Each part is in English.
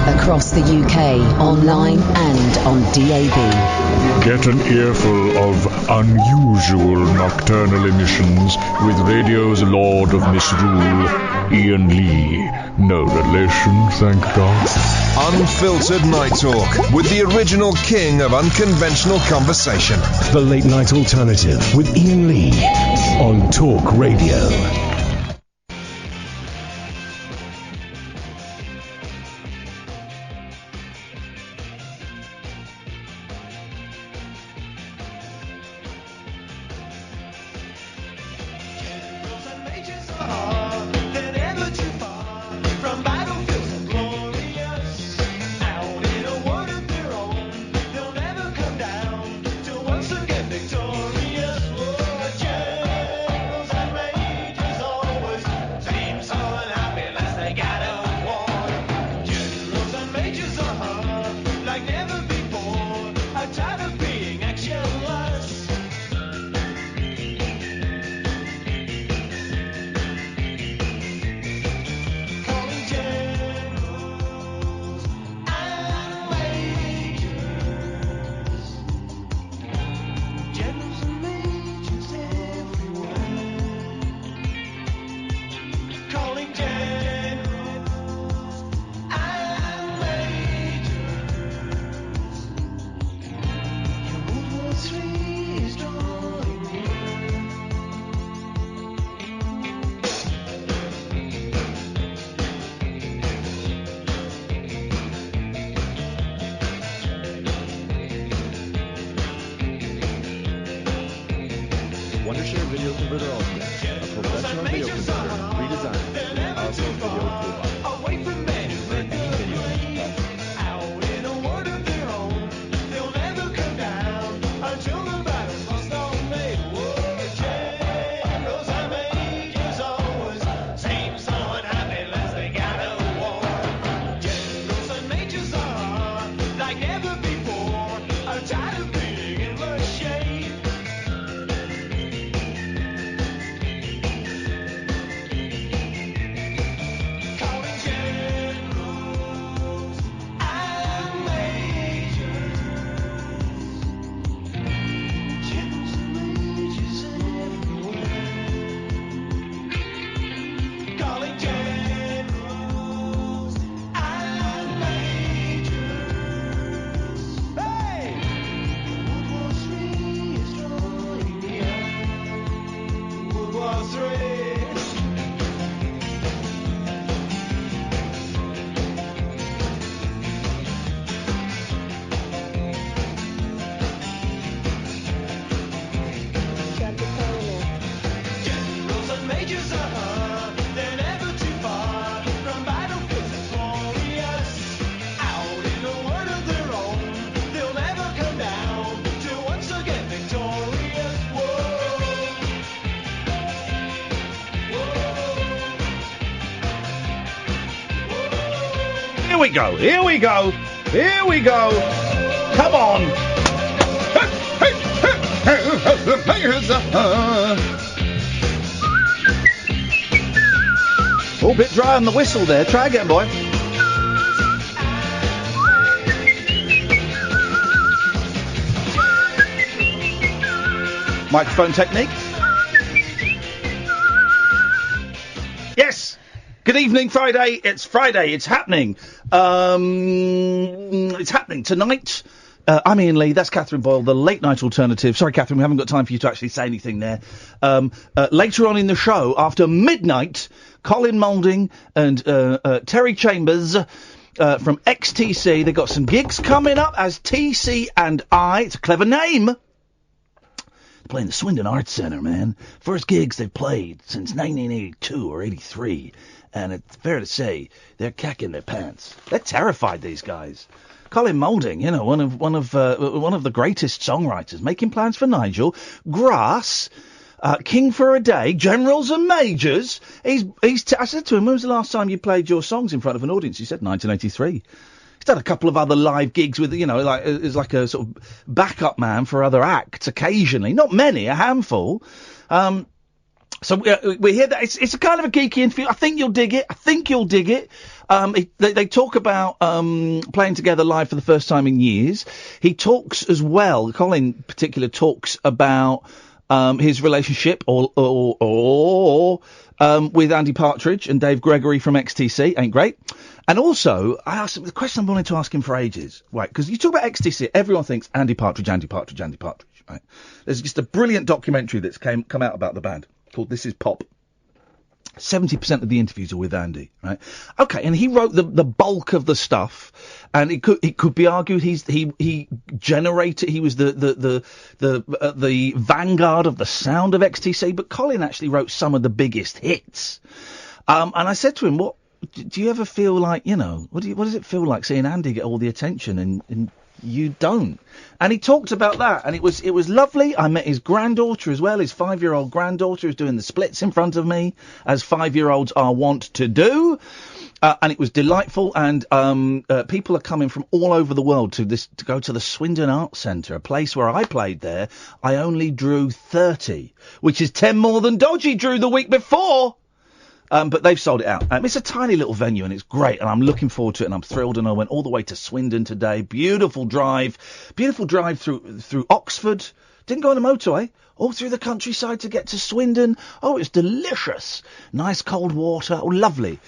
Across the UK, online and on DAB. Get an earful of unusual nocturnal emissions with radio's Lord of Misrule, Iain Lee. No relation, thank God. Unfiltered Night Talk with the original king of unconventional conversation. The Late Night Alternative with Iain Lee on Talk Radio. Here we go. Come on. Oh, a bit dry on the whistle there. Try again, boy. Microphone technique. Yes. Good evening, Friday. It's Friday. It's happening. It's happening tonight. I'm Iain Lee. That's Catherine Boyle, the Late Night Alternative. Sorry, Catherine, we haven't got time for you to actually say anything there. Later on in the show, after midnight, Colin Moulding and Terry Chambers from XTC. They've got some gigs coming up as TC and I. It's a clever name. They're playing the Swindon Arts Centre, man. First gigs they've played since 1982 or 83. And it's fair to say they're cacking their pants. They're terrified, these guys. Colin Moulding, you know, one of the greatest songwriters, making plans for Nigel, Grass, King for a Day, Generals and Majors. I said to him, when was the last time you played your songs in front of an audience? He said 1983. He's done a couple of other live gigs with, you know, like as like a sort of backup man for other acts occasionally. Not many, a handful. So we hear that it's a kind of a geeky interview. I think you'll dig it. They talk about playing together live for the first time in years. He talks as well. Colin, in particular, talks about his relationship with Andy Partridge and Dave Gregory from XTC. Ain't great. And also, I asked him the question I've wanted to ask him for ages, right? Because you talk about XTC, everyone thinks Andy Partridge, right? There's just a brilliant documentary that's come out about the band called This Is Pop. 70% of the interviews are with Andy, right? Okay, and he wrote the bulk of the stuff, and it could be argued he was the vanguard of the sound of XTC, but Colin actually wrote some of the biggest hits. And I said to him, "What do you ever feel like? What does it feel like seeing Andy get all the attention and you don't?" And he talked about that, and it was lovely. I met his granddaughter as well. His 5-year-old granddaughter is doing the splits in front of me, as 5-year-olds are wont to do. And it was delightful, and people are coming from all over the world to go to the Swindon Arts Centre, a place where I played there. I only drew 30, which is 10 more than Dodgy drew the week before. But they've sold it out. It's a tiny little venue, and it's great, and I'm looking forward to it, and I'm thrilled. And I went all the way to Swindon today. Beautiful drive through Oxford. Didn't go on the motorway. All through the countryside to get to Swindon. Oh, it's delicious. Nice cold water. Oh, lovely.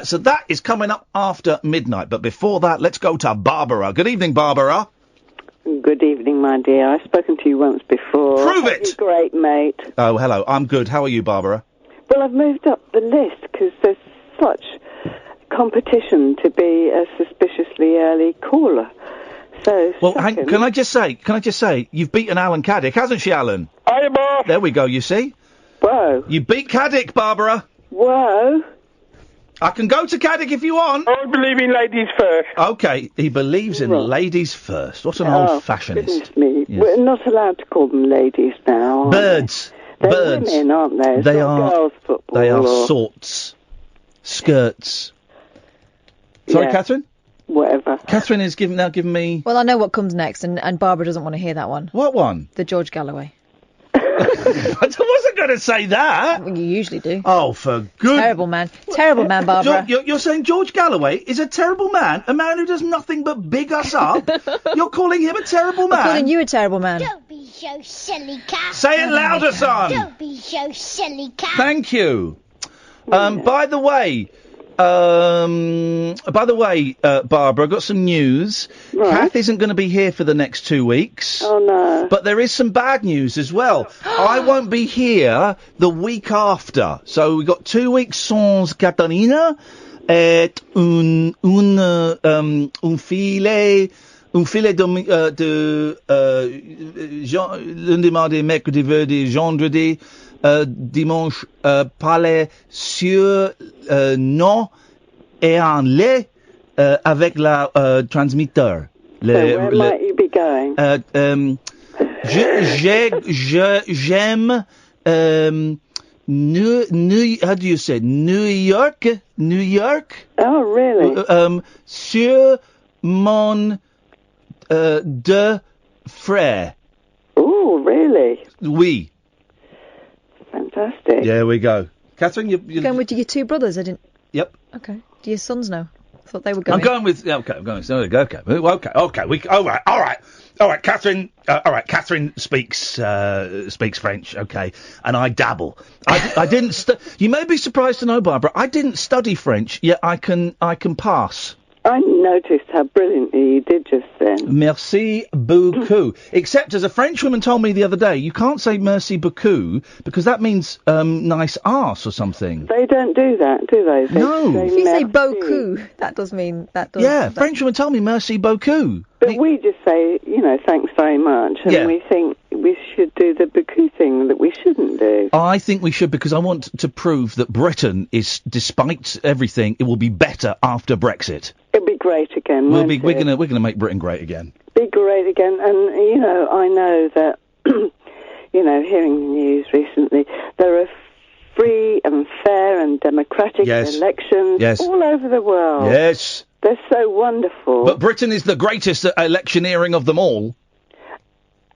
So that is coming up after midnight. But before that, let's go to Barbara. Good evening, Barbara. Good evening, my dear. I've spoken to you once before. Prove it! You're great, mate. Oh, hello. I'm good. How are you, Barbara? Well, I've moved up the list because there's such competition to be a suspiciously early caller. So, well, can I just say, you've beaten Alan Caddick, hasn't she, Alan? Hiya, boss. There we go, you see? Whoa. You beat Caddick, Barbara. Whoa. I can go to Caddick if you want. I believe in ladies first. Okay, he believes in ladies first. What an old-fashionist. Goodness me. Yes. We're not allowed to call them ladies now. Birds. They're Birds. women, aren't they? It's They not are. girls' football. They are sorts. Skirts. Sorry, Yeah. Catherine? Whatever. Catherine is now giving me... Well, I know what comes next, and Barbara doesn't want to hear that one. What one? The George Galloway. I wasn't going to say that. Well, you usually do. Oh, for good... Terrible man, Barbara. You're saying George Galloway is a terrible man? A man who does nothing but big us up? You're calling him a terrible man? I'm calling you a terrible man. Don't be so silly, Cat. Say it louder, son. Don't be so silly, Cat. Thank you. By the way, Barbara, I've got some news. Right. Kath isn't going to be here for the next 2 weeks. Oh, no. But there is some bad news as well. I won't be here the week after. So we've got 2 weeks sans Catarina et un filet de lundi, mardi, mercredi, jeudi, vendredi, dimanche, parler sur non et en lait avec la transmetteur. So where might you be going? J'aime how do you say New York? Oh, really? Sur mon deux frères. Oh, really? Oui. Fantastic. There we go. Catherine, you're Going with your two brothers, I didn't... Yep. Okay. Do your sons know? I thought they were going. I'm going with... Okay, I'm going... There we go. Okay. All right. Catherine speaks French, okay, and I dabble. I didn't... You may be surprised to know, Barbara, I didn't study French, yet I can pass. I noticed how brilliantly you did just then. Merci beaucoup. Except, as a Frenchwoman told me the other day, you can't say merci beaucoup because that means nice arse or something. They don't do that, do they? No. If you say beaucoup, that does mean... Yeah, Frenchwoman told me merci beaucoup. But we just say, thanks very much, and we think we should do the beaucoup thing that we shouldn't do. I think we should because I want to prove that Britain is, despite everything, it will be better after Brexit. It'll be great again. We're gonna make Britain great again. Be great again, and I know that hearing the news recently, there are free and fair and democratic elections all over the world. Yes. They're so wonderful. But Britain is the greatest at electioneering of them all.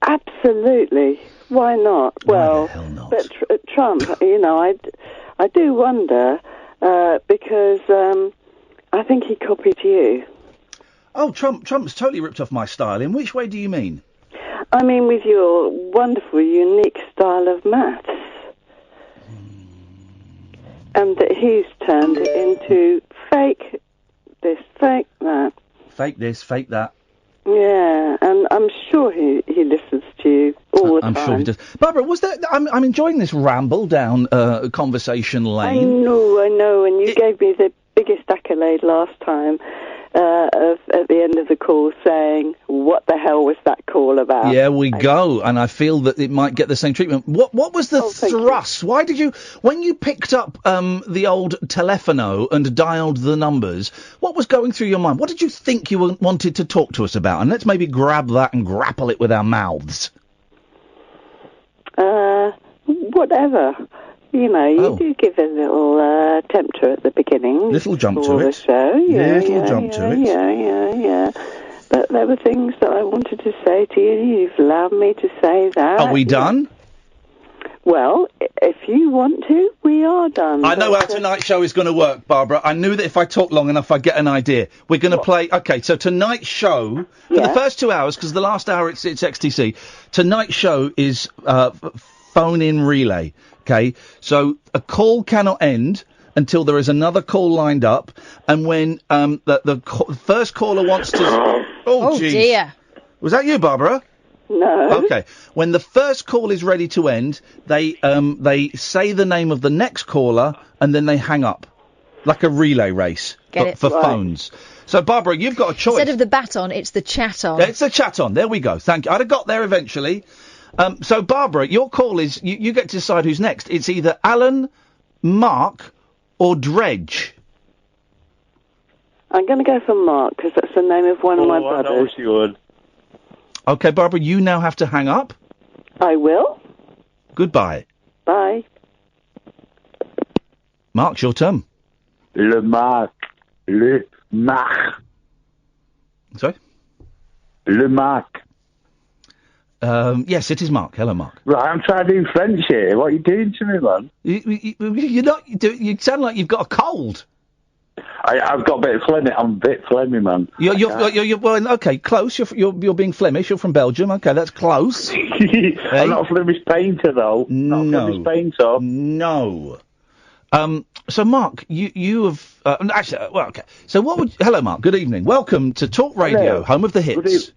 Absolutely. Why not? Well, the hell not? But Trump, I do wonder because I think he copied you. Oh, Trump's totally ripped off my style. In which way do you mean? I mean, with your wonderful, unique style of maths. And that he's turned it into fake this, fake that. Fake this, fake that. Yeah, and I'm sure he listens to you all the time. I'm sure he does. Barbara, was there... I'm enjoying this ramble down conversation lane. I know, and you gave me the biggest accolade last time at the end of the call saying, what the hell was that call about? Yeah, we go, and I feel that it might get the same treatment. What was the thrust? Why did you... When you picked up the old telephono and dialed the numbers, what was going through your mind? What did you think you wanted to talk to us about? And let's maybe grab that and grapple it with our mouths. Whatever. You know, you do give a little tempter at the beginning. Little jump to it. The show. Yeah, little jump to it. Yeah. But there were things that I wanted to say to you. You've allowed me to say that. Are we done? Well, if you want to, we are done. I know how tonight's show is going to work, Barbara. I knew that if I talk long enough, I'd get an idea. We're going to play... OK, so tonight's show, for the first 2 hours, because the last hour it's XTC, tonight's show is phone-in relay. OK, so a call cannot end until there is another call lined up, and when the first caller wants to... Oh, dear. Was that you, Barbara? No. OK. When the first call is ready to end, they say the name of the next caller, and then they hang up. Like a relay race for phones. So, Barbara, you've got a choice. Instead of the baton, it's the chat on. It's the chat on. There we go. Thank you. I'd have got there eventually. So, Barbara, your call is... You get to decide who's next. It's either Alan, Mark, or Dredge. I'm going to go for Mark, because that's the name of one of my brothers. I know she would. OK, Barbara, you now have to hang up. I will. Goodbye. Bye. Mark, your turn. Le Marc. Sorry? Le Marc. Yes, it is Mark. Hello, Mark. Right, I'm trying to do French here. What are you doing to me, man? You're not... You sound like you've got a cold. I've got a bit of phlegmy. I'm a bit phlegmy, man. You're well, OK, close. You're being Flemish. You're from Belgium. OK, that's close. I'm not a Flemish painter, though. No. Not a Flemish painter. No. So, Mark, you have... actually, well, OK. So what would... Hello, Mark. Good evening. Welcome to Talk Radio, Hello. home of the hits.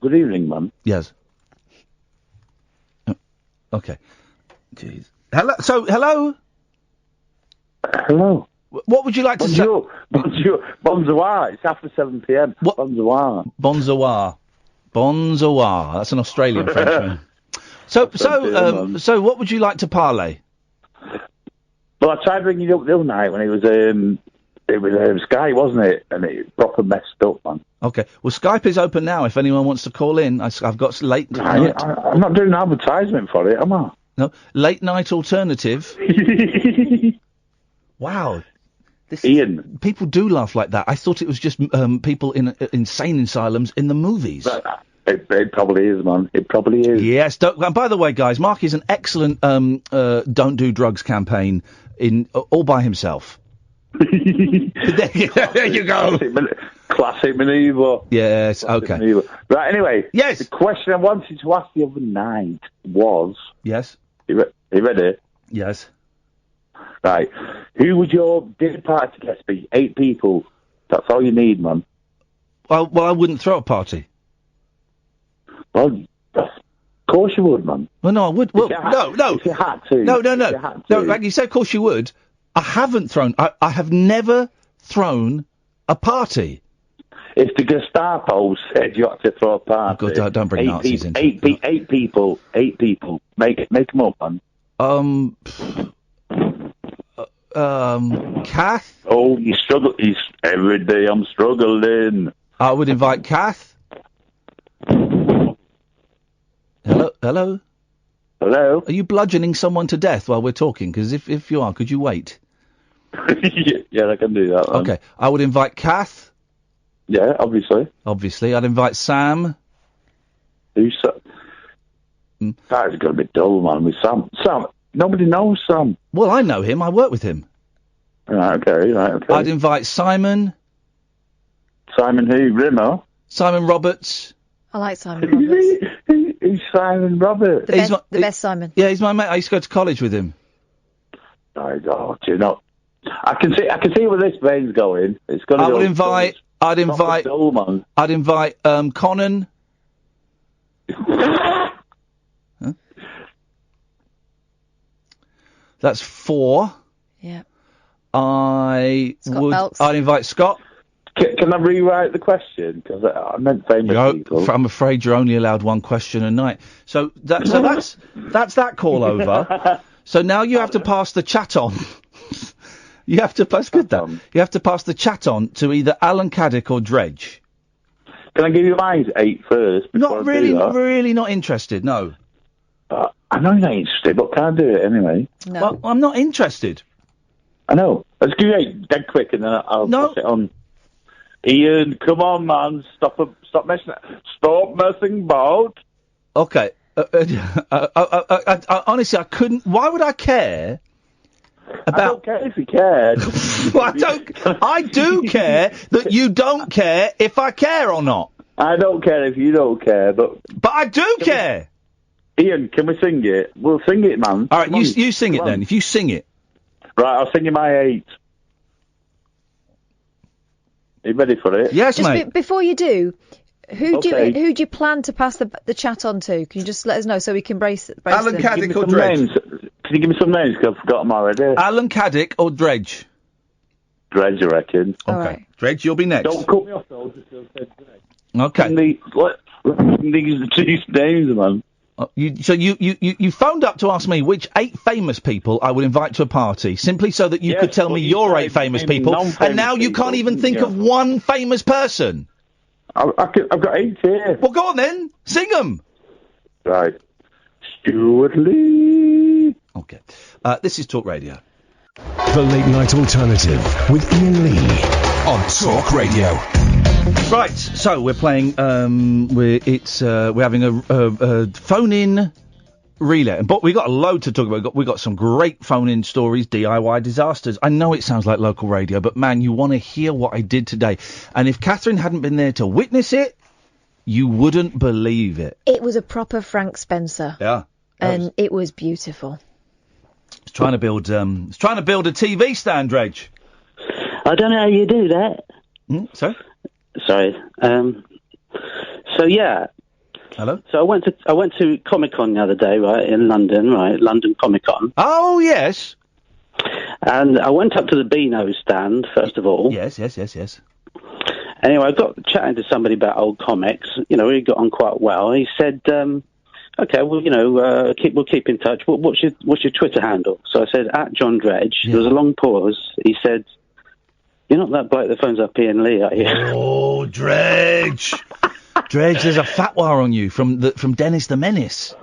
Good evening, man. Yes. OK. Jeez. Hello. So, hello? Hello. What would you like to say? Bonsoir. It's after 7 p.m. What? Bonsoir. Bonsoir. That's an Australian Frenchman. So what would you like to parlay? Well, I tried ringing you up the other night when it was Sky, wasn't it? And it proper messed up, man. OK. Well, Skype is open now if anyone wants to call in. I've got late night. I'm not doing an advertisement for it, am I? No. Late night alternative. Wow. Ian. People do laugh like that. I thought it was just people in insane asylums in the movies. It probably is, man. It probably is. Yes. And by the way, guys, Mark is an excellent don't do drugs campaign all by himself. There you go. Classic manoeuvre. Yes, OK. Maneuver. Right, anyway. Yes. The question I wanted to ask the other night was... Yes. You ready? Yes. Right. Who would your dinner party guest be? 8 people. That's all you need, man. Well, I wouldn't throw a party. Well, of course you would, man. Well, no, I would. Well, no. If you had to. No. No, like you said, of course you would. I haven't thrown... I have never thrown a party. If the Gestapo said you had to throw a party... Oh, God, don't bring Nazis into it. 8 people. 8 people. Make them up, man. Kath? Oh, you struggle. Every day I'm struggling. I would invite Kath. Hello? Hello? Are you bludgeoning someone to death while we're talking? Because if you are, could you wait? Yeah, I can do that, man. OK. I would invite Kath. Yeah, obviously. I'd invite Sam. Who's Sam? That is going to be dull, man, with Sam. Sam, nobody knows Sam. Well, I know him. I work with him. Right, okay. I'd invite Simon. Simon who? Rimmer? Simon Roberts. I like Simon Roberts. Who's Simon Roberts? The best Simon. Yeah, he's my mate. I used to go to college with him. Oh, God, you're not... I can see where this vein's going. It's going to go... I'd invite Conan. Huh? That's 4. Yeah. I'd invite Scott. Can I rewrite the question? Because I meant famous people. I'm afraid you're only allowed one question a night. So that's that call over. So now you have to pass the chat on. You have to pass the chat on to either Alan Caddick or Dredge. Can I give you mine 8 first? Not really not interested. No. I know you're not interested, but can I do it anyway? No. Well, I'm not interested. I know. Let's give you 8 dead quick, and then I'll pass it on. Ian, come on, man! Stop messing about. Okay. Honestly, I couldn't. Why would I care? I don't care if you cared. Well, I do care that you don't care if I care or not. I don't care if you don't care, but I do care. Ian, can we sing it? We'll sing it, man. All right, you sing it then. If you sing it. Right, I'll sing you my 8. Are you ready for it? Yes, mate. Before you do, who do you plan to pass the chat on to? Can you just let us know so we can brace Alan them? Caddick or Dredge? Can you give me some names? Because I've forgot them already. Alan Caddick or Dredge? Dredge, I reckon. Okay. Right. Dredge, you'll be next. Don't cut me off, though. Just say Dredge. Okay. These names, man. You phoned up to ask me which 8 famous people I would invite to a party, simply so that you could tell me your 8 famous people, and now you can't even think of one famous person. I've got 8 here. Well, go on then, sing them. Right. Stuart Lee. Okay. This is Talk Radio. The Late Night Alternative with Iain Lee on Talk Radio. Right, so we're playing. We're having a phone-in relay, but we got a load to talk about. We got some great phone-in stories, DIY disasters. I know it sounds like local radio, but man, you want to hear what I did today. And if Catherine hadn't been there to witness it, you wouldn't believe it. It was a proper Frank Spencer. Yeah, and it was beautiful. It's trying to build a TV stand, Dredge. I don't know how you do that. Sorry. So yeah. Hello. So I went to Comic-Con the other day, right, in London, right, London Comic-Con. Oh yes. And I went up to the Beano stand first of all. Yes. Anyway, I got chatting to somebody about old comics. You know, we got on quite well. He said, "Okay, well, you know, we'll keep in touch. What's your Twitter handle?" So I said, @John Dredge. Yeah. There was a long pause. He said, "You're not that bloke that phones up Iain Lee, are you?" Oh, Dredge. Dredge, there's a fatwa on you from Dennis the Menace.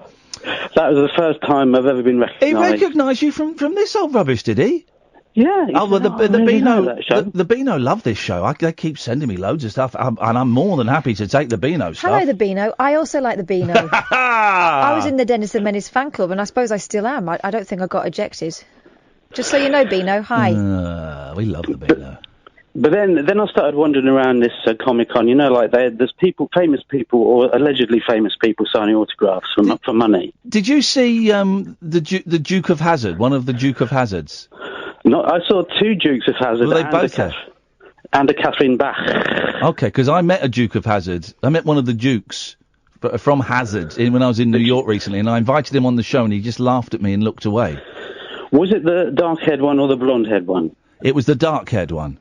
That was the first time I've ever been recognised. He recognised you from this old rubbish, did he? Yeah. Oh, well, the Beano love this show. They keep sending me loads of stuff, and I'm more than happy to take the Beano stuff. Hello, the Beano. I also like the Beano. I was in the Dennis the Menace fan club, and I suppose I still am. I don't think I got ejected. Just so you know, Beano, hi. We love the Beano. But then I started wandering around this Comic-Con. You know, like there's famous people, or allegedly famous people, signing autographs for money. Did you see the Duke of Hazzard, one of the Duke of Hazards? No, I saw 2 Dukes of Hazzard. Were they both there? And a Catherine Bach. Okay, because I met a Duke of Hazzard. I met one of the Dukes from Hazzard when I was in New York recently, and I invited him on the show, and he just laughed at me and looked away. Was it the dark-haired one or the blonde-haired one? It was the dark-haired one.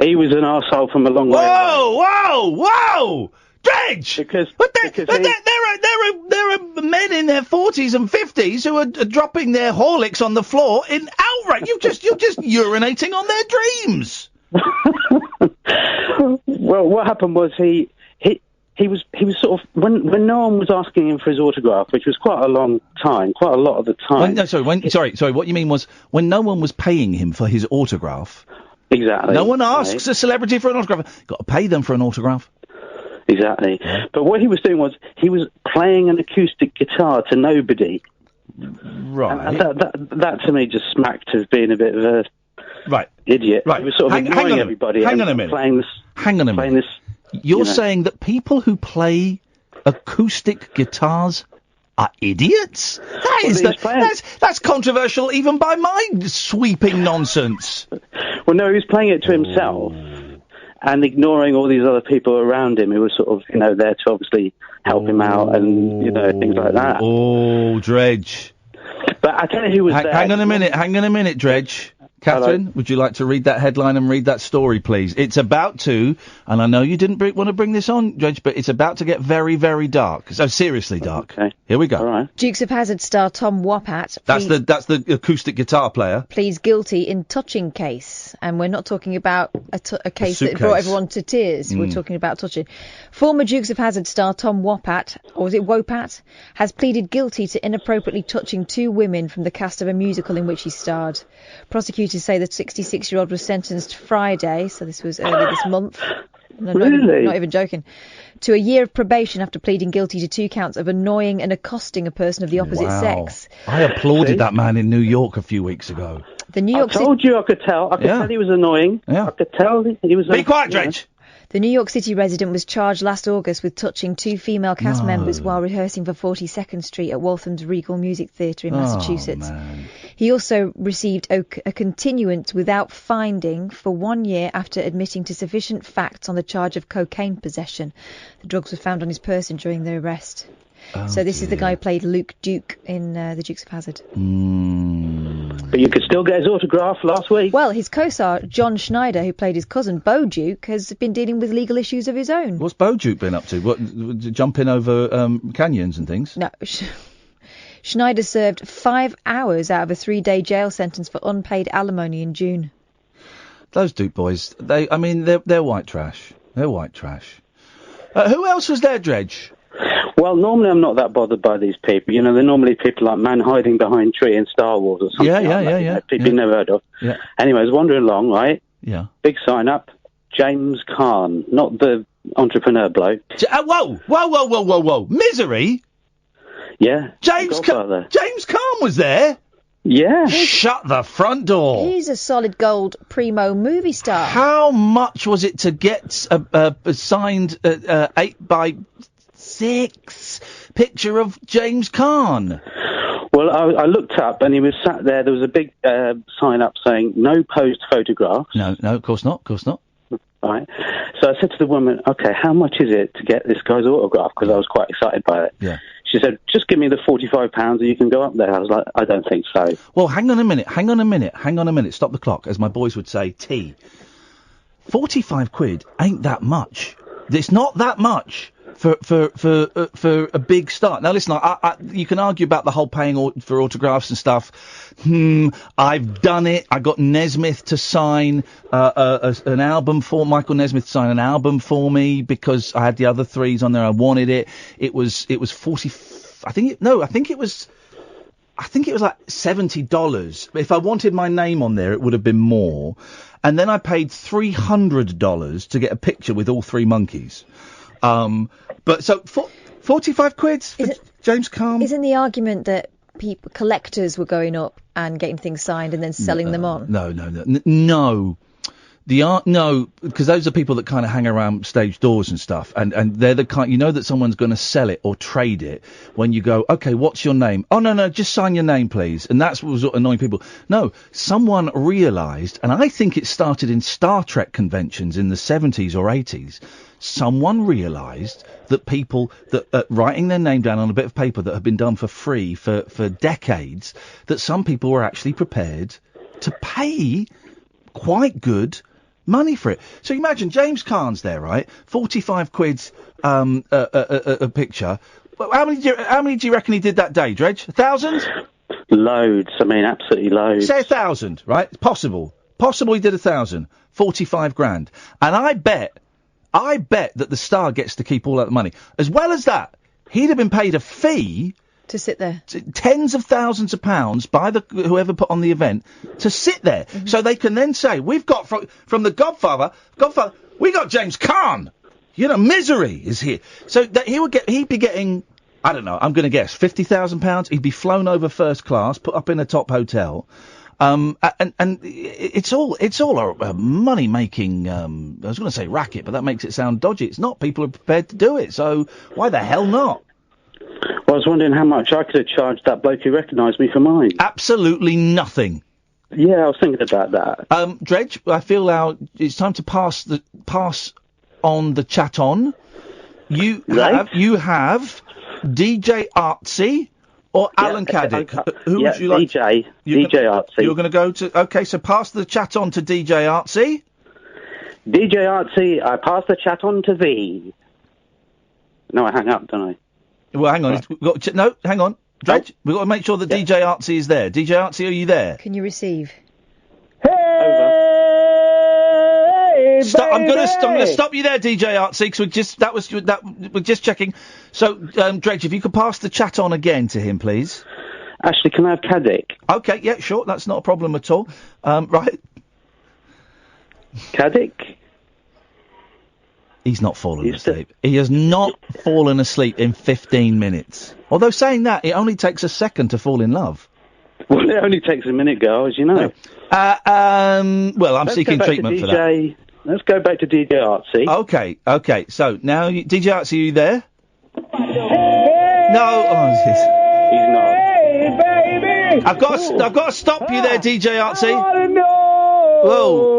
He was an arsehole from a long way away. Whoa! Dredge! There are men in their 40s and 50s who are dropping their Horlicks on the floor in outrage. You're just urinating on their dreams. Well, what happened was he was sort of when no one was asking him for his autograph, which was quite a lot of the time. Sorry. What you mean was when no one was paying him for his autograph. Exactly. No one asks a celebrity for an autograph. Got to pay them for an autograph. Exactly. Yeah. But what he was doing was he was playing an acoustic guitar to nobody. Right. And that to me just smacked of being a bit of a Right. Idiot. Right. He was sort of ignoring everybody. Hang on a minute. Hang on a minute. You're saying that people who play acoustic guitars are idiots? That's controversial even by my sweeping nonsense. Well, no, he was playing it to himself and ignoring all these other people around him who were sort of, there to obviously help him out and, things like that. Oh, Dredge. But I tell you who was there. Hang on a minute, Dredge. Catherine, would you like to read that headline and read that story, please? It's about to, and I know you didn't want to bring this on, Dredge, but it's about to get very, very dark. So seriously dark. Okay. Here we go. All right. Dukes of Hazzard star Tom Wopat. That's the acoustic guitar player. Pleads guilty in touching case, and we're not talking about a case that brought everyone to tears. We're talking about touching. Former Dukes of Hazzard star Tom Wopat, or was it Wopat, has pleaded guilty to inappropriately touching 2 women from the cast of a musical in which he starred. Prosecutors say the 66-year-old was sentenced Friday, so this was early this month. No, really? Not even joking. To a year of probation after pleading guilty to 2 counts of annoying and accosting a person of the opposite sex. I applauded that man in New York a few weeks ago. The New York I told you I could tell. I could tell he was annoying. Yeah. I could tell he was... Be quiet, Dredge! The New York City resident was charged last August with touching 2 female cast members while rehearsing for 42nd Street at Waltham's Regal Music Theatre in Massachusetts. Man. He also received a continuance without finding for 1 year after admitting to sufficient facts on the charge of cocaine possession. The drugs were found on his person during the arrest. So this is the guy who played Luke Duke in The Dukes of Hazzard. But you could still get his autograph last week. Well, his co-star, John Schneider, who played his cousin, Bo Duke, has been dealing with legal issues of his own. What's Bo Duke been up to? What, jumping over canyons and things? No. Schneider served 5 hours out of a 3-day jail sentence for unpaid alimony in June. Those Duke boys, they're white trash. They're white trash. Who else was there, Dredge? Well, normally I'm not that bothered by these people. They're normally people like man hiding behind tree in Star Wars or something that. People you never heard of. Yeah. Anyway, I was wandering along, right? Yeah. Big sign up, James Caan, not the entrepreneur bloke. Whoa! Misery? Yeah. James Caan was there? Yeah. Shut the front door. He's a solid gold primo movie star. How much was it to get a signed 8x6 picture of James Caan? Well, I looked up and he was sat there. There was a big sign up saying no posed photographs. No, of course not. Right. So I said to the woman, okay, how much is it to get this guy's autograph? Because I was quite excited by it. Yeah. She said, just give me the £45 and you can go up there. I was like, I don't think so. Well, hang on a minute. Stop the clock, as my boys would say. 45 quid ain't that much. It's not that much for a big start. Now, listen, you can argue about the whole paying for autographs and stuff. I've done it. I got Nesmith to sign an album for Michael Nesmith to sign an album for me because I had the other 3s on there. I wanted it. It was 40. I think it was like $70. If I wanted my name on there, it would have been more. And then I paid $300 to get a picture with all 3 monkeys. But so 45 quid for James Caan. Isn't the argument that collectors were going up and getting things signed and then selling them on? No. No, because those are people that kind of hang around stage doors and stuff, and they're the kind, that someone's going to sell it or trade it when you go, okay, what's your name? Oh, no, just sign your name, please. And that's what was annoying people. No, someone realised, and I think it started in Star Trek conventions in the 70s or 80s, someone realised that people that writing their name down on a bit of paper that had been done for free for decades, that some people were actually prepared to pay quite good money for it. So imagine James Caan's there, right? 45 quid a picture. How many do you reckon he did that day, Dredge? 1,000? Loads. I mean, absolutely loads. Say 1,000, right? Possible he did 1,000. 45 grand. And I bet that the star gets to keep all that money. As well as that, he'd have been paid a fee to sit there. Tens of thousands of pounds by whoever put on the event to sit there. Mm-hmm. So they can then say, we've got from the Godfather, we got James Caan. Misery is here. So that he'd be getting, I don't know, I'm going to guess, £50,000. He'd be flown over first class, put up in a top hotel. And it's all a money making. I was going to say racket, but that makes it sound dodgy. It's not. People are prepared to do it. So why the hell not? Well, I was wondering how much I could have charged that bloke who recognised me for mine. Absolutely nothing. Yeah, I was thinking about that. Dredge, I feel it's time to pass on the chat on. You have DJ Otzi or Alan Caddick. Who would you like? DJ Otzi. You're going to go to... OK, so pass the chat on to DJ Otzi. DJ Otzi, I pass the chat on to thee. No, I hang up, don't I? Well, hang on. No, hang on. Dredge, we've got to make sure that DJ Otzi is there. DJ Otzi, are you there? Can you receive? Hey, stop! I'm going to stop you there, DJ Artsy, because we're just checking. So, Dredge, if you could pass the chat on again to him, please. Ashley, can I have Caddick? Okay, yeah, sure, that's not a problem at all. Right. Caddick? He's not fallen asleep. He has not fallen asleep in 15 minutes. Although saying that, it only takes a second to fall in love. Well, it only takes a minute, girl, as you know. Well, I'm seeking treatment for that. Let's go back to DJ Artsy. Okay. So, now, DJ Artsy, are you there? No. He's not. Hey, baby! I've got to stop you there, DJ Artsy. I want to know. Whoa.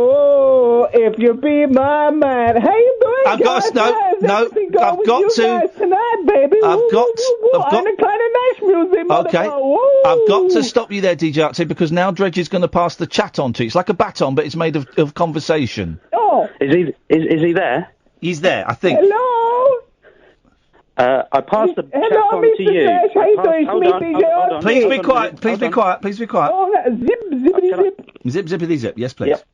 If you be my man. How you doing, I've got to... I've got to... Tonight, baby. I've got... I'm kind of nice music. Okay. I've got to stop you there, DJ Artsy, because now Dredge is going to pass the chat on to you. It's like a baton, but it's made of conversation. Oh. Is he there? He's there, I think. Hello? I passed the chat on to you. Hold on. Please be quiet. Please be quiet. Oh, zip. Zippity zip. Yes, please. Yep.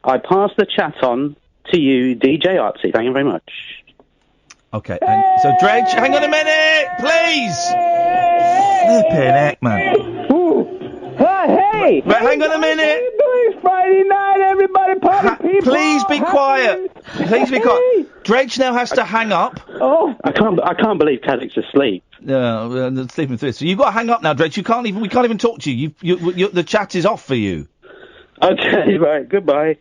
I passed the chat on to you, DJ Artsy. Thank you very much. Okay, so Dredge, hang on a minute, please! Flippin' heck, man. Hey! But hang on a minute! How you doing? Friday night, everybody, party people! Please be quiet! Please be quiet. Dredge now has to hang up. Oh! I can't believe Caddick's asleep. No, sleeping through. So you've got to hang up now, Dredge. We can't even talk to you. The chat is off for you. Okay, right, goodbye.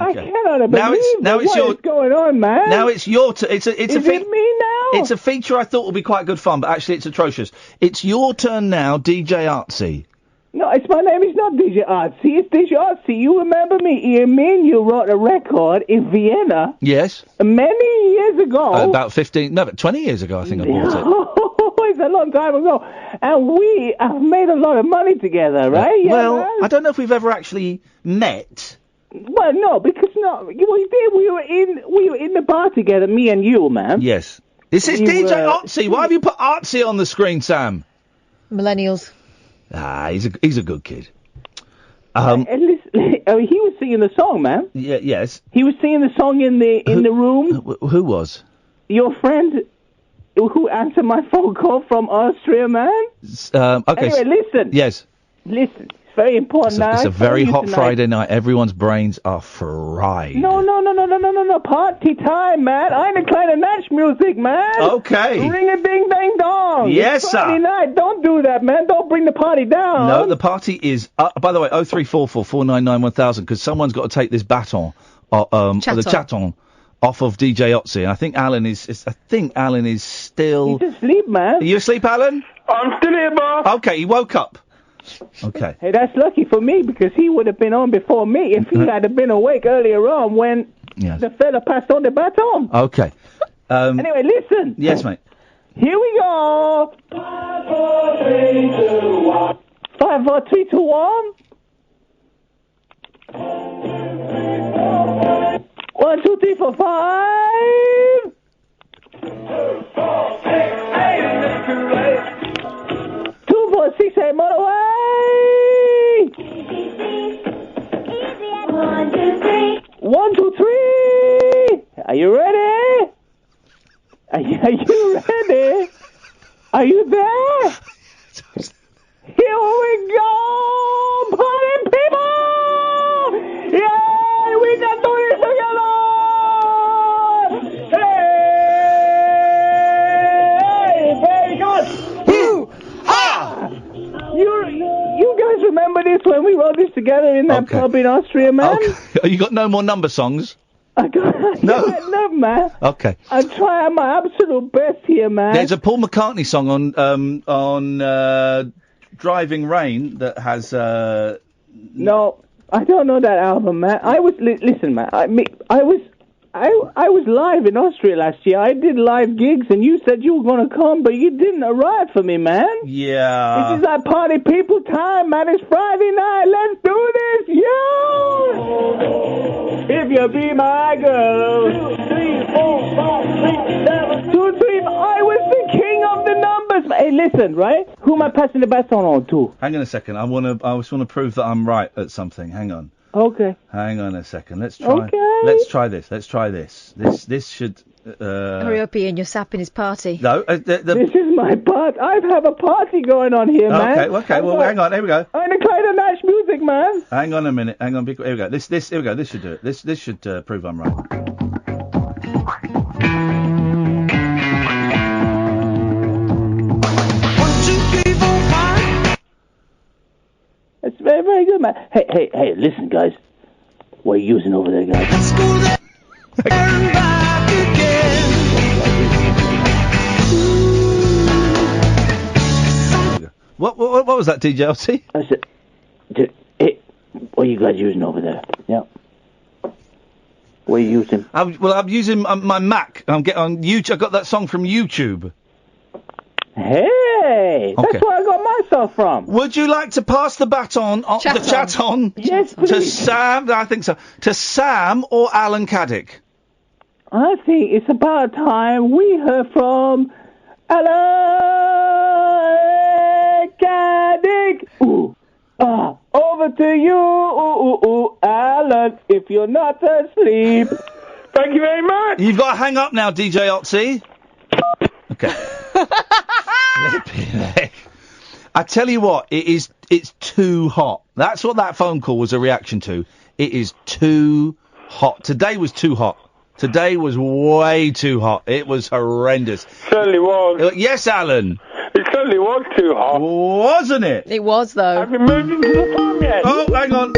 I cannot believe what is going on, man. Now it's your turn. Is it me now? It's a feature I thought would be quite good fun, but actually it's atrocious. It's your turn now, DJ Artsy. No, my name is not DJ Artsy. It's DJ Artsy. You remember me, Iain? Me and you wrote a record in Vienna. Yes. Many years ago. About 20 years ago, I think I bought it. It's a long time ago. And we have made a lot of money together, right? Well, I don't know if we've ever actually met. Well, no, because we did. We were in the bar together, me and you, man. Yes. This is DJ Otzi. Why have you put Otzi on the screen, Sam? Millennials. He's a good kid. And listen, he was singing the song, man. Yeah. Yes. He was singing the song in the room. Who was? Your friend who answered my phone call from Austria, man. Okay. Anyway, listen. Yes. Listen. Very important night. It's a very hot Friday night. Everyone's brains are fried. No. Party time, man. I'm the kind of Nash music, man. Okay. Ring a ding dang dong. Yes, it's Friday night. Don't do that, man. Don't bring the party down. No, the party is. By the way, 0344 499 1000, because someone's got to take this baton, the chaton, off of DJ Otzi. And I think Alan is still. He's asleep, man. Are you asleep, Alan? I'm still here, boss. Okay, he woke up. Okay. Hey, that's lucky for me, because he would have been on before me if he had been awake earlier on when the fella passed on the baton. Okay. Anyway, listen. Yes, mate. Here we go. 5, 4, 3, 2, 1. 5, 4, 3, 2, 1. 1, 2, 3, 4, 5. 2, 4, 6, 8. 2, 4, 6, 8, motorway. 1, 2, 3. Are you ready? Are you ready? Are you there? Here we go, party people! Yeah, we can do this together! Hey, very good! You guys remember wrote this together in that pub in Austria, man. Okay. You got no more number songs? I got no, man. Okay. I'm trying my absolute best here, man. There's a Paul McCartney song on Driving Rain that has. No, I don't know that album, man. Listen, man. I was live in Austria last year. I did live gigs, and you said you were going to come, but you didn't arrive for me, man. Yeah. This is like party people time, man. It's Friday night. Let's do this, yo! If you be my girl. 2, 3, 4, 5, 6, 7. 2, 3. I was the king of the numbers. Hey, listen, right? Who am I passing the baton on to? Hang on a second. I just want to prove that I'm right at something. Hang on. Okay. Hang on a second. Let's try. Okay. Let's try this. This should. Hurry up, Ian. You're sapping his party. No. This is my part. I have a party going on here, man. Okay. Well, hang on. Here we go. I'm the kind of Nash music, man. Hang on a minute. Hang on. Here we go. Here we go. This should do it. This should prove I'm right. 1, 2, 3, 4, 5. That's very, very good, man. Hey, listen, guys. What are you using over there, guys? Let's go there and back again. What was that, DJ Otzi? I said, hey, what are you guys using over there? Yeah. What are you using? I'm using my Mac. I'm getting on YouTube. I got that song from YouTube. Hey, that's where I got my stuff from. Would you like to pass the baton on? Yes, please. To Sam? I think so. To Sam or Alan Caddick? I think it's about time we heard from Alan Caddick. Over to you, Alan, if you're not asleep. Thank you very much. You've got to hang up now, DJ Otzi. Okay. I tell you what, it's too hot. That's what that phone call was a reaction to. It is too hot. Today was too hot. Today was way too hot. It was horrendous. Certainly was. Yes, Alan. It certainly was too hot. Wasn't it? It was, though. Have you moved into the farm yet? Oh, hang on.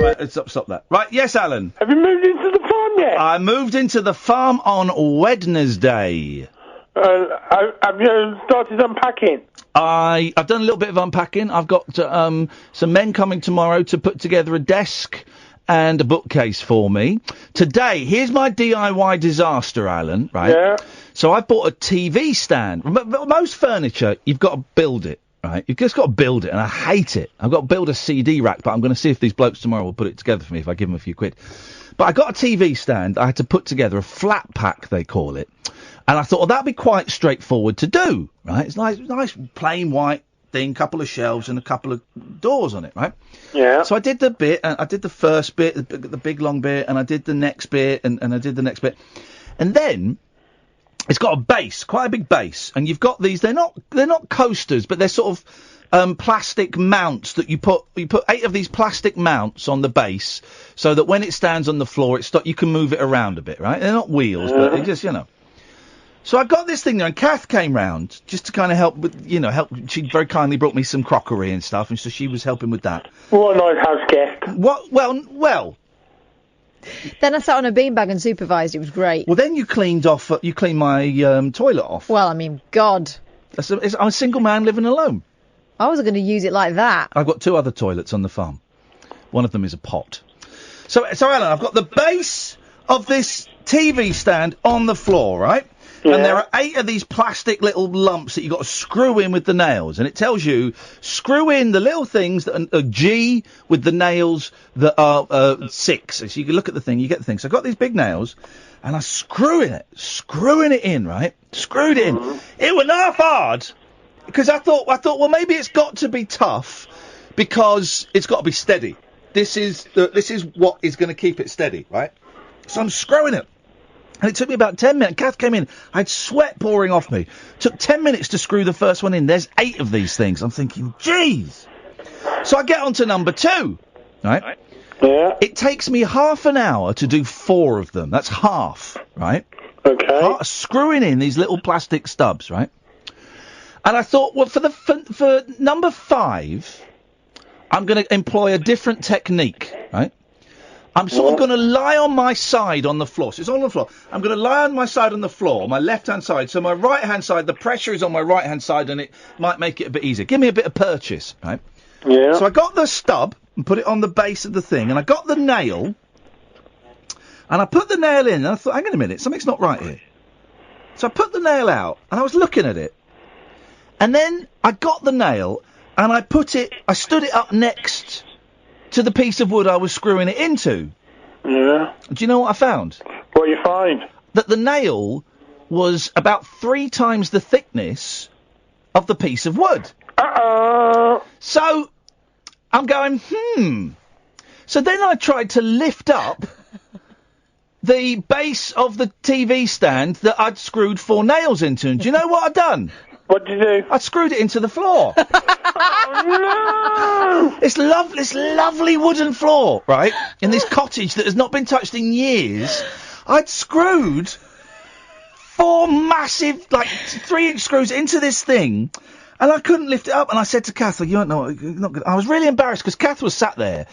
Right, stop that. Right, yes, Alan. Have you moved into the farm yet? I moved into the farm on Wednesday. Have you started unpacking? I've done a little bit of unpacking. I've got some men coming tomorrow to put together a desk and a bookcase for me. Today, here's my DIY disaster, Alan, right? Yeah. So I bought a TV stand. Most furniture, you've got to build it, right? You've just got to build it, and I hate it. I've got to build a CD rack, but I'm going to see if these blokes tomorrow will put it together for me if I give them a few quid. But I got a TV stand. I had to put together a flat pack, they call it. And I thought, well, that'd be quite straightforward to do, right? It's nice plain white thing, couple of shelves and a couple of doors on it, right? Yeah. So I did the bit, and I did the first bit, the big long bit, and I did the next bit, and I did the next bit. And then it's got a base, quite a big base, and you've got these, they're not coasters, but they're sort of plastic mounts that you put 8 of these plastic mounts on the base so that when it stands on the floor, you can move it around a bit, right? They're not wheels, but it's just, So I got this thing there, and Kath came round just to kind of help with, help. She very kindly brought me some crockery and stuff, and so she was helping with that. What a nice house guest. What? Well. Then I sat on a beanbag and supervised. It was great. Well, then you cleaned my toilet off. Well, I mean, God. I'm a single man living alone. I wasn't going to use it like that. I've got 2 other toilets on the farm. One of them is a pot. So Alan, I've got the base of this TV stand on the floor, right? Yeah. And there are 8 of these plastic little lumps that you've got to screw in with the nails. And it tells you, screw in the little things that are G with the nails that are 6. So you can look at the thing, you get the thing. So I've got these big nails, and I'm screwing it in, right? Screwed it in. It was half hard, because I thought, well, maybe it's got to be tough, because it's got to be steady. This is what is going to keep it steady, right? So I'm screwing it. And it took me about 10 minutes. Kath came in. I had sweat pouring off me. Took 10 minutes to screw the first one in. There's 8 of these things. I'm thinking, jeez. So I get on to number 2, right? Yeah. It takes me half an hour to do 4 of them. That's half, right? Okay. Screwing in these little plastic stubs, right? And I thought, well, for number 5, I'm going to employ a different technique, right? I'm sort of going to lie on my side on the floor. So it's on the floor. I'm going to lie on my side on the floor, my left-hand side. So my right-hand side, the pressure is on my right-hand side, and it might make it a bit easier. Give me a bit of purchase, right? Yeah. So I got the stub and put it on the base of the thing, and I got the nail, and I put the nail in, and I thought, hang on a minute, something's not right here. So I put the nail out, and I was looking at it. And then I got the nail, and I stood it up next to the piece of wood I was screwing it into. Yeah. Do you know what I found? What you find? That the nail was about 3 times the thickness of the piece of wood. Uh-oh. So I'm going, So then I tried to lift up the base of the TV stand that I'd screwed 4 nails into. And do you know what I'd done? What did you do? I screwed it into the floor. Oh, no! This lovely wooden floor, right? In this cottage that has not been touched in years. I'd screwed 4 massive, 3-inch screws into this thing, and I couldn't lift it up. And I said to Kath, you don't know, you're not gonna... I was really embarrassed because Kath was sat there.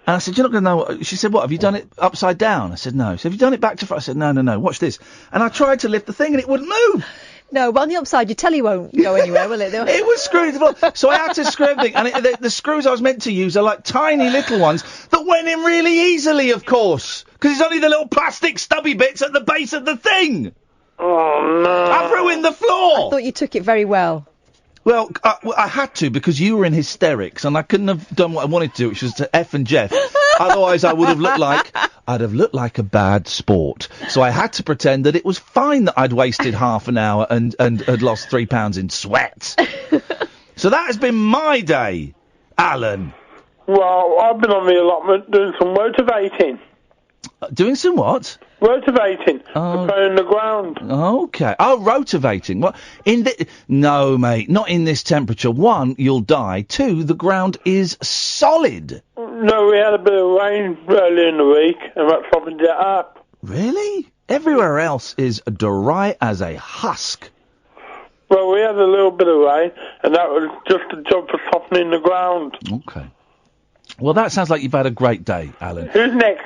And I said, you're not going to know what... She said, what, have you done it upside down? I said, no. She said, have you done it back to front? I said, no, watch this. And I tried to lift the thing and it wouldn't move. No, but on the upside, your telly won't go anywhere, will it? It was screwed to the floor. So I had to screw everything. And the screws I was meant to use are like tiny little ones that went in really easily, of course. Because it's only the little plastic stubby bits at the base of the thing. Oh, no. I've ruined the floor. I thought you took it very well. Well, I had to because you were in hysterics and I couldn't have done what I wanted to do, which was to F and Jeff. Otherwise, I'd have looked like a bad sport. So I had to pretend that it was fine that I'd wasted half an hour and had lost £3 in sweat. So that has been my day, Alan. Well, I've been on the allotment doing some motivating. Doing some what? Rotivating. Preparing the ground. Okay. Oh, rotivating. What? No, mate, not in this temperature. 1, you'll die. 2, the ground is solid. No, we had a bit of rain early in the week, and that softened it up. Really? Everywhere else is dry as a husk. Well, we had a little bit of rain, and that was just a job for softening the ground. Okay. Well, that sounds like you've had a great day, Alan. Who's next?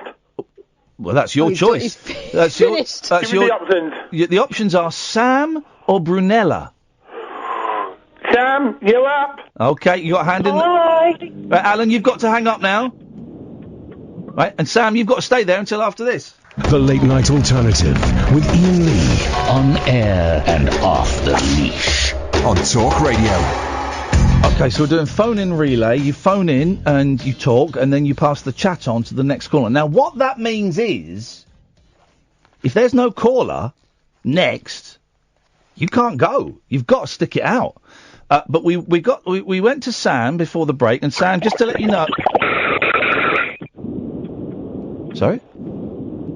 Well, that's your choice. That's Give me the options. The options are Sam or Brunella. Sam, you up? Okay, you got a hand in the... Right, Alan, you've got to hang up now. Right, and Sam, you've got to stay there until after this. The Late Night Alternative with Iain Lee. On air and off the leash. On Talk Radio. Okay, so we're doing phone-in relay. You phone in and you talk, and then you pass the chat on to the next caller. Now, what that means is, if there's no caller next, you can't go. You've got to stick it out. But we went to Sam before the break, and Sam, just to let you know... Sorry?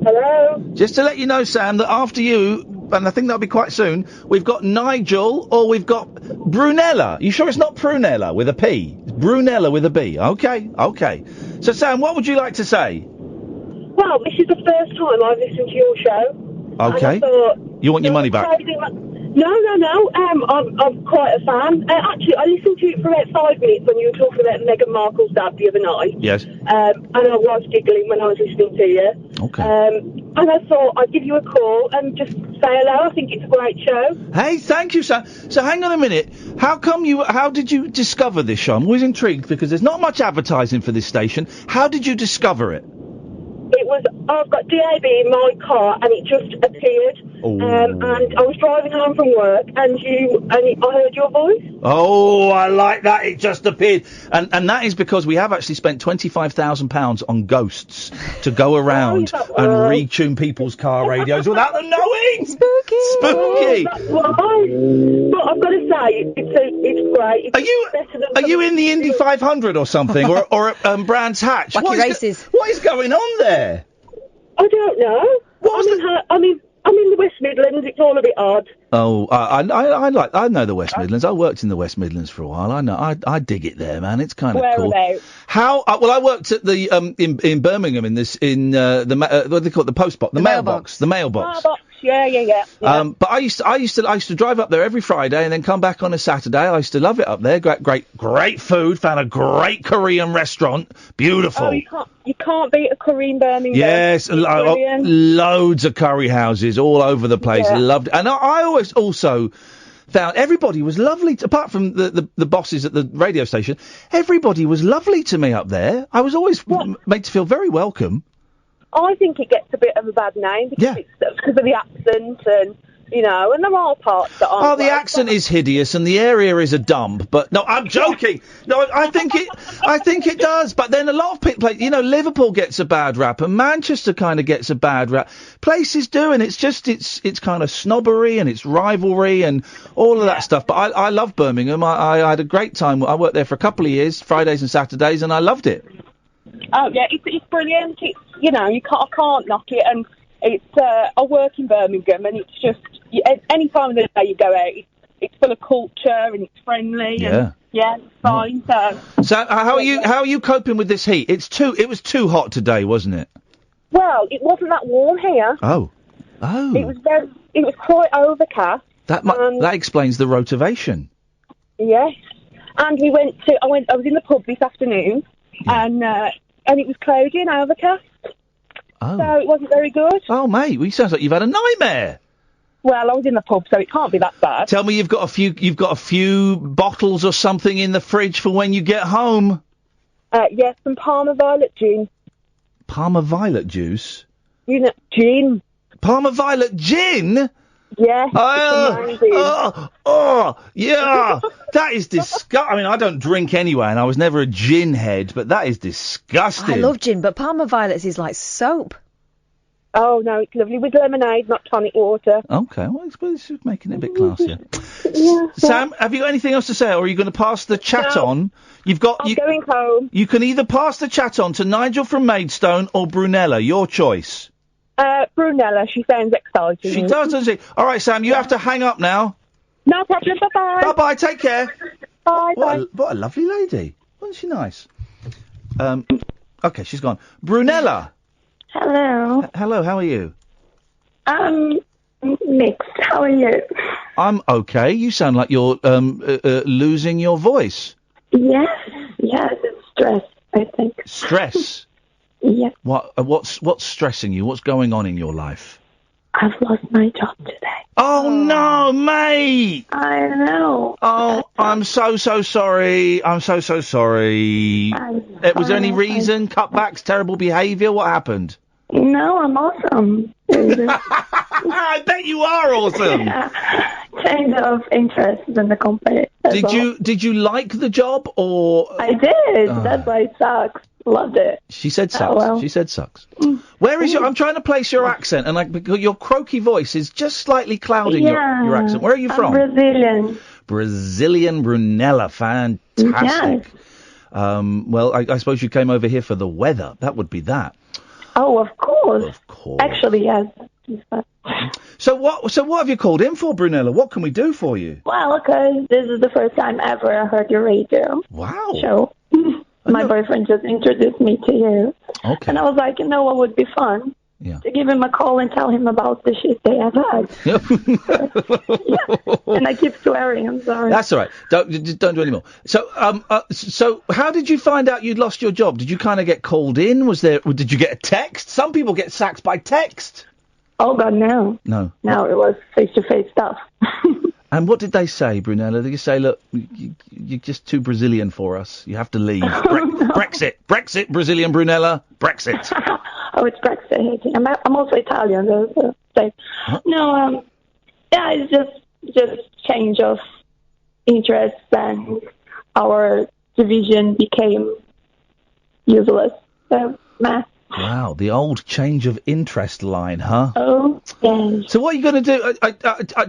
Hello? Just to let you know, Sam, that after you, and I think that'll be quite soon, we've got Nigel or we've got Brunella. You sure it's not Prunella with a P? It's Brunella with a B. Okay. So, Sam, what would you like to say? Well, this is the first time I've listened to your show. Okay. And I thought, you want your money back? No. I'm quite a fan. Actually, I listened to it for about 5 minutes when you were talking about Meghan Markle's dad the other night. Yes. And I was giggling when I was listening to you. Okay. And I thought I'd give you a call and just say hello. I think it's a great show. Hey, thank you, Sam. So hang on a minute. How did you discover this show? I'm always intrigued because there's not much advertising for this station. How did you discover it? I've got DAB in my car and it just appeared. And I was driving home from work and I heard your voice. Oh, I like that. It just appeared. And that is because we have actually spent £25,000 on ghosts to go around and retune people's car radios without them knowing. Spooky. That's why. But I've got to say, it's great. Are you in the Indy 500 or something? or at Brands Hatch? Wacky races. What is going on there? I don't know. I'm in the West Midlands. It's all a bit odd. Oh, I know the West Midlands. I worked in the West Midlands for a while. I know. I dig it there, man. It's kind of cool. Whereabouts? How? Well, I worked at the in Birmingham what do they call it? The post box, the mailbox, the mailbox. Yeah. But I used to drive up there every Friday and then come back on a Saturday. I used to love it up there. Great food. Found a great Korean restaurant. Beautiful. Oh, you can't beat a curry in Birmingham. Yes, loads of curry houses all over the place. Yeah. Loved it. And I always also found everybody was lovely, apart from the bosses at the radio station. Everybody was lovely to me up there. I was always made to feel very welcome. I think it gets a bit of a bad name because of the accent and, and there are parts that aren't. Oh, the accent is hideous and the area is a dump. But no, I'm joking. No, I think it does. But then a lot of people, Liverpool gets a bad rap and Manchester kind of gets a bad rap. Places do, and it's kind of snobbery and it's rivalry and all of that stuff. But I love Birmingham. I had a great time. I worked there for a couple of years, Fridays and Saturdays, and I loved it. Oh yeah, it's brilliant. It's I can't knock it, and it's I work in Birmingham, and it's just any time of the day you go out, it's full of culture and it's friendly. Yeah. And, it's fine. So how are you coping with this heat? It was too hot today, wasn't it? Well, it wasn't that warm here. Oh. It was quite overcast. That explains the rotivation. Yes, and I was in the pub this afternoon. Yeah. And it was cloudy and overcast. Oh. So it wasn't very good. Oh, mate, well, sounds like you've had a nightmare. Well, I was in the pub, so it can't be that bad. Tell me you've got a few bottles or something in the fridge for when you get home. Yes, some Parma Violet gin. Parma Violet juice? Gin. Parma Violet gin? Yeah. Yeah. That is disgusting. I mean, I don't drink anyway, and I was never a gin head, but that is disgusting. I love gin, but Parma Violets is like soap. Oh, no, it's lovely with lemonade, not tonic water. Okay, well, it's just making it a bit classier. Sam, have you got anything else to say, or are you going to pass the chat on? I'm going home. You can either pass the chat on to Nigel from Maidstone or Brunella, your choice. Brunella, she sounds exciting. She does, doesn't she? All right, Sam, you have to hang up now. No problem, bye-bye. Bye-bye, take care. Bye. What a lovely lady. Wasn't she nice? Okay, she's gone. Brunella. Hello. Hello, how are you? Mixed. How are you? I'm okay. You sound like you're losing your voice. Yes, it's stress, I think. Stress? Yes. What's stressing you? What's going on in your life? I've lost my job today. Oh no, mate! I know. Oh, I'm so sorry. I'm so sorry. Was there any reason? Cutbacks, terrible behaviour? What happened? No, I'm awesome. I bet you are awesome. Change of interest in the company. Did you like the job or? I did. That's why it sucks. Loved it. She said sucks. Oh, well. She said sucks. Where is I'm trying to place your accent, and because your croaky voice is just slightly clouding your accent. Where are you from? Brazilian. Brazilian Brunella. Fantastic. Yeah. Well, I suppose you came over here for the weather. That would be that. Oh, of course. Of course. Actually, yes. So what have you called in for, Brunella? What can we do for you? Well, because this is the first time ever I heard your radio show. My boyfriend just introduced me to you. Okay. And I was like, what would be fun? Yeah. To give him a call and tell him about the shit they have had. And I keep swearing, I'm sorry. That's all right. Don't do it anymore. So how did you find out you'd lost your job? Did you kind of get called in? Did you get a text? Some people get sacked by text. Oh, God, no. No. No, it was face-to-face stuff. And what did they say, Brunella? Did you say, look, you're just too Brazilian for us. You have to leave. Brexit, Brazilian Brunella, Brexit. Oh, it's Brexit. I'm also Italian, though. So. Huh? No, it's just change of interests, and our division became useless. So, meh. Wow, the old change of interest line, huh? Oh, yes. So what are you going to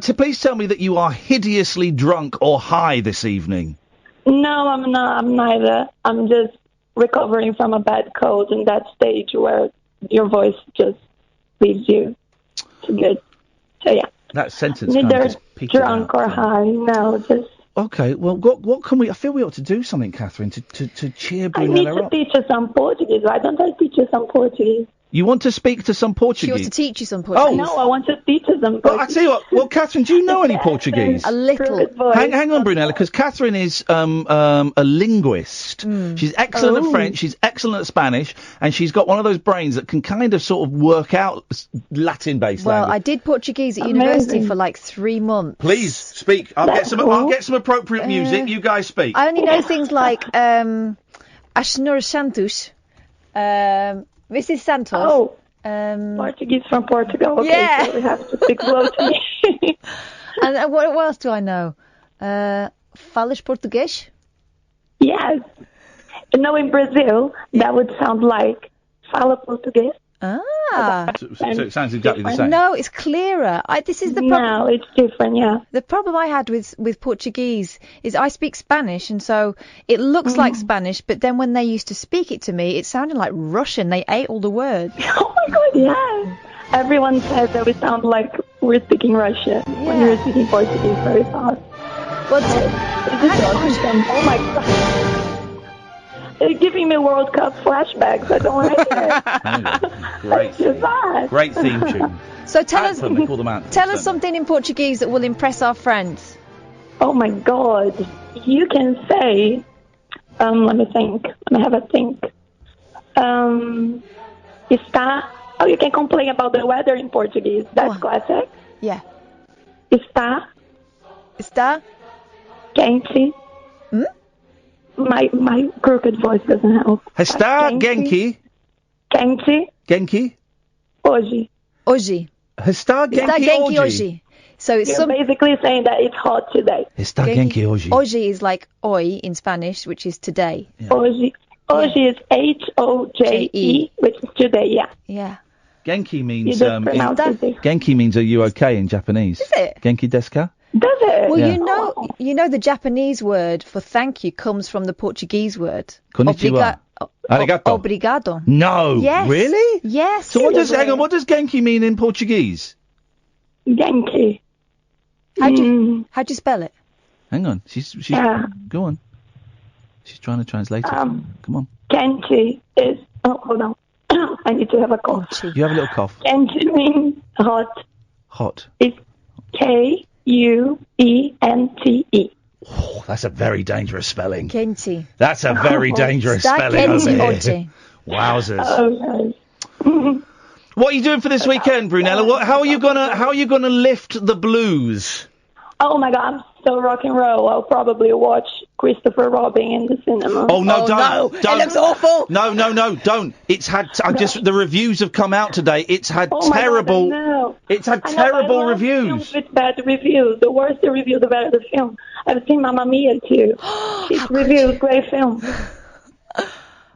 do? Please tell me that you are hideously drunk or high this evening. No, I'm not. I'm neither. I'm just recovering from a bad cold in that stage where your voice just leaves you too good. So, yeah. That sentence kind of just drunk or high. No, just. Okay, well, what can we... I feel we ought to do something, Catherine, to cheer Brunella up. I need to teach you some Portuguese. Why don't I teach you some Portuguese? You want to speak to some Portuguese? She wants to teach you some Portuguese. No, I want to teach you some Portuguese. Well, I tell you what. Well, Catherine, do you know any Portuguese? A little. Hang on, Brunella, because Catherine is a linguist. She's excellent at French. She's excellent at Spanish, and she's got one of those brains that can kind of sort of work out Latin-based language. Well, I did Portuguese at university for like 3 months. Please speak. I'll get some appropriate music. You guys speak. I only know things like A Senhora Santos. Mrs. Santos. Oh, Portuguese from Portugal. Okay, yeah. So we have to speak slow to me. And what else do I know? Falas Português? Yes. No, in Brazil, that would sound like Fala Português. So it sounds exactly the same. No, it's clearer. This is the problem. No, it's different, yeah. The problem I had with Portuguese is I speak Spanish, and so it looks like Spanish, but then when they used to speak it to me, it sounded like Russian. They ate all the words. Oh my God, yes. Everyone says that we sound like we're speaking Russian when we're speaking Portuguese very fast. Oh my God. It's giving me World Cup flashbacks. I don't like it. Great theme tune. So tell us something in Portuguese that will impress our friends. Oh my God. You can say, let me think. Let me have a think. You can complain about the weather in Portuguese. That's classic. Yeah. Está quente. My crooked voice doesn't help. Está Genki. Quente. Hoje. Está Genki hoje. So it's You're basically saying that it's hot today. Está Genki hoje. Hoje is like hoy in Spanish, which is today. Yeah. Hoje is Hoje, which is today. Yeah. Yeah. Genki means Genki means are you okay in Japanese? Is it? Genki desu ka? Does it? Well, you know the Japanese word for thank you comes from the Portuguese word. Konnichiwa. Arigato. Obrigado. No. Yes. Really? Yes. So what does Genki mean in Portuguese? Genki. How'd you spell it? Hang on. She's go on. She's trying to translate it. Come on. Genki is hold on. I need to have a cough. You have a little cough. Genki means hot. Hot. It's Kuente. Oh, that's a very dangerous spelling. Kenti. That's a very dangerous spelling over here. Wowzers. What are you doing for this weekend, Brunella? How are you gonna lift the blues? Oh my God, I'm so rock and roll. I'll probably watch Christopher Robin in the cinema. Oh no, don't. It looks awful. No, don't. It's had the reviews have come out today. It's had terrible. God, it's had terrible reviews. With bad reviews. The worse the review, the better the film. I've seen Mamma Mia too. It's reviewed, great film.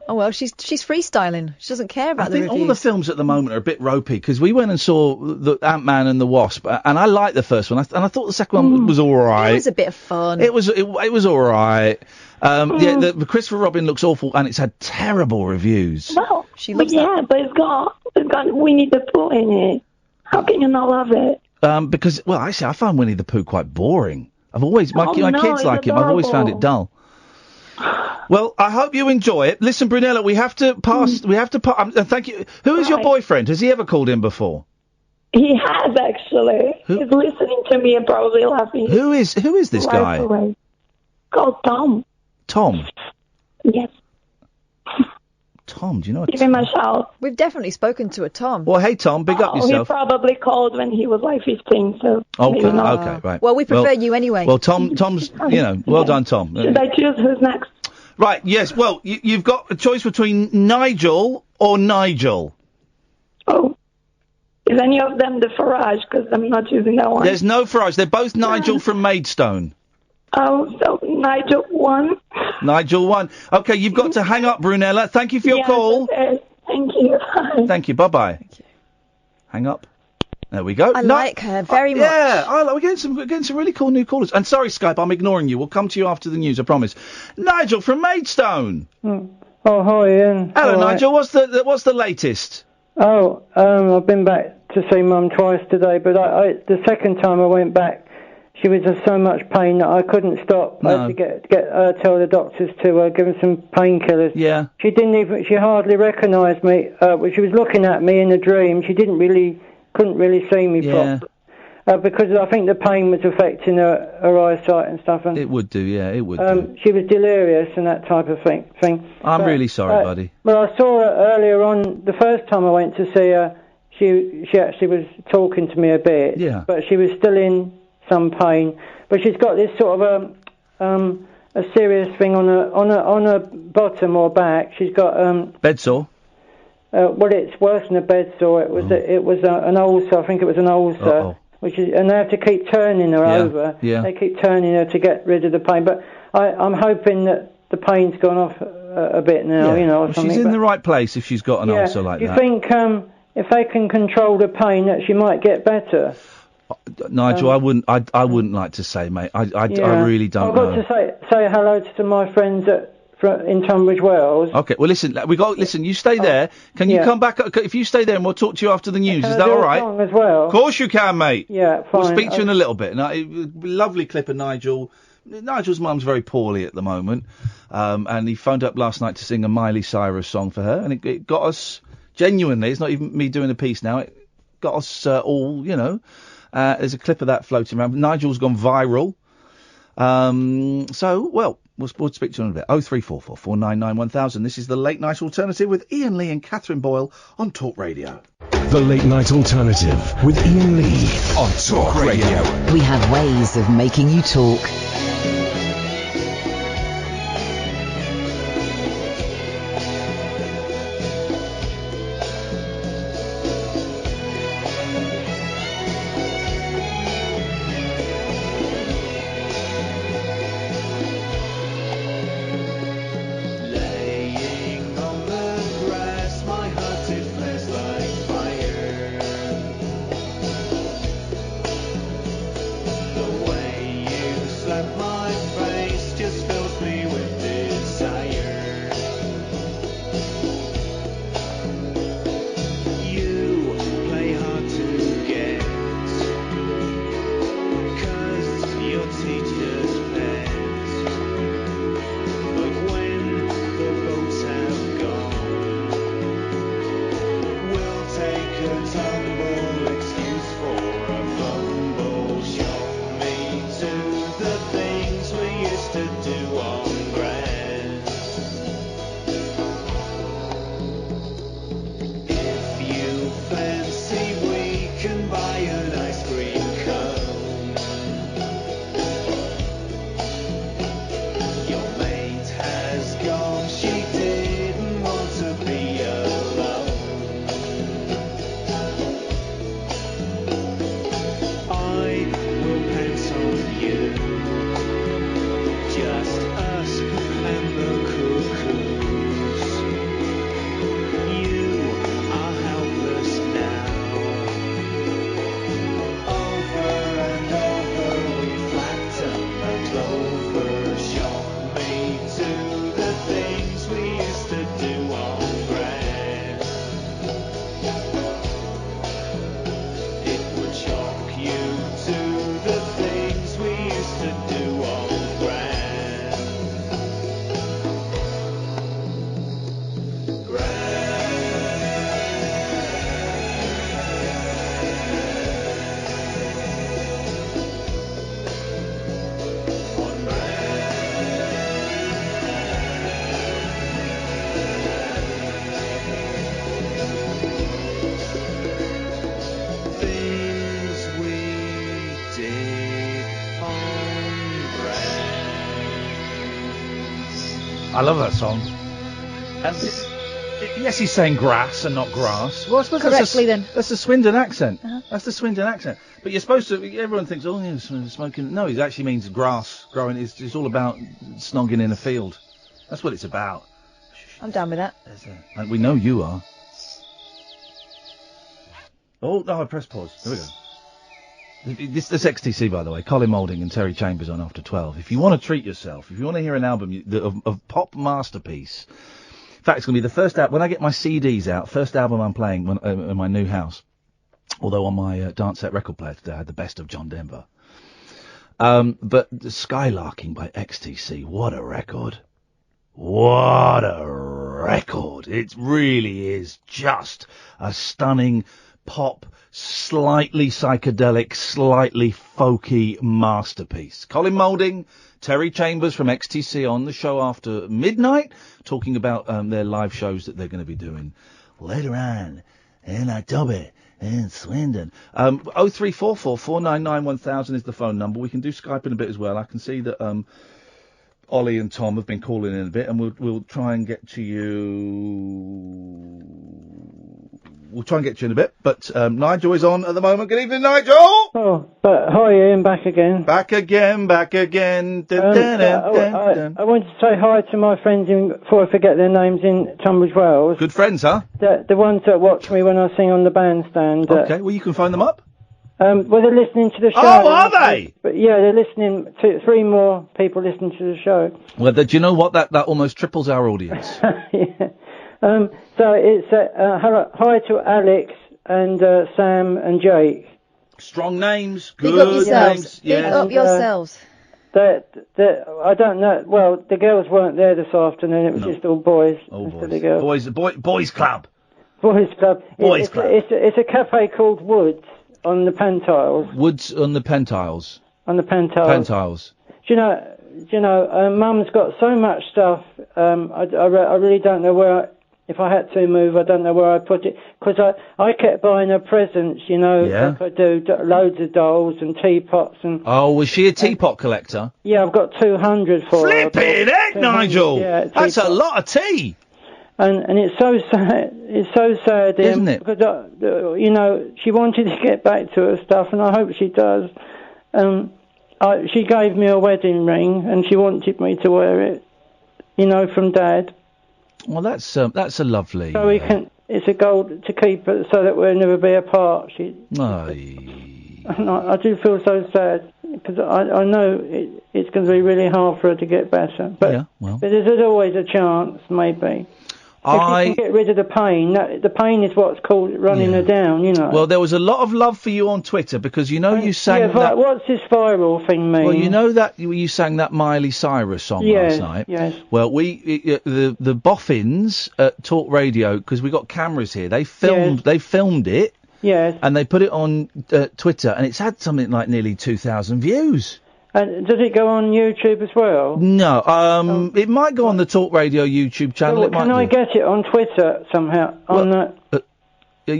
Oh well, she's freestyling. She doesn't care about the reviews. I think all the films at the moment are a bit ropey because we went and saw the Ant-Man and the Wasp, and I liked the first one, and I thought the second one was all right. It was a bit of fun. It was all right. The Christopher Robin looks awful, and it's had terrible reviews. Well, but it's got Winnie the Pooh in it. How can you not love it? Because actually, I found Winnie the Pooh quite boring. I've always my kids like him. I've always found it dull. Well, I hope you enjoy it. Listen, Brunella, we have to pass. Thank you. Who is your boyfriend? Has he ever called in before? He has actually. He's listening to me and probably laughing. Who is this guy? Called Tom. Tom. Yes. Tom, do you know? Give him a shout. We've definitely spoken to a Tom. Well, hey Tom, big up yourself. He probably called when he was like 15, so. Okay, right. Well, we prefer you anyway. Well, Tom's, well done, Tom. Should I choose who's next? Right, yes. Well, you've got a choice between Nigel or Nigel. Oh. Is any of them the Farage? Because I'm not choosing that one. There's no Farage. They're both Nigel from Maidstone. Oh, so Nigel won. Nigel won. Okay, you've got to hang up, Brunella. Thank you for your call. Okay. Thank you. Bye. Thank you. Bye-bye. Thank you. Hang up. There we go. I like her very much. Yeah, we're getting some really cool new callers. And sorry, Skype, I'm ignoring you. We'll come to you after the news, I promise. Nigel from Maidstone. Oh, hi, Ian. Hello, Nigel. What's the latest? I've been back to see Mum twice today, but the second time I went back, she was in so much pain that I couldn't stop. No. I had to tell the doctors to give her some painkillers. Yeah. She hardly recognised me. When she was looking at me in a dream, she couldn't really see me properly. Because I think the pain was affecting her eyesight and stuff. And, it would do, yeah, it would do. she was delirious and that type of thing. I'm really sorry, buddy. Well, I saw her earlier on. The first time I went to see her, she actually was talking to me a bit. Yeah. But she was still in some pain. But she's got this sort of a serious thing on her bottom or back. She's got bed sore. Well, it's worse than a bed sore. It was an ulcer. I think it was an ulcer. And they have to keep turning her over. Yeah. They keep turning her to get rid of the pain. But I'm hoping that the pain's gone off a bit now. Yeah. You know, or well, something. she's in the right place if she's got an ulcer like that. Do you think if they can control the pain, that she might get better? Nigel, I wouldn't like to say, mate. I really don't know. I've got to say hello to my friends in Tunbridge Wells. Okay, well listen, you stay there. Can you come back? If you stay there and we'll talk to you after the news, is that all right? Song as well? Of course you can, mate. Yeah, fine. We'll speak to you in a little bit. Now, lovely clip of Nigel. Nigel's mum's very poorly at the moment, and he phoned up last night to sing a Miley Cyrus song for her, and it got us, genuinely, it's not even me doing a piece now, it got us all, you know. There's a clip of that floating around. Nigel's gone viral. We'll speak to you in a bit. 0344 499 1000. This is the Late Night Alternative with Iain Lee and Catherine Boyle on Talk Radio. The Late Night Alternative with Iain Lee on Talk Radio. We have ways of making you talk. I love that song. And yes, he's saying grass and not grass. Well, I suppose that's the Swindon accent. Uh-huh. That's the Swindon accent. But you're supposed to. Everyone thinks, oh, yeah, smoking. No, it actually means grass growing. It's all about snogging in a field. That's what it's about. I'm down with that. And we know you are. Oh no! I pressed pause. There we go. This XTC, by the way. Colin Moulding and Terry Chambers on after 12. If you want to treat yourself, if you want to hear an album of pop masterpiece, in fact, it's going to be the first album when I get my CDs out. First album I'm playing in my new house. Although on my dance set record player today, I had the best of John Denver. But the Skylarking by XTC, what a record. What a record. It really is just a stunning pop, slightly psychedelic, slightly folky masterpiece. Colin Moulding, Terry Chambers from XTC on the show after midnight, talking about their live shows that they're going to be doing later on in October in Swindon. 0344 499 1000 is the phone number. We can do Skype in a bit as well. I can see that Ollie and Tom have been calling in a bit, and we'll try and get to you. We'll try and get to you in a bit, but Nigel is on at the moment. Good evening, Nigel! Oh, but hi Ian, back again. Back again. I wanted to say hi to my friends before I forget their names in Tunbridge Wells. Good friends, huh? The ones that watch me when I sing on the bandstand. Okay, well you can phone them up. Well, they're listening to the show. Oh, are they? But yeah, they're listeing to 3 more people listening to the show. Well, do you know what? That almost triples our audience. Yeah. So it's hi to Alex and Sam and Jake. Strong names, Big good up yourselves. names. Big up yourselves. I don't know. Well, the girls weren't there this afternoon. It was just all boys. All boys. The girls. Boys club. Boys club. Boys club. It's a cafe called Woods on the Pentiles. Woods on the Pentiles. On the Pentiles. Pentiles. Do you know, Mum's got so much stuff. I really don't know where. If I had to move, I don't know where I'd put it. Because I kept buying her presents, you know. Yeah. Like I do, loads of dolls and teapots and... Oh, was she a teapot collector? Yeah, I've got 200 for her. Flipping heck, Nigel! Yeah, that's a lot of tea! And it's so sad. It's so sad, isn't it? Because, you know, she wanted to get back to her stuff, and I hope she does. She gave me a wedding ring, and she wanted me to wear it, you know, from Dad. Well, that's a lovely... So we can... It's a goal to keep it so that we'll never be apart. I do feel so sad, because I know it's going to be really hard for her to get better. But, but there's always a chance, maybe. If you can get rid of the pain, the pain is what's called running her down, you know. Well, there was a lot of love for you on Twitter, because you know you sang that... what's this viral thing mean? Well, you know that you sang that Miley Cyrus song last night? Yes. Well, the boffins at Talk Radio, because we got cameras here, they filmed it. Yes. And they put it on Twitter, and it's had something like nearly 2,000 views. And does it go on YouTube as well? No, it might go on the Talk Radio YouTube channel. Well, can I get it on Twitter somehow?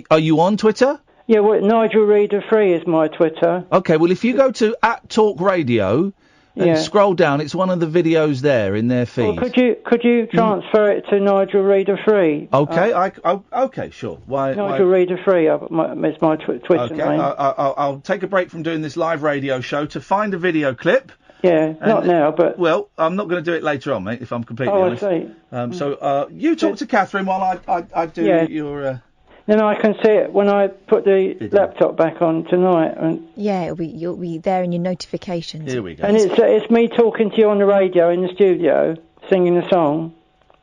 Are you on Twitter? Yeah, well, Nigel Reader Free is my Twitter. Okay, well, if you go to @Talk Radio and scroll down, it's one of the videos there in their feed. Well, could you transfer it to Nigel Reader Free? Okay, okay, sure. Nigel Reader Free is my Twitter name. I'll take a break from doing this live radio show to find a video clip. Yeah, not now, but... Well, I'm not going to do it later on, mate, if I'm completely honest. I see. So you talk to Catherine while I do your... Then I can see it when I put the laptop back on tonight. Yeah, you'll be there in your notifications. Here we go. And it's me talking to you on the radio in the studio, singing a song.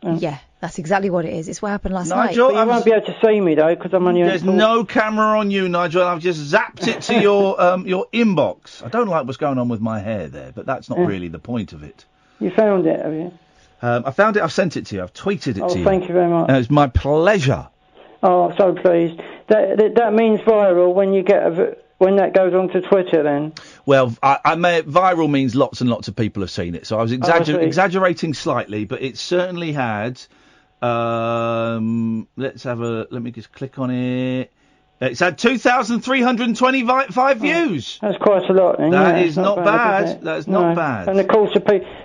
Yeah, that's exactly what it is. It's what happened last Nigel, night. But you won't be able to see me, though, because I'm on your... There's no camera on you, Nigel. I've just zapped it to your inbox. I don't like what's going on with my hair there, but that's not really the point of it. You found it, have you? I found it. I've sent it to you. I've tweeted it to you. Oh, thank you very much. It's my pleasure. Oh, so pleased. That means viral when you when that goes onto Twitter, then. Well, viral means lots and lots of people have seen it. So I was exaggerating slightly, but it certainly had. Let me just click on it. It's had 2,325 views. That's quite a lot, then. That is not bad. That's not bad. And of course,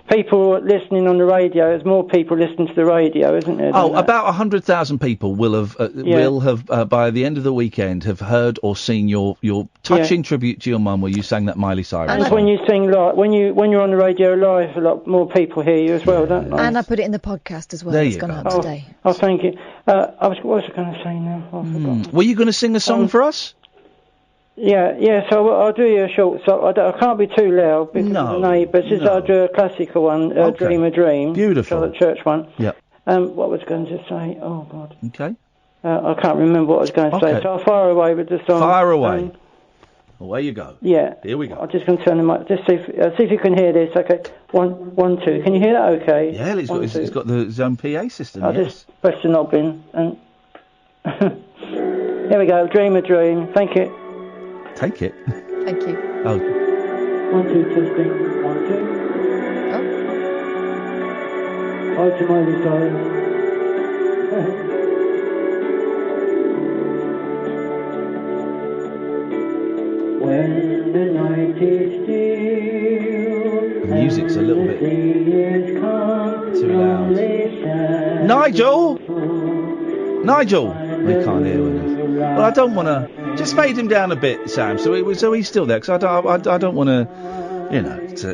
people listening on the radio, there's more people listening to the radio, isn't there? Oh, about 100,000 people will have by the end of the weekend have heard or seen your touching tribute to your mum where you sang that Miley Cyrus. And when you sing live, when you're on the radio live, a lot more people hear you as well, don't they? And I put it in the podcast as well. It's gone out today. Oh, thank you. What was I going to say now? I forgot. Were you going to sing a song for us? Yeah, so I'll do you a short song. I can't be too loud because of the neighbours. I'll do a classical one, Dream a Dream. Beautiful. Charlotte Church one. Yeah. What was I going to say? Oh, God. Okay. I can't remember what I was going to say, so I'll fire away with the song. Fire away. Away you go. Yeah. Here we go. I'm just going to turn the mic. Just see if you can hear this. Okay. 1, 1, 2. Can you hear that? Okay. Yeah, it's got his own PA system. I'll just press the knob in and. Here we go. Dream a dream. Thank you. Take it. Thank you. Oh. 1, 2, testing. 1, 2. Hi to Maidstone. When the night is still, the music's a little bit too loud. Nigel, we can't hear him. Well, I don't want to just fade him down a bit, Sam. So he's still there because I don't want to,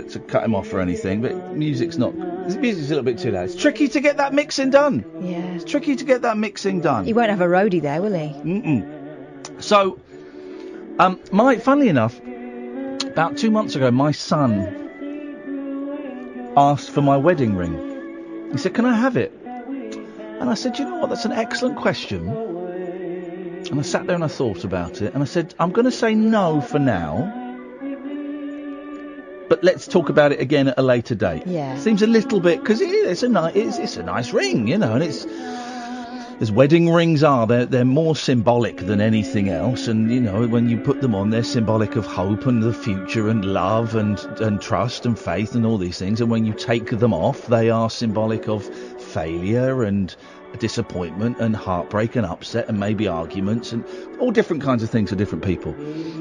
to cut him off or anything. But the music's a little bit too loud. It's tricky to get that mixing done. Yeah. It's tricky to get that mixing done. He won't have a roadie there, will he? So. Funnily enough, about 2 months ago, my son asked for my wedding ring. He said, "Can I have it?" And I said, "You know what? That's an excellent question." And I sat there and I thought about it, and I said, "I'm going to say no for now, but let's talk about it again at a later date." Yeah. Seems a little bit because it's a nice ring, and it's. As wedding rings are, they're more symbolic than anything else, and when you put them on, they're symbolic of hope and the future and love and trust and faith and all these things. And when you take them off, they are symbolic of failure and disappointment and heartbreak and upset and maybe arguments and all different kinds of things for different people.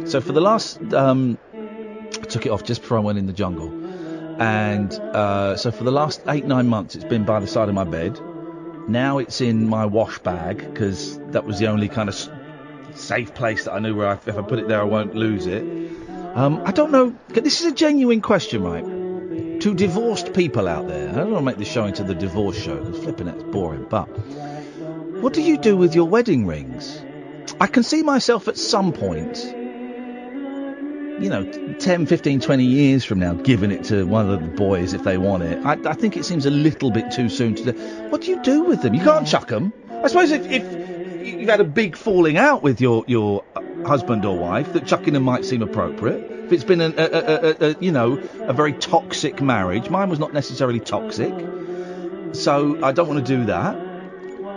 So for the last, I took it off just before I went in the jungle, and so for the last 8-9 months, it's been by the side of my bed. Now it's in my wash bag because that was the only kind of safe place that I knew where if I put it there I won't lose it. I don't know. This is a genuine question, right? To divorced people out there, I don't want to make this show into the divorce show because flipping it's boring, but what do you do with your wedding rings? I can see myself at some point, 10, 15, 20 years from now, giving it to one of the boys if they want it. I think it seems a little bit too soon to do. What do you do with them? You can't chuck them. I suppose if you've had a big falling out with your husband or wife, that chucking them might seem appropriate. If it's been a very toxic marriage, mine was not necessarily toxic, so I don't want to do that.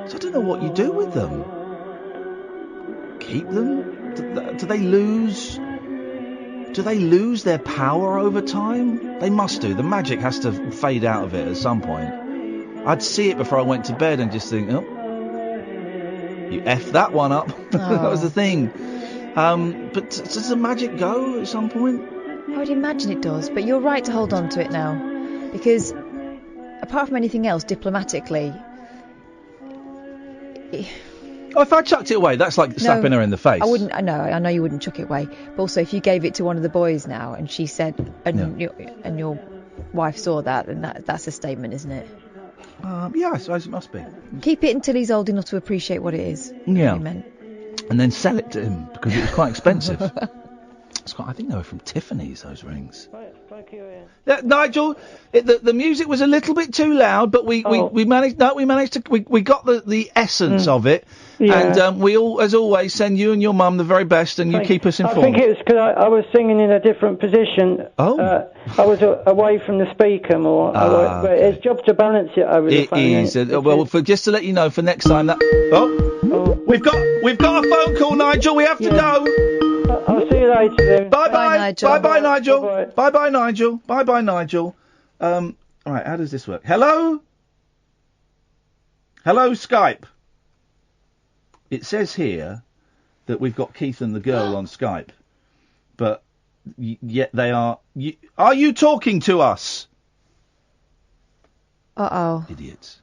So I don't know what you do with them. Keep them? Do they lose? Do they lose their power over time? They must do. The magic has to fade out of it at some point. I'd see it before I went to bed and just think, oh, you effed that one up. That was the thing. But does the magic go at some point? I would imagine it does, but you're right to hold on to it now. Because, apart from anything else, diplomatically... if I chucked it away, that's like slapping her in the face. I wouldn't. I know you wouldn't chuck it away. But also, if you gave it to one of the boys now, and she said, and your wife saw that, then that's a statement, isn't it? Yeah, I suppose it must be. Keep it until he's old enough to appreciate what it is. Yeah. And then sell it to him because it was quite expensive. I think they were from Tiffany's, those rings. Thank you, Iain. Yeah, Nigel, the music was a little bit too loud, but we managed to we got the essence of it. Yeah. And we all, as always, send you and your mum the very best, and you keep us informed. I think it was because I was singing in a different position. Oh. I was away from the speaker more. But it's job to balance it over the phone. It is. Well, just to let you know, for next time that. We've got a phone call, Nigel. We have to go. I'll see you later then. Bye-bye, Nigel. Bye-bye, Nigel. Bye-bye, Nigel. Bye-bye, Nigel. All right, how does this work? Hello? Hello, Skype. It says here that we've got Keith and the girl on Skype, but yet they are... Are you talking to us? Uh-oh. Idiots.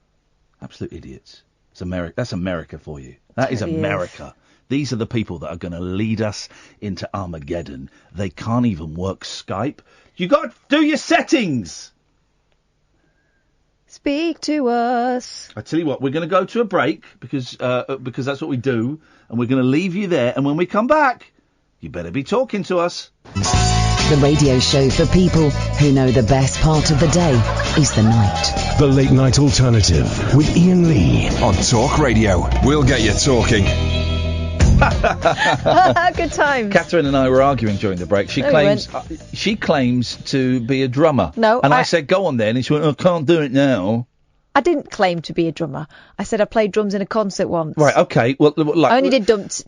Absolute idiots. It's America. That's America for you. That is America. These are the people that are going to lead us into Armageddon. They can't even work Skype. You got to do your settings. Speak to us. I tell you what, we're going to go to a break because that's what we do, and we're going to leave you there. And when we come back, you better be talking to us. The radio show for people who know the best part of the day is the night. The Late Night Alternative with Iain Lee on Talk Radio. We'll get you talking. Good times. Catherine and I were arguing during the break. She claims to be a drummer. No, and I said, go on then. And she went, I can't do it now. I didn't claim to be a drummer. I said I played drums in a concert once. Right, okay. Well, like, I only did dumps.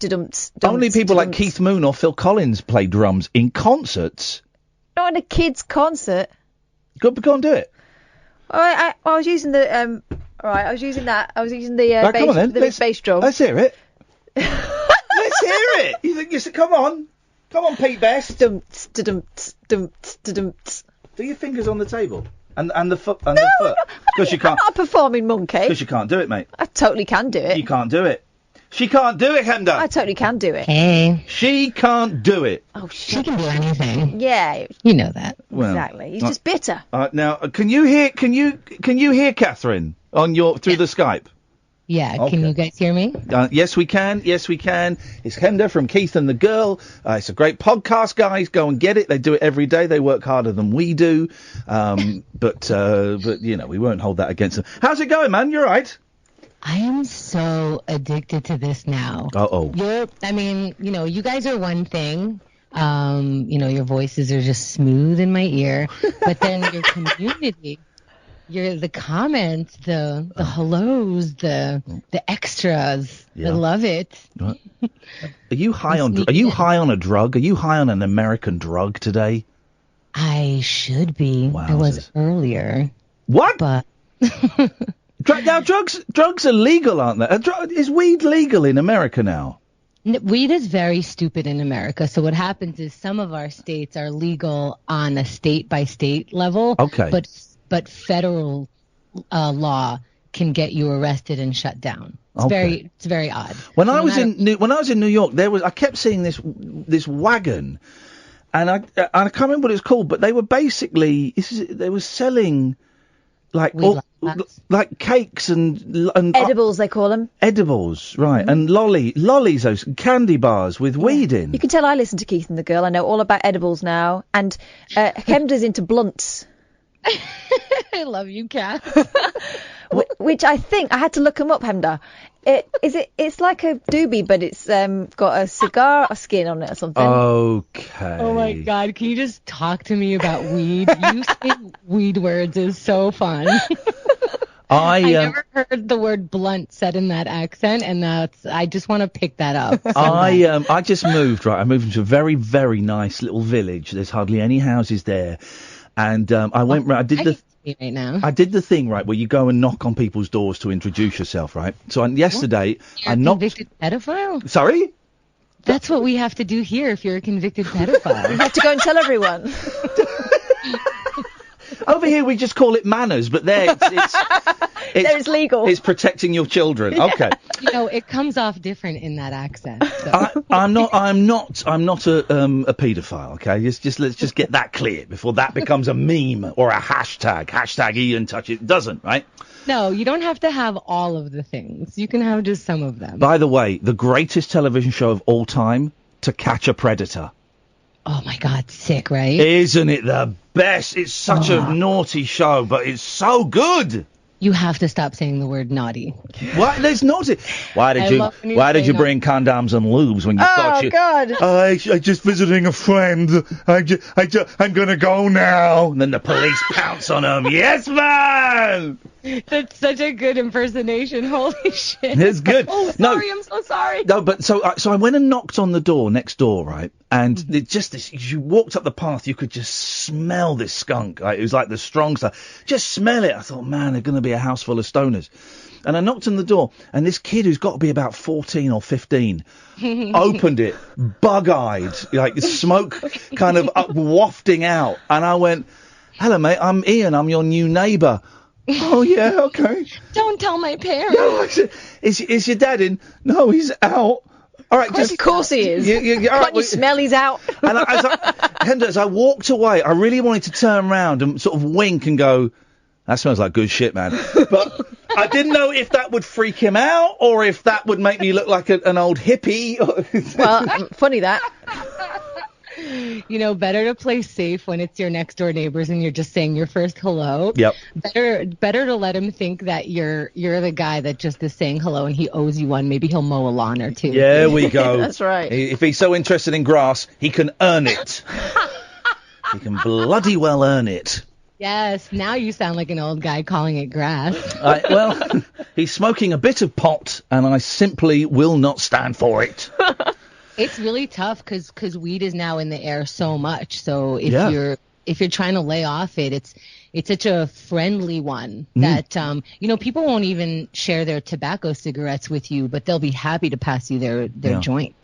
Only people like Keith Moon or Phil Collins play drums in concerts. Not in a kid's concert. Go and do it. All right, I was using the all right, I was using that. I was using the right, bass, come on then. bass drum. Let's hear it. Let's hear it. You said, come on, Pete Best. Dumps. Do your fingers on the table and the foot the foot. Because you can't. I'm not a performing monkey. Because you can't do it, mate. I totally can do it. You can't do it. She can't do it, Chemda. I totally can do it. Hey. She can't do it. Oh, she can do anything. Yeah. You know that. Well, exactly. He's just bitter. Now, can you hear Catherine on through the Skype? Yeah. Okay. Can you guys hear me? Yes, we can. Yes, we can. It's Chemda from Keith and the Girl. It's a great podcast, guys. Go and get it. They do it every day. They work harder than we do. But you know, we won't hold that against them. How's it going, man? You all right? I am so addicted to this now. Uh-oh. I mean, you know, you guys are one thing. You know, your voices are just smooth in my ear. But then your community, the comments, the hellos, the extras. Yeah. I love it. Are you high on a drug? Are you high on an American drug today? I should be. Wow, I was earlier. What? But now drugs are legal, aren't they? Is weed legal in America now? Weed is very stupid in America. So what happens is some of our states are legal on a state by state level. Okay. But federal law can get you arrested and shut down. It's very odd. When I was in New York, I kept seeing this wagon, and I can't remember what it's called, but they were basically they were selling like cakes and edibles, they call them. Edibles, right? Mm-hmm. And lollies, those candy bars with weed in. You can tell I listen to Keith and the Girl. I know all about edibles now, and Chemda's into blunts. I love you, Kath. Which I think I had to look them up, Chemda. It's like a doobie, but it's got a cigar skin on it or something. Okay. Oh my God! Can you just talk to me about weed? Using weed words is so fun. I never heard the word blunt said in that accent, and I just want to pick that up. I just moved. Right, I moved into a very, very nice little village. There's hardly any houses there, and I went. I did the thing right where you go and knock on people's doors to introduce yourself, right? So yesterday I knocked. Convicted pedophile? Sorry? That's what we have to do here if you're a convicted pedophile. You have to go and tell everyone. Over here we just call it manners, but there it's legal. It's protecting your children. Okay. You know, it comes off different in that accent. So. I'm not a paedophile. Okay, let's just get that clear before that becomes a meme or a hashtag. Hashtag Iain touch it. Doesn't, right? No, you don't have to have all of the things. You can have just some of them. By the way, the greatest television show of all time, To Catch a Predator. Oh my God, sick, right? Isn't it the best? It's such a naughty show, but it's so good. You have to stop saying the word naughty. What? There's naughty. Why did you bring condoms and lubes when you thought you? Oh God! I just visiting a friend. I'm gonna go now. And then the police pounce on him. Yes, man. That's such a good impersonation. Holy shit! It's good. Oh, sorry. I'm so sorry. No, but so I went and knocked on the door next door, right? And it just as you walked up the path, you could just smell this skunk. Like, it was like the strong stuff. Just smell it. I thought, man, they're going to be a house full of stoners. And I knocked on the door, and this kid who's got to be about 14 or 15 opened it, bug-eyed, like smoke kind of up wafting out. And I went, hello, mate, I'm Iain. I'm your new neighbour. Oh, yeah, okay. Don't tell my parents. No, I said, is your dad in? No, he's out. All right, of course he is. All right, you smell he's out. And as I walked away, I really wanted to turn around and sort of wink and go, that smells like good shit, man. But I didn't know if that would freak him out or if that would make me look like an old hippie. Well, funny that. Better to play safe when it's your next door neighbors and you're just saying your first hello. Yep. Better to let him think that you're the guy that just is saying hello and he owes you one. Maybe he'll mow a lawn or two. There we go. That's right. If he's so interested in grass, he can earn it. He can bloody well earn it. Yes, now you sound like an old guy calling it grass. Well, he's smoking a bit of pot, and I simply will not stand for it. It's really tough because weed is now in the air so much. So if you're trying to lay off it, it's such a friendly one that people won't even share their tobacco cigarettes with you, but they'll be happy to pass you their joint.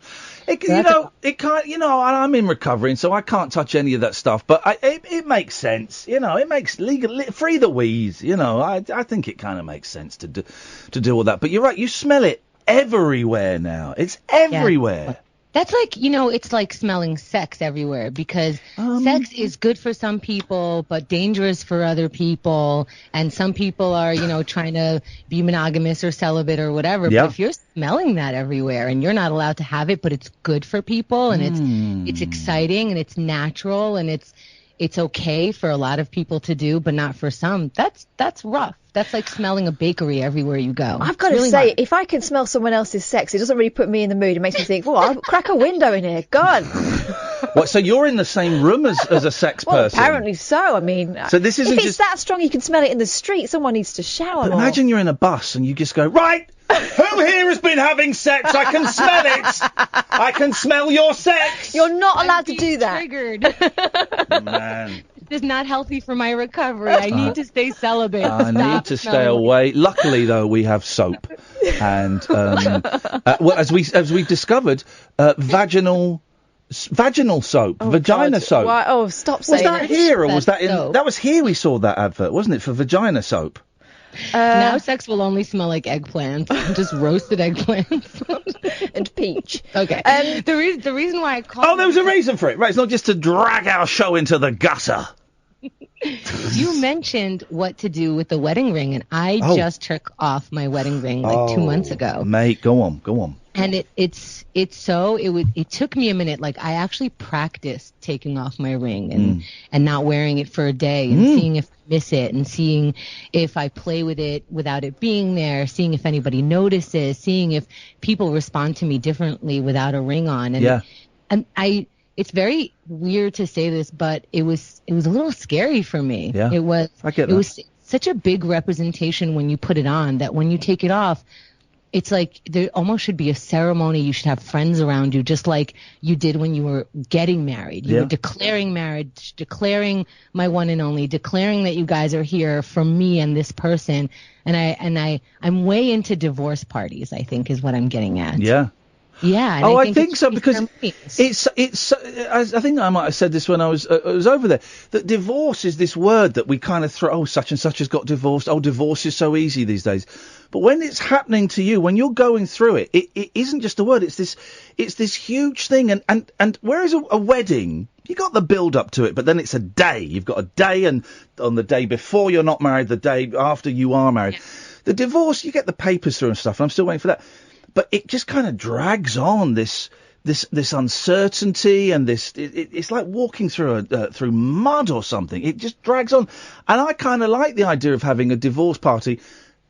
I'm in recovery, and so I can't touch any of that stuff. But it makes sense, It makes legal, free the weeds, I think it kind of makes sense to do all that. But you're right, you smell it everywhere now. It's everywhere. Yeah. That's like, it's like smelling sex everywhere because sex is good for some people, but dangerous for other people. And some people are, trying to be monogamous or celibate or whatever. Yeah. But if you're smelling that everywhere and you're not allowed to have it, but it's good for people and it's exciting and it's natural and it's okay for a lot of people to do, but not for some. That's rough. That's like smelling a bakery everywhere you go. I've got to say, if I can smell someone else's sex, it doesn't really put me in the mood. It makes me think, I'll crack a window in here. Go on. What, so you're in the same room as a sex person? Apparently so. I mean, so this isn't if it's that strong you can smell it in the street, someone needs to shower more. Imagine you're in a bus and you just go, right, who here has been having sex? I can smell it. I can smell your sex. You're not allowed to do that. Triggered. Man. This is not healthy for my recovery. I need to stay celibate. I need to stay away. Luckily, though, we have soap, and as we discovered, vaginal soap, vagina soap. Why? Oh, stop saying it. Was that here or was that in? Soap. That was here. We saw that advert, wasn't it, for vagina soap? Now sex will only smell like eggplant, just roasted eggplants and peach. Okay. The reason why I called. Oh, there was a reason for it, right? It's not just to drag our show into the gutter. You mentioned what to do with the wedding ring, and I just took off my wedding ring 2 months ago. Mate, go on. And it took me a minute. Like I actually practiced taking off my ring and not wearing it for a day and seeing if I miss it and seeing if I play with it without it being there, seeing if anybody notices, seeing if people respond to me differently without a ring on. And it's very weird to say this, but it was a little scary for me. Yeah. It was such a big representation when you put it on that when you take it off, it's like there almost should be a ceremony. You should have friends around you, just like you did when you were getting married. You were declaring marriage, declaring my one and only, declaring that you guys are here for me and this person. And I'm way into divorce parties, I think, is what I'm getting at. Yeah. Yeah. And I think so because it's. I think I might have said this when I was over there. That divorce is this word that we kind of throw. Oh, such and such has got divorced. Oh, divorce is so easy these days. But when it's happening to you, when you're going through it, it isn't just a word. It's this huge thing. And whereas a wedding, you got the build up to it, but then it's a day. You've got a day, and on the day before you're not married, the day after you are married. Yeah. The divorce, you get the papers through and stuff. And I'm still waiting for that. But it just kind of drags on this uncertainty and it's like walking through mud or something. It just drags on. And I kind of like the idea of having a divorce party,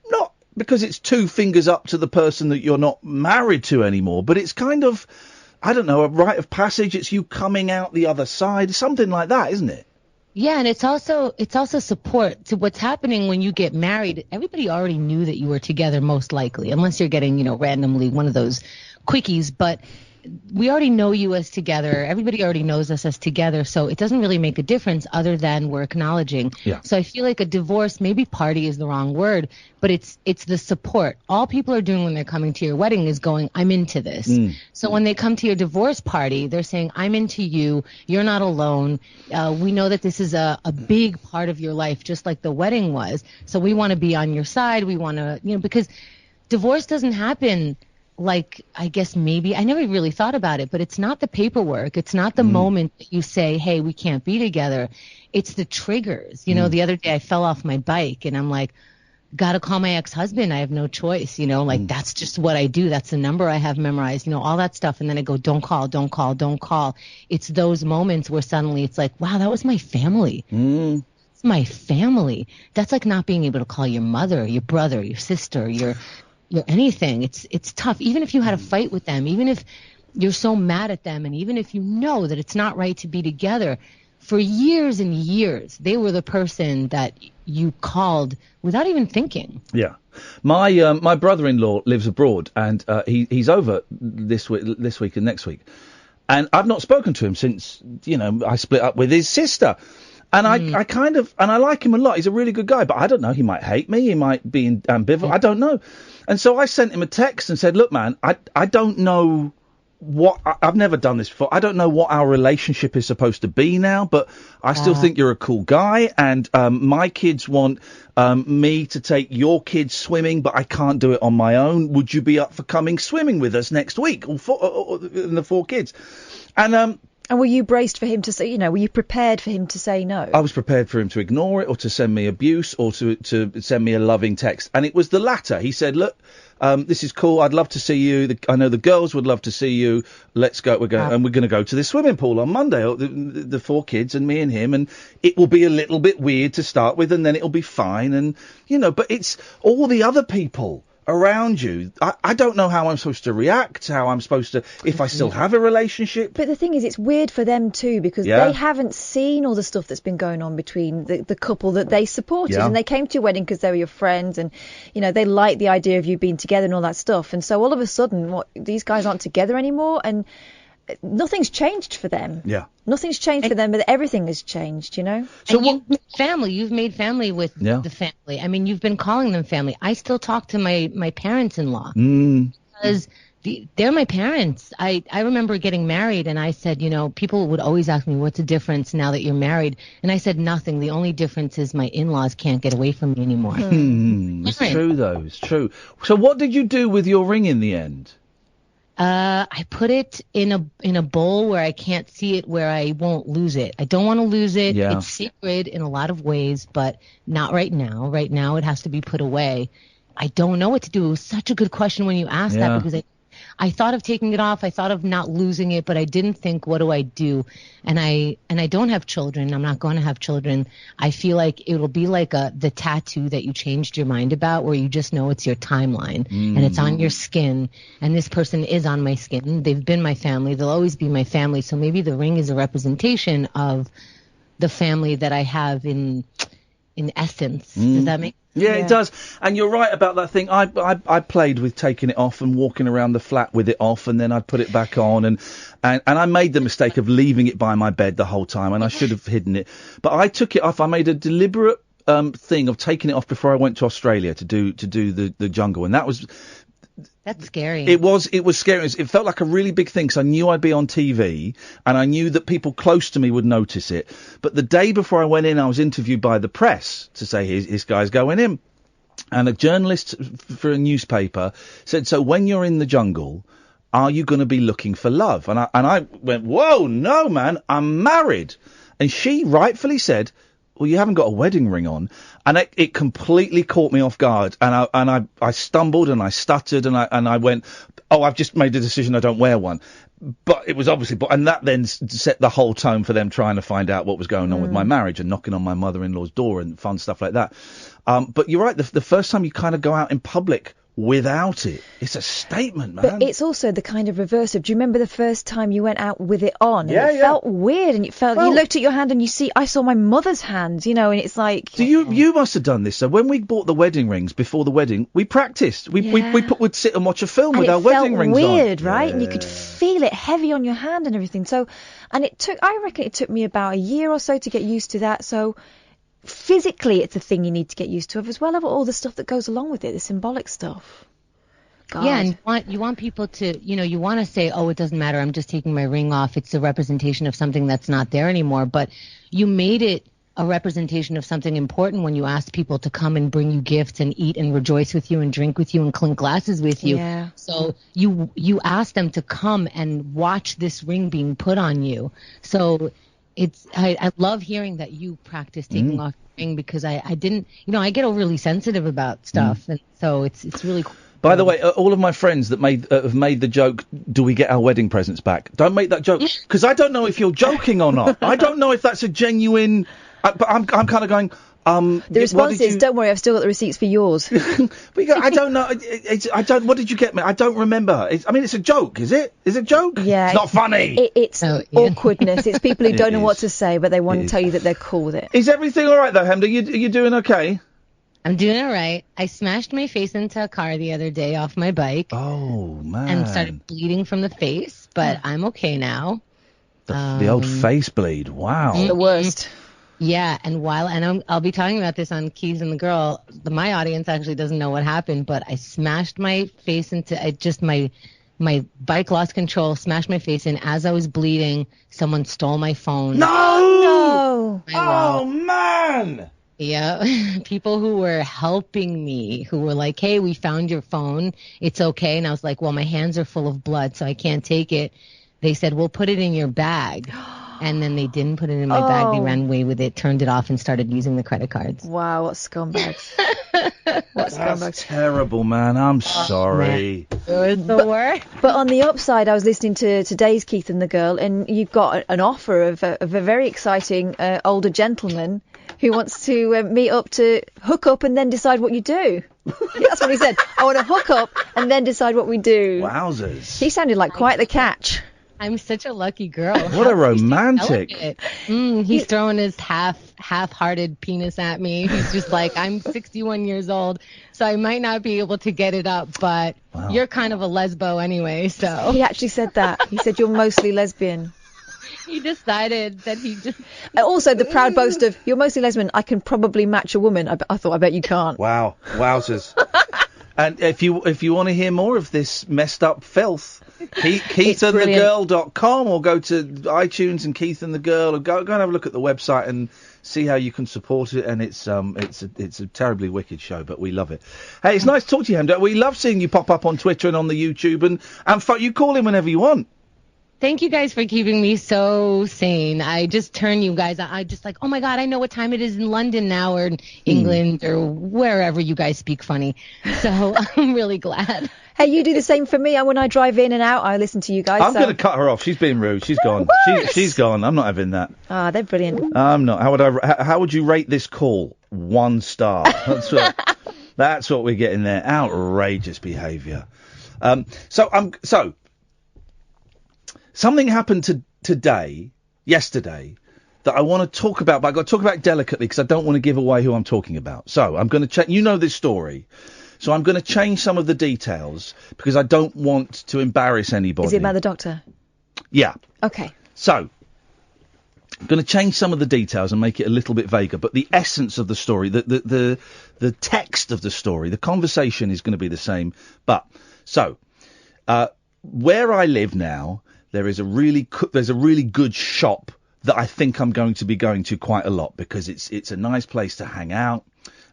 not because it's 2 fingers up to the person that you're not married to anymore, but it's kind of, I don't know, a rite of passage. It's you coming out the other side, something like that, isn't it? Yeah, and it's also support to what's happening when you get married. Everybody already knew that you were together, most likely, unless you're getting, randomly one of those quickies. But we already know you as together. Everybody already knows us as together. So it doesn't really make a difference other than we're acknowledging. Yeah. So I feel like a divorce, maybe party is the wrong word, but it's the support. All people are doing when they're coming to your wedding is going, I'm into this. So when they come to your divorce party, they're saying, I'm into you. You're not alone. We know that this is a big part of your life, just like the wedding was. So we want to be on your side. We want to, because divorce doesn't happen like, I guess maybe, I never really thought about it, but it's not the paperwork. It's not the moment that you say, hey, we can't be together. It's the triggers. The other day I fell off my bike and I'm like, got to call my ex-husband. I have no choice, like that's just what I do. That's the number I have memorized, all that stuff. And then I go, don't call, don't call, don't call. It's those moments where suddenly it's like, wow, that was my family. It's my family. That's like not being able to call your mother, your brother, your sister, your anything. It's tough. Even if you had a fight with them, even if you're so mad at them, and even if you know that it's not right to be together, for years and years, they were the person that you called without even thinking. Yeah. My brother-in-law lives abroad, and he's over this week and next week. And I've not spoken to him since, I split up with his sister. And I kind of, and I like him a lot. He's a really good guy, but I don't know. He might hate me. He might be ambivalent. I don't know. And so I sent him a text and said, look, man, I don't know I've never done this before. I don't know what our relationship is supposed to be now, but I still think you're a cool guy, and my kids want me to take your kids swimming, but I can't do it on my own. Would you be up for coming swimming with us next week? Or the 4 kids. And were you braced for him to say, were you prepared for him to say no? I was prepared for him to ignore it, or to send me abuse, or to send me a loving text. And it was the latter. He said, look, this is cool. I'd love to see you. I know the girls would love to see you. Let's go. We're going to go to the swimming pool on Monday. The 4 kids and me and him. And it will be a little bit weird to start with, and then it'll be fine. And, but it's all the other people around you. I don't know how I'm supposed to react, how I'm supposed to, if I still have a relationship. But the thing is, it's weird for them too, because they haven't seen all the stuff that's been going on between the couple that they supported. And they came to your wedding because they were your friends, and, they liked the idea of you being together and all that stuff. And so all of a sudden, these guys aren't together anymore, and nothing's changed for them. Yeah. Nothing's changed for them, but everything has changed, So you've made family with the family. I mean, you've been calling them family. I still talk to my parents-in-law because they're my parents. I remember getting married, and I said, people would always ask me, what's the difference now that you're married? And I said, nothing. The only difference is my in-laws can't get away from me anymore. It's true, though. It's true. So what did you do with your ring in the end? I put it in a bowl where I can't see it, where I won't lose it. I don't want to lose it. Yeah. It's sacred in a lot of ways, but not right now. Right now it has to be put away. I don't know what to do. It was such a good question when you asked that, because I thought of taking it off. I thought of not losing it, but I didn't think, what do I do? And I don't have children. I'm not going to have children. I feel like it'll be like the tattoo that you changed your mind about, where you just know it's your timeline and it's on your skin. And this person is on my skin. They've been my family. They'll always be my family. So maybe the ring is a representation of the family that I have in essence. Does that make sense? Yeah, it does. And you're right about that thing. I played with taking it off and walking around the flat with it off, and then I'd put it back on, and I made the mistake of leaving it by my bed the whole time, and I should have hidden it. But I took it off. I made a deliberate thing of taking it off before I went to Australia to do the jungle, and that's scary. It was scary. It felt like a really big thing, because I knew I'd be on TV, and I knew that people close to me would notice it. But the day before I went in, I was interviewed by the press to say, this guy's going in. And a journalist for a newspaper said, so when you're in the jungle, are you going to be looking for love? And I went, whoa, no, man, I'm married. And she rightfully said, well, you haven't got a wedding ring on. And it completely caught me off guard. And I stumbled and I stuttered and I went, oh, I've just made a decision, I don't wear one. But it was obviously, and that then set the whole tone for them trying to find out what was going on with my marriage and knocking on my mother-in-law's door and fun stuff like that. But you're right, the first time you kind of go out in public without it, it's a statement, man. But it's also the kind of reverse of, do you remember the first time you went out with it on? And it felt weird, and you looked at your hand and I saw my mother's hand, and it's like... You must have done this. So when we bought the wedding rings before the wedding, we practiced. We'd sit and watch a film with our wedding rings on. It felt weird, right? Yeah. And you could feel it heavy on your hand and everything. So, and I reckon it took me about a year or so to get used to that. So... physically, it's a thing you need to get used to, as well as all the stuff that goes along with it, the symbolic stuff. God. Yeah, and you want people to, you want to say, oh, it doesn't matter, I'm just taking my ring off. It's a representation of something that's not there anymore. But you made it a representation of something important when you asked people to come and bring you gifts and eat and rejoice with you and drink with you and clink glasses with you. Yeah. So you asked them to come and watch this ring being put on you. So I love hearing that you practice taking off your ring, because I didn't, I get overly sensitive about stuff, and so it's really cool. By the way, all of my friends that have made the joke, do we get our wedding presents back? Don't make that joke, because I don't know if you're joking or not. I don't know if that's a genuine. But I'm kind of going. The response is, "Don't worry, I've still got the receipts for yours." But I don't know. I don't. What did you get me? I don't remember. It's a joke. Is it? Is it a joke? Yeah. It's not funny. It's awkwardness. It's people who don't know what to say, but they want to tell you that they're cool with it. Is everything all right though, Chemda? You doing okay? I'm doing all right. I smashed my face into a car the other day off my bike. Oh, man. And started bleeding from the face, but I'm okay now. The old face bleed. Wow. The worst. Yeah, and I'll be talking about this on Keys and the Girl. My audience actually doesn't know what happened, but I smashed my face into my bike lost control, smashed my face in. As I was bleeding, someone stole my phone. No! Oh, man! Yeah, people who were helping me, who were like, hey, we found your phone. It's okay. And I was like, well, my hands are full of blood, so I can't take it. They said, we'll put it in your bag. And then they didn't put it in my bag. They ran away with it, turned it off, and started using the credit cards. Wow, what scumbags. That's terrible, man. I'm sorry. It was the worst. But on the upside, I was listening to today's Keith and the Girl, and you've got an offer of a very exciting older gentleman who wants to meet up to hook up and then decide what you do. That's what he said. I want to hook up and then decide what we do. Wowzers. He sounded like quite the catch. I'm such a lucky girl. What a romantic. He's throwing his half-hearted penis at me. He's just like, I'm 61 years old, so I might not be able to get it up, but you're kind of a lesbo anyway, so. He actually said that. He said, you're mostly lesbian. He decided that he just... Also, the proud boast of, you're mostly lesbian, I can probably match a woman. I thought, I bet you can't. Wow. Wowzers. And if you want to hear more of this messed up filth, keithandthegirl.com, or go to iTunes and Keith and the Girl, or go and have a look at the website and see how you can support it. And it's a terribly wicked show, but we love it. Hey, it's nice to talk to you, Chemda. We love seeing you pop up on Twitter and on the YouTube, and you call in whenever you want. Thank you guys for keeping me so sane. I just turn you guys on. I just like, oh my God, I know what time it is in London now, or in England, or wherever you guys speak funny. So I'm really glad. Hey, you do the same for me. When I drive in and out, I listen to you guys. I'm going to cut her off. She's being rude. She's gone. She's gone. I'm not having that. They're brilliant. I'm not. How would you rate this call? 1 star. That's what we're getting there. Outrageous behaviour. So something happened yesterday, that I want to talk about, but I've got to talk about it delicately because I don't want to give away who I'm talking about. So I'm going to you know this story. So I'm going to change some of the details because I don't want to embarrass anybody. Is it about the doctor? Yeah. Okay. So I'm going to change some of the details and make it a little bit vaguer, but the essence of the story, the text of the story, the conversation is going to be the same. But where I live now, there's a really good shop that I think I'm going to be going to quite a lot because it's a nice place to hang out.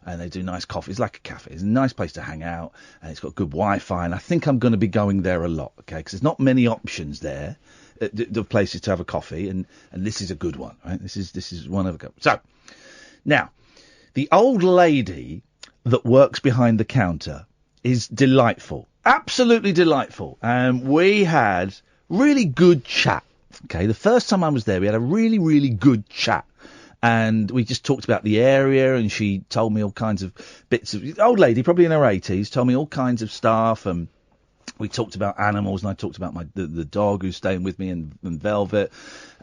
And they do nice coffee. It's like a cafe. It's a nice place to hang out, and it's got good Wi-Fi. And I think I'm going to be going there a lot, okay? Because there's not many options there, the places to have a coffee, and this is a good one, right? This is one of a couple. So now, the old lady that works behind the counter is delightful, absolutely delightful, and we had really good chat. Okay, the first time I was there, we had a really, really good chat. And we just talked about the area, and she told me all kinds of bits of... Old lady, probably in her 80s, told me all kinds of stuff, and we talked about animals, and I talked about the dog who's staying with me, and Velvet,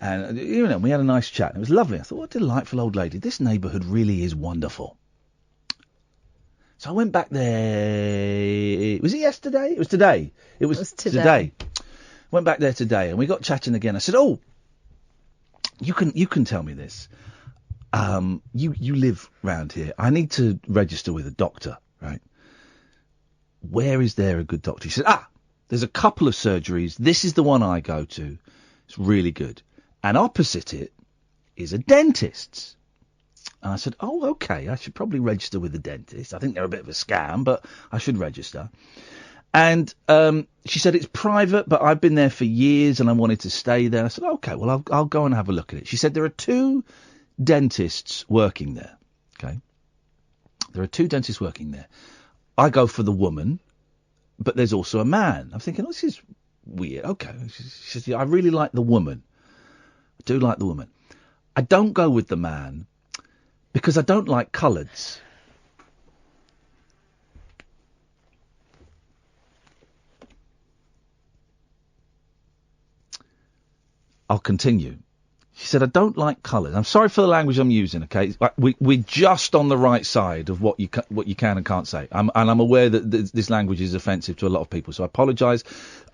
and, we had a nice chat. It was lovely. I thought, what a delightful old lady. This neighbourhood really is wonderful. So I went back there... Was it yesterday? It was today. It was today. Went back there today, and we got chatting again. I said, oh, you can tell me this. You live round here. I need to register with a doctor, right? Where is there a good doctor? She said, there's a couple of surgeries. This is the one I go to. It's really good. And opposite it is a dentist's. And I said, oh, okay, I should probably register with a dentist. I think they're a bit of a scam, but I should register. And she said, it's private, but I've been there for years and I wanted to stay there. I said, OK, well, I'll go and have a look at it. She said, there are 2 dentists working there. OK. There are 2 dentists working there. I go for the woman, but there's also a man. I'm thinking, this is weird. OK. She said, I really like the woman. I do like the woman. I don't go with the man because I don't like colours. I'll continue. She said, I don't like colours. I'm sorry for the language I'm using, OK? We're just on the right side of what you can and can't say. And I'm aware that this language is offensive to a lot of people, so I apologise.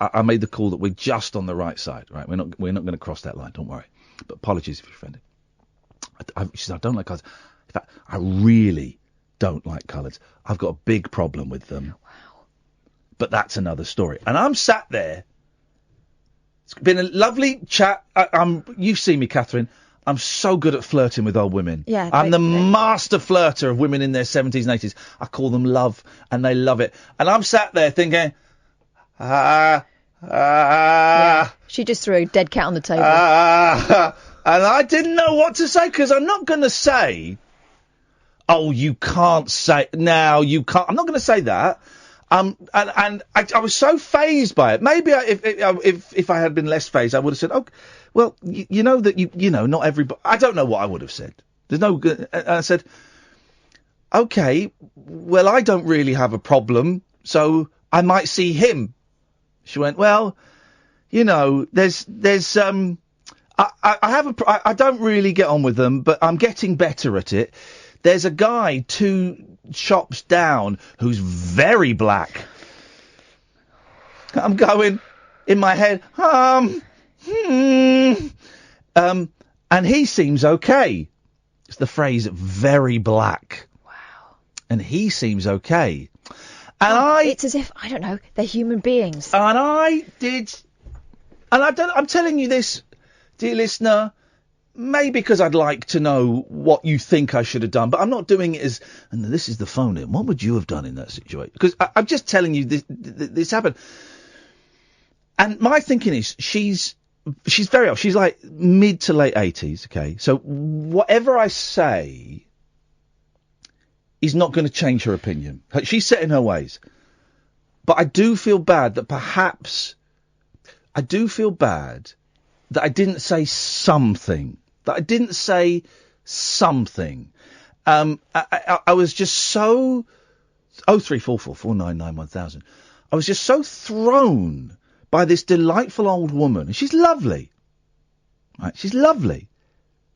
I made the call that we're just on the right side, right? We're not going to cross that line, don't worry. But apologies if you're offended. She said, I don't like colours. In fact, I really don't like colours. I've got a big problem with them. Wow. But that's another story. And I'm sat there. It's been a lovely chat. You've seen me, Catherine. I'm so good at flirting with old women. Yeah, I'm the master flirter of women in their 70s and 80s. I call them love, and they love it. And I'm sat there thinking, Yeah. She just threw a dead cat on the table. And I didn't know what to say, because I'm not going to say, oh, you can't say, now you can't. I'm not going to say that. And I was so fazed by it. Maybe if I had been less fazed, I would have said, "Oh, well, you know that you know not everybody." I don't know what I would have said. There's no. I said, "Okay, well, I don't really have a problem, so I might see him." She went, "Well, you know, there's I don't really get on with them, but I'm getting better at it. There's a guy 2 shops down who's very black." I'm going in my head, and he seems okay. It's the phrase "very black." Wow. And he seems okay. And it's as if, I don't know, they're human beings. And I did, and I'm telling you this, dear listener, maybe because I'd like to know what you think I should have done, but I'm not doing it as, and this is the phone in, what would you have done in that situation? Because I'm just telling you this happened. And my thinking is, she's very old. She's like mid to late 80s, okay? So whatever I say is not going to change her opinion. She's set in her ways. But I do feel bad that I didn't say something. I was just so 03444991000. I was just so thrown by this delightful old woman. She's lovely, right? She's lovely,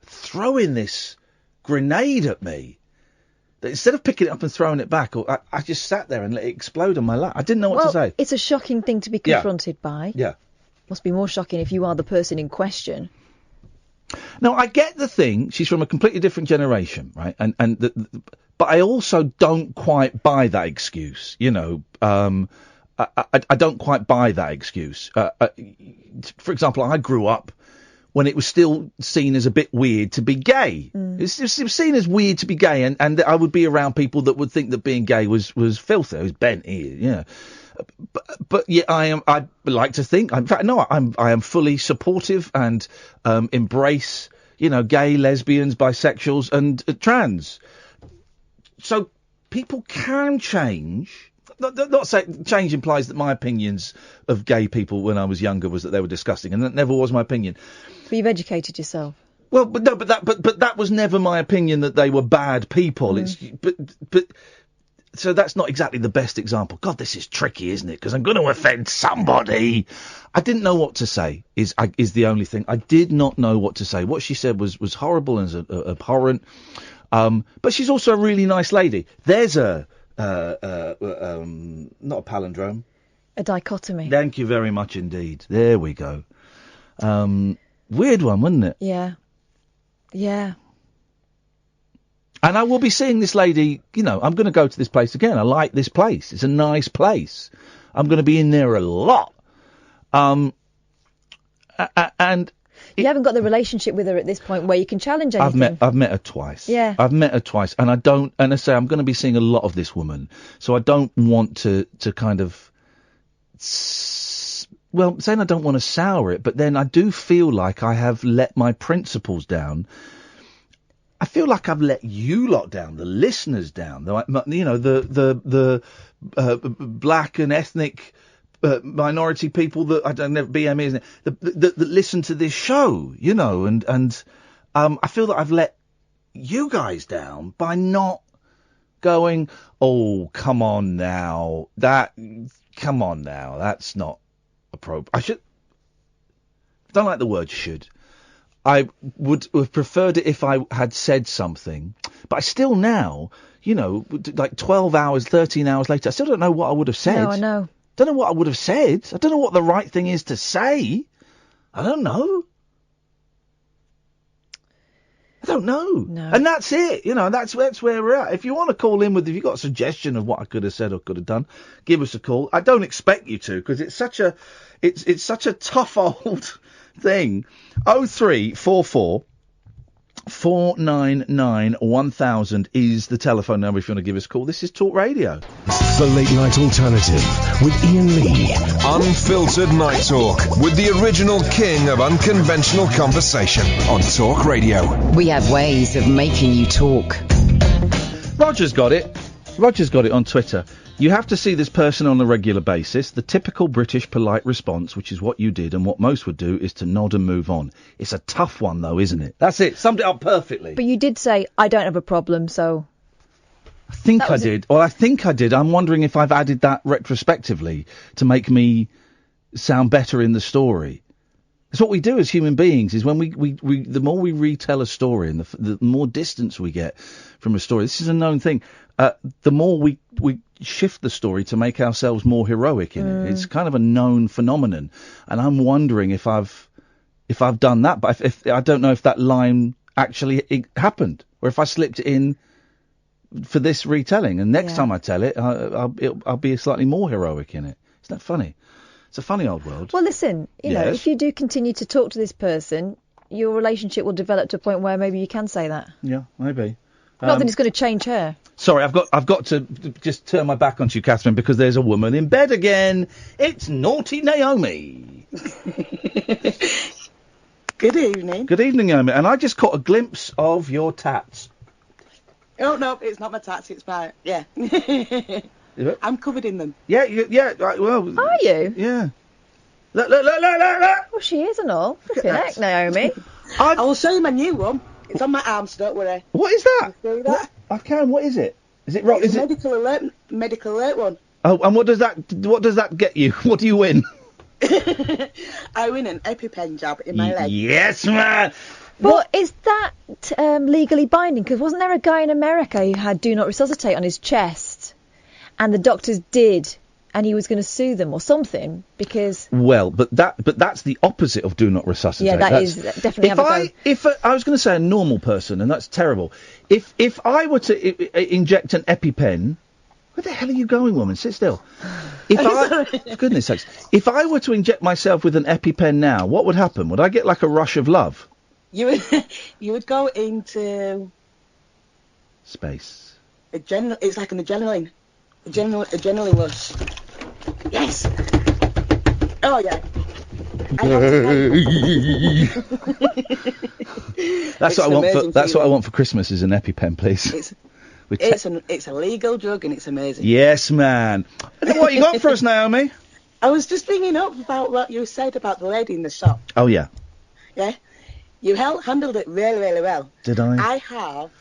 throwing this grenade at me. That instead of picking it up and throwing it back, I just sat there and let it explode on my lap. I didn't know what to say. It's a shocking thing to be confronted by. Yeah. Must be more shocking if you are the person in question. Now, I get the thing. She's from a completely different generation, right? But I also don't quite buy that excuse. You know, I don't quite buy that excuse. For example, I grew up when it was still seen as a bit weird to be gay. It was seen as weird to be gay, and I would be around people that would think that being gay was filthy. It was bent here, yeah. But yeah, I like to think. In fact, no, I am fully supportive and embrace, you know, gay, lesbians, bisexuals, and trans. So people can change. Not say change implies that my opinions of gay people when I was younger was that they were disgusting, and that never was my opinion. But you've educated yourself. Well, but that was never my opinion that they were bad people. So that's not exactly the best example. God, this is tricky, isn't it? Because I'm going to offend somebody. I didn't know what to say. Is the only thing. I did not know what to say. What she said was horrible and abhorrent. But she's also a really nice lady. There's not a palindrome. A dichotomy. Thank you very much indeed. There we go. Weird one, wasn't it? Yeah. Yeah. And I will be seeing this lady, you know, I'm going to go to this place again. I like this place. It's a nice place. I'm going to be in there a lot. And you haven't got the relationship with her at this point where you can challenge anything. I've met her twice. Yeah. I've met her twice, and I say I'm going to be seeing a lot of this woman, so I don't want to kind of saying I don't want to sour it, but then I do feel like I have let my principles down. I feel like I've let you lot down, the listeners down, the black and ethnic minority people that I don't know, BME, isn't it? That listen to this show, and I feel that I've let you guys down by not going, oh, come on now, that's not appropriate. I don't like the word should. I would have preferred it if I had said something, but I still now, like 12 hours, 13 hours later, I still don't know what I would have said. No, I know. Don't know what I would have said. I don't know what the right thing is to say. I don't know. No. And that's it. That's where we're at. If you want to call in if you've got a suggestion of what I could have said or could have done, give us a call. I don't expect you to, because it's such a tough old thing. 0344 499 1000 is the telephone number if you want to give us a call. This is Talk Radio. The Late Night Alternative with Iain Lee. Unfiltered Night Talk with the original king of unconventional conversation on Talk Radio. We have ways of making you talk. Roger's got it on Twitter. You have to see this person on a regular basis. The typical British polite response, which is what you did and what most would do, is to nod and move on. It's a tough one, though, isn't it? That's it. Summed it up perfectly. But you did say, I don't have a problem, so... I think I did. Well, I think I did. I'm wondering if I've added that retrospectively to make me sound better in the story. It's what we do as human beings, is when we the more we retell a story and the more distance we get from a story, this is a known thing, the more we shift the story to make ourselves more heroic in it. It's kind of a known phenomenon. And I'm wondering if I've done that, but if I don't know if that line actually happened, or if I slipped it in for this retelling, and next time I tell it, I'll be slightly more heroic in it. Isn't that funny? It's a funny old world. Well, listen, you know, if you do continue to talk to this person, your relationship will develop to a point where maybe you can say that. Yeah, maybe. Not that it's going to change her. Sorry, I've got to just turn my back onto you, Catherine, because there's a woman in bed again. It's naughty Naomi. Good evening. Good evening, Naomi. And I just caught a glimpse of your tats. Oh, no, it's not my tats, it's my... Yeah. I'm covered in them. Yeah, right, well... Are you? Yeah. Look. Well, she is and all. Flipping heck, Naomi. I will show you my new one. It's on my arm, so don't worry. What is that? Can you see that? I can. What is it? Is it rock? It's a medical alert one. Oh, and what does that get you? What do you win? I win an EpiPen jab in my leg. Yes, man. But is that legally binding? Because wasn't there a guy in America who had "Do Not Resuscitate" on his chest, and the doctors did, and he was going to sue them or something because... Well, but that's the opposite of "Do Not Resuscitate." Yeah, that's definitely. If I was going to say a normal person, and that's terrible. If I were to inject an EpiPen, where the hell are you going, woman? Sit still. For goodness sakes, if I were to inject myself with an EpiPen now, what would happen? Would I get like a rush of love? You would go into space. It's like an adrenaline rush. Yes. Oh yeah. That's what I want. That's what I want for Christmas is an EpiPen, please. It's a legal drug and it's amazing. Yes, man. What you got for us, Naomi? I was just bringing up about what you said about the lady in the shop. Oh yeah. Yeah. You handled it really, really well. Did I? I have,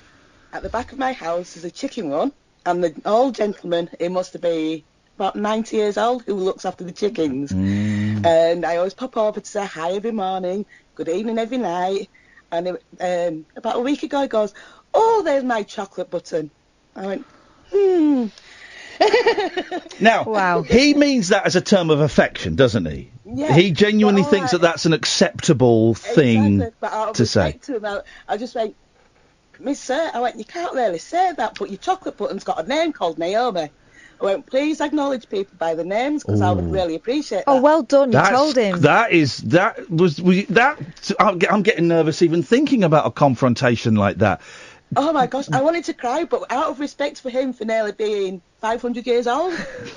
at the back of my house, there's a chicken run, and the old gentleman, he must be about 90 years old, who looks after the chickens. And I always pop over to say hi every morning, good evening every night. And about a week ago, he goes, "Oh, there's my chocolate button." I went, Now, wow. He means that as a term of affection, doesn't he? Yeah, he genuinely thinks that that's an acceptable thing to say. To him, I just went, "Miss Sir," I went, "you can't really say that, but your chocolate button's got a name called Naomi." I went, "Please acknowledge people by their names, because I would really appreciate that." Oh, well done, you told him. I'm getting nervous even thinking about a confrontation like that. Oh my gosh, I wanted to cry, but out of respect for him for nearly being 500 years old,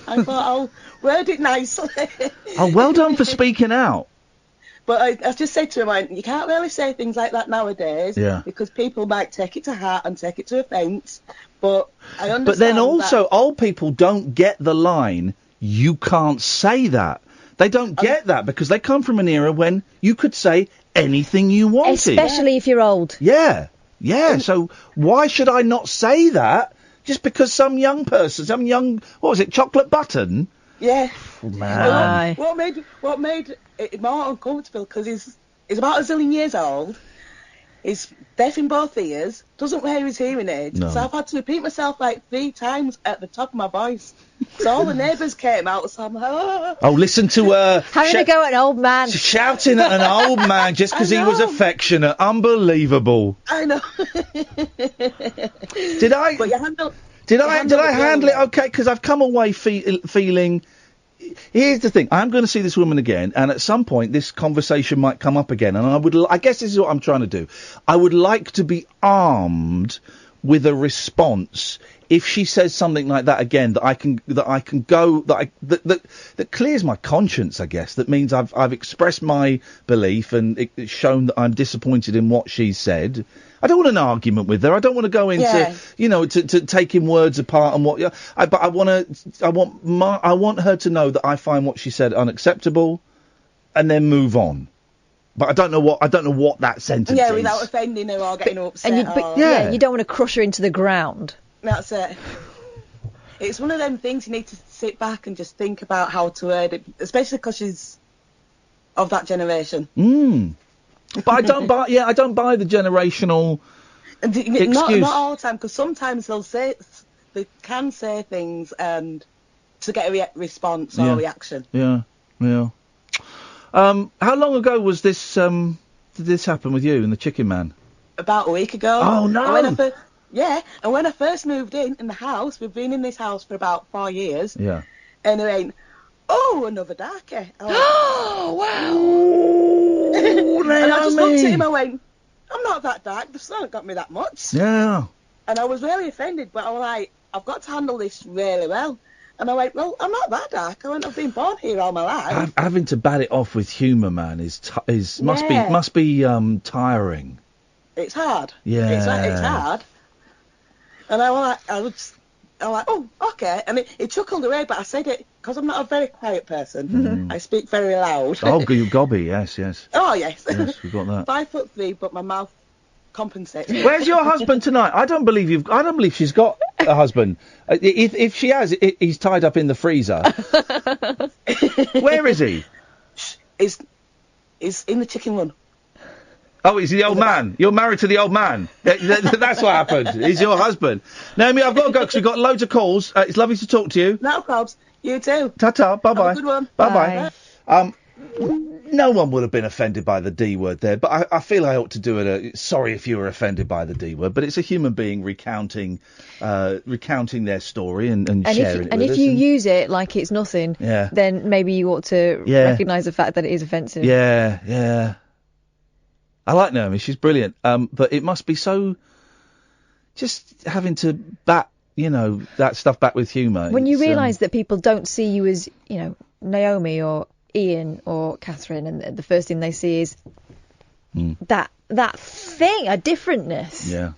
I thought I'll word it nicely. Oh, well done for speaking out. But I just said to him, you can't really say things like that nowadays, because people might take it to heart and take it to offence. But I understand. But then also, old people don't get the line, you can't say that. They don't get that because they come from an era when you could say anything you wanted. Especially if you're old. Yeah. So why should I not say that just because some young person, what was it, chocolate button? Yeah. Oh, man. What made it more uncomfortable, because he's about a zillion years old, he's deaf in both ears, doesn't wear his hearing aids, so I've had to repeat myself like 3 times at the top of my voice. So all the neighbours came out, so I'm like, oh, listen to her. Having a go at an old man. Shouting at an old man just because he was affectionate. Unbelievable. I know. Did I? But you handle. Did I handle it okay? Because I've come away feeling. Here's the thing. I'm going to see this woman again, and at some point this conversation might come up again. And I guess this is what I'm trying to do. I would like to be armed with a response if she says something like that again, that clears my conscience, I guess. That means I've expressed my belief and it's shown that I'm disappointed in what she said. I don't want an argument with her. I don't want to go into, to taking words apart and what. But I want her to know that I find what she said unacceptable, and then move on. But I don't know what that sentence is. Yeah, without offending her or getting upset. You don't want to crush her into the ground. That's it. It's one of them things you need to sit back and just think about how to word it, especially because she's of that generation. But I don't buy the generational excuse. Not all the time, because sometimes they can say things and to get a response or reaction. Yeah. How long ago was this? Did this happen with you and the chicken man? About a week ago. Oh no! And when I first moved in the house, we've been in this house for about 4 years. Yeah. And there ain't. Oh, another darkie. Oh, wow. And I just looked at him and went, I'm not that dark, the sun got me that much. Yeah. And I was really offended, but I was like, I've got to handle this really well. And I went, well, I'm not that dark. I went, I've been born here all my life. Having to bat it off with humour, man, must be tiring. It's hard. Yeah. It's hard. And I was like, oh, okay. And it chuckled away, but I said it because I'm not a very quiet person. I speak very loud. Oh, you gobby, yes. Oh, yes. Yes, we've got that. 5'3", but my mouth compensates. Where's your husband tonight? I don't believe she's got a husband. If she has, he's tied up in the freezer. Where is he? He's in the chicken run. Oh, he's the old man. You're married to the old man. That's what happened. He's your husband. Naomi, I've got to go because we've got loads of calls. It's lovely to talk to you. No probs. You too. Ta-ta. Bye-bye. Have a good one. Bye-bye. No one would have been offended by the D word there, but I feel I ought to do it. Sorry if you were offended by the D word, but it's a human being recounting their story and sharing it with us. And if you use it like it's nothing, then maybe you ought to recognise the fact that it is offensive. Yeah. I like Naomi, she's brilliant. But it must be so just having to bat, that stuff back with humour. When you realise that people don't see you as, Naomi or Iain or Catherine, and the first thing they see is that thing, a differentness. Yeah.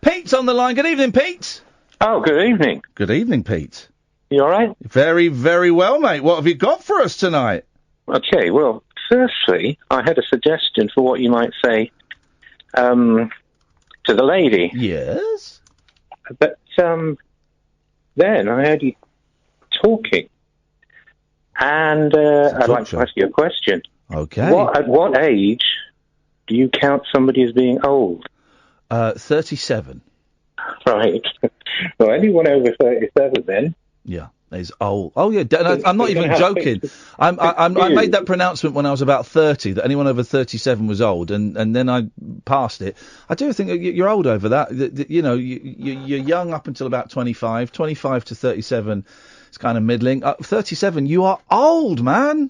Pete's on the line. Good evening, Pete. Oh, good evening. Good evening, Pete. You all right? Very, very well, mate. What have you got for us tonight? Okay, well, firstly, I had a suggestion for what you might say to the lady. Yes? But then I heard you talking, and I'd like to ask you a question. Okay. At what age do you count somebody as being old? 37. Right. Well, anyone over 37 then? Yeah. Is old. Oh yeah, I'm not even joking. I made that pronouncement when I was about 30 that anyone over 37 was old, and then I passed it. I do think you're old over that. You're young up until about 25 to 37 is kind of middling. 37, you are old, man.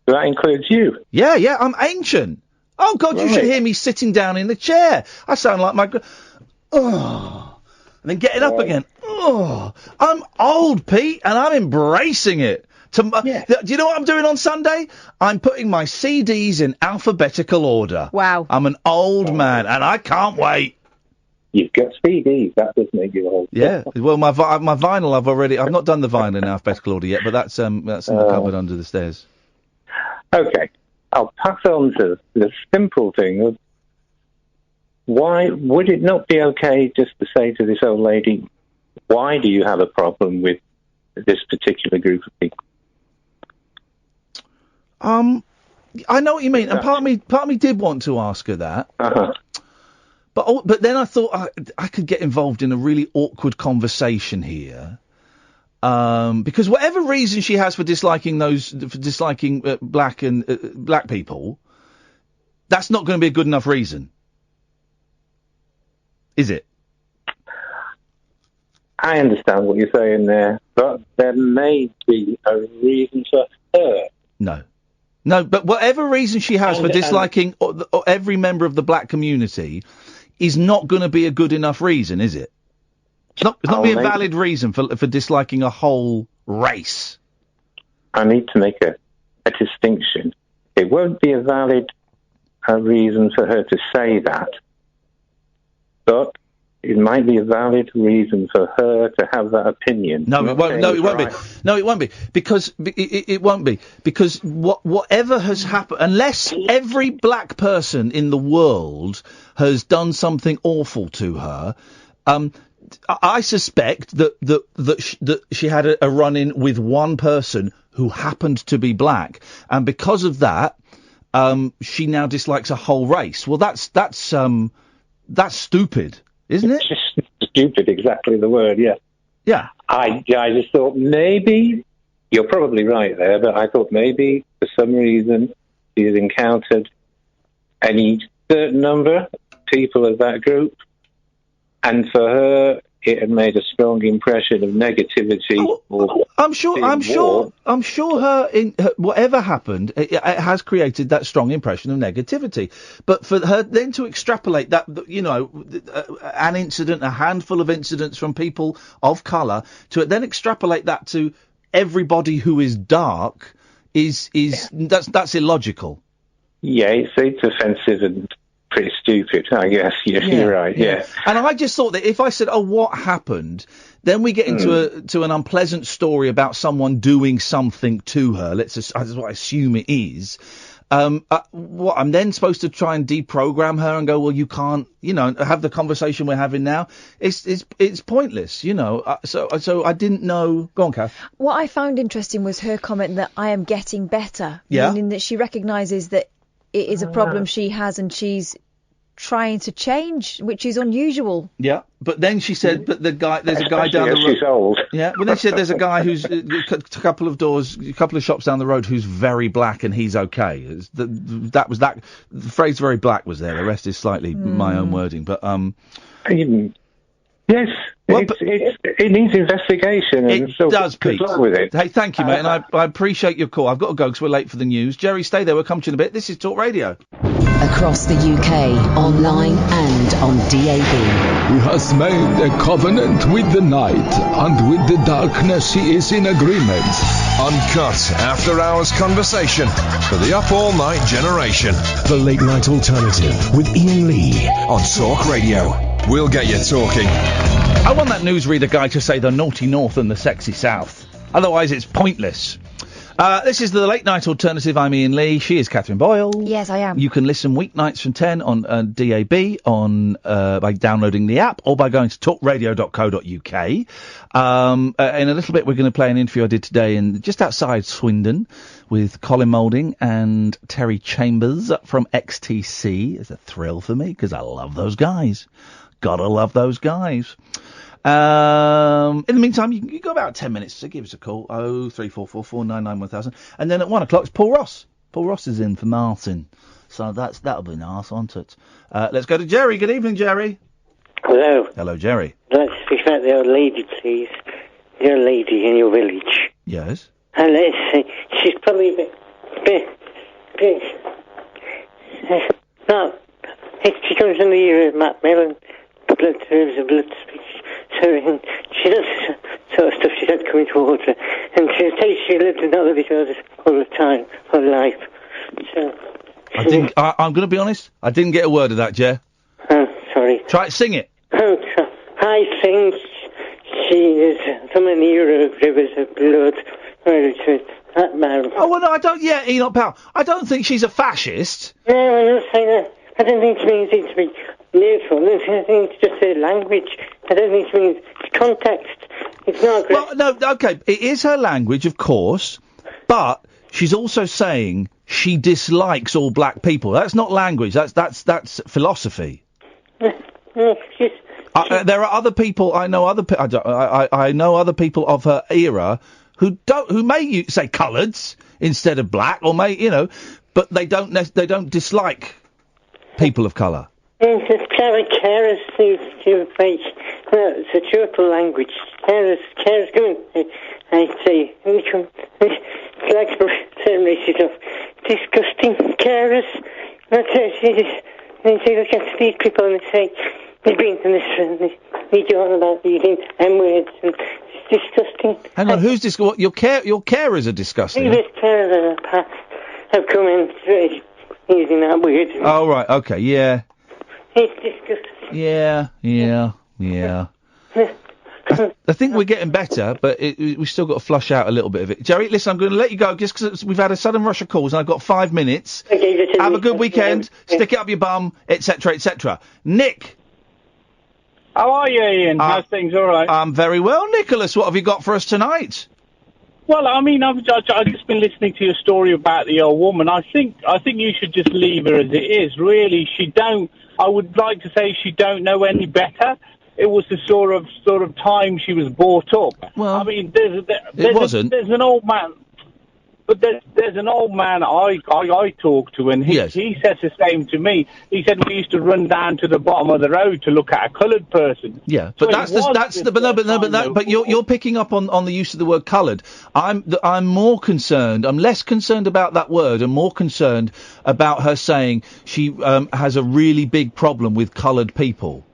That includes you. Yeah, I'm ancient. Oh God, right. You should hear me sitting down in the chair. I sound like my. oh, and then getting up again. Oh, I'm old, Pete, and I'm embracing it. Do you know what I'm doing on Sunday? I'm putting my CDs in alphabetical order. Wow. I'm an old man, and I can't wait. You've got CDs, that does make you old. Yeah, well, my vinyl, I've not done the vinyl in alphabetical order yet, but that's in the cupboard under the stairs. Okay, I'll pass on to the simple thing of why would it not be okay just to say to this old lady, why do you have a problem with this particular group of people? I know what you mean, and part of me did want to ask her that. Uh-huh. But then I thought I could get involved in a really awkward conversation here, because whatever reason she has for disliking black people, that's not going to be a good enough reason, is it? I understand what you're saying there, but there may be a reason for her. No, but whatever reason she has for disliking every member of the black community is not going to be a good enough reason, is it? It's not be a valid reason for disliking a whole race. I need to make a distinction. It won't be a valid reason for her to say that, but it might be a valid reason for her to have that opinion. No, it won't be. No, it won't be. Because it won't be. Because whatever has happened, unless every black person in the world has done something awful to her, I suspect that she had a run-in with one person who happened to be black, and because of that, she now dislikes a whole race. Well, that's stupid. Isn't it? Just stupid, exactly the word, yeah. Yeah. I just thought maybe, you're probably right there, but I thought maybe for some reason she had encountered any certain number of people of that group, and for her it had made a strong impression of negativity. I'm sure her whatever happened, it has created that strong impression of negativity. But for her then to extrapolate that, an incident, a handful of incidents from people of colour, to then extrapolate that to everybody who is dark that's illogical. Yeah, it's offensive and pretty stupid, I guess. You're right, yeah. And I just thought that if I said, what happened, then we get into an unpleasant story about someone doing something to her. That's what I assume it is. What, I'm then supposed to try and deprogram her and go, well, you can't, have the conversation we're having now. It's pointless, So I didn't know. Go on, Kath. What I found interesting was her comment that I am getting better, meaning that she recognises that it is a problem she has and she's trying to change, which is unusual. Yeah, but then she said, there's a guy down the road. She's old. Yeah, well then she said there's a guy who's a couple of shops down the road who's very black and he's okay. The phrase "very black" was there. The rest is slightly my own wording, but yes. Well, it needs investigation. It does, Pete. Good luck with it. Hey, thank you, mate, and I appreciate your call. I've got to go because we're late for the news. Jerry, stay there. We'll come to you in a bit. This is Talk Radio. Across the UK, online and on DAB. He has made a covenant with the night, and with the darkness he is in agreement. Uncut, after-hours conversation for the up-all-night generation. The Late Night Alternative with Iain Lee on Talk Radio. We'll get you talking. I want that newsreader guy to say the naughty north and the sexy south. Otherwise, it's pointless. This is the Late Night Alternative. I'm Iain Lee. She is Catherine Boyle. Yes, I am. You can listen weeknights from 10 on DAB by downloading the app or by going to talkradio.co.uk. In a little bit, we're going to play an interview I did today just outside Swindon with Colin Moulding and Terry Chambers from XTC. It's a thrill for me because I love those guys. Gotta love those guys. In the meantime, you can go about 10 minutes to give us a call. 03444991000. And then at 1 o'clock, it's Paul Ross. Paul Ross is in for Martin. So that'll be nice, won't it? Let's go to Jerry. Good evening, Jerry. Hello. Hello, Jerry. Let's speak about the old lady, please. The old lady in your village. Yes. And let's say she's probably a bit no, she comes in the year of Matt Millen. blood, there was a blood speech. So she does sort of stuff. She had coming towards her, and she says she lived in other disorders all the time, her life. So I'm going to be honest. I didn't get a word of that, Jer. Oh, sorry. Try it. Sing it. Oh, I think she is from an era of rivers of blood. Oh, well, no, I don't. Yeah, Enoch Powell. I don't think she's a fascist. No, I'm not saying that. I don't think it means it to be neutral. I think it's just her language. I don't think it means it's context. It's not aggressive. Well, no, okay, it is her language, of course, but she's also saying she dislikes all black people. That's not language. That's philosophy. There are other people. I know other. I know other people of her era who may say coloureds instead of black, or may but they don't dislike people of colour. Carers to face. It's a triple language. Carers going. I say, it's like certain races of disgusting carers. That's it. They say, look at these people and they say, they bring them this and they need you on about using M-words and it's disgusting. Hang on, who's this? What, your carers are disgusting? Previous carers in the past have come in using that word. Oh, right, okay, yeah. It's disgusting. Yeah. I think we're getting better, but we've still got to flush out a little bit of it. Jerry, listen, I'm going to let you go just because we've had a sudden rush of calls and I've got 5 minutes. Okay, have a good weekend, stick it up your bum, etc., etc. Nick! How are you, Ian? How's things? All right? I'm very well, Nicholas. What have you got for us tonight? Well, I mean, I've just been listening to your story about the old woman. I think you should just leave her as it is. Really, I would like to say she don't know any better. It was the sort of time she was brought up. Well, I mean, there's an old man, but there's an old man I talk to, and he says the same to me. He said we used to run down to the bottom of the road to look at a coloured person. Yeah, but but you're picking up on the use of the word coloured. I'm more concerned. I'm less concerned about that word and more concerned about her saying she has a really big problem with coloured people.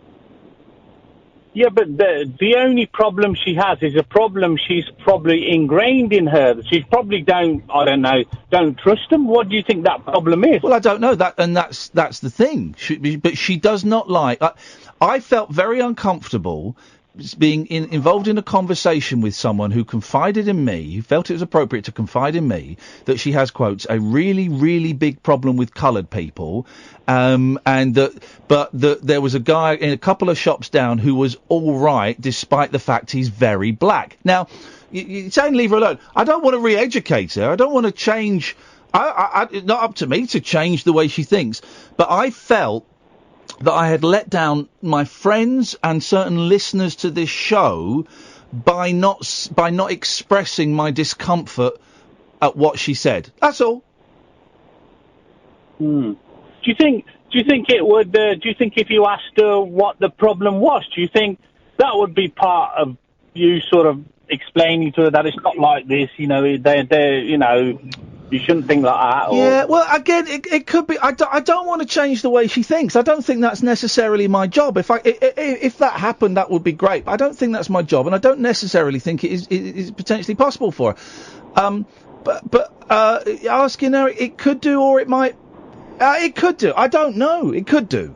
Yeah, but the only problem she has is a problem she's probably ingrained in her. She probably don't trust them. What do you think that problem is? Well, I don't know that, and that's the thing. But she does not like. I felt very uncomfortable being involved in a conversation with someone who confided in me, who felt it was appropriate to confide in me, that she has, quotes, a really, really big problem with coloured people, and that there was a guy in a couple of shops down who was all right, despite the fact he's very black. Now, you're saying leave her alone. I don't want to re-educate her. I don't want to change. It's not up to me to change the way she thinks. But I felt that I had let down my friends and certain listeners to this show by not expressing my discomfort at what she said. That's all. Do you think it would? Do you think if you asked her what the problem was, do you think that would be part of you sort of explaining to her that it's not like this? You shouldn't think like that. Or... Yeah, well, again, it could be. I don't want to change the way she thinks. I don't think that's necessarily my job. If that happened, that would be great. But I don't think that's my job, and I don't necessarily think it is potentially possible for her. But asking her, it could do, or it might. It could do. I don't know. It could do.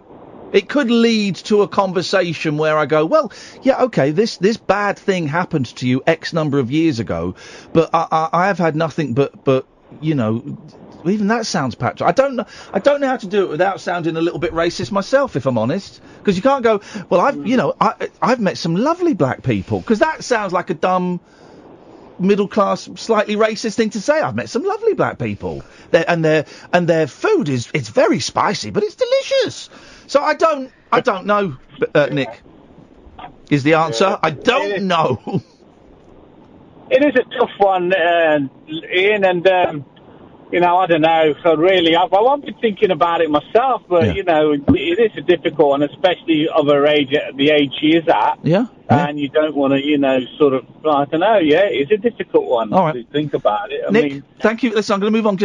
It could lead to a conversation where I go, well, yeah, okay, this bad thing happened to you X number of years ago, but I have had nothing but even that sounds patronising. I don't know how to do it without sounding a little bit racist myself, if I'm honest, because you can't go, well, I've met some lovely black people, because that sounds like a dumb middle class, slightly racist thing to say. I've met some lovely black people, and their food it's very spicy, but it's delicious. So I don't know, Nick, is the answer. Yeah. I don't know. It is a tough one, Ian, and I don't know. So really, I've been thinking about it myself, but, it is a difficult one, especially of her age, at the age she is at. Yeah. And you don't want to, sort of, I don't know, it's a difficult one to think about it. Nick, thank you. Listen, I'm going to move on.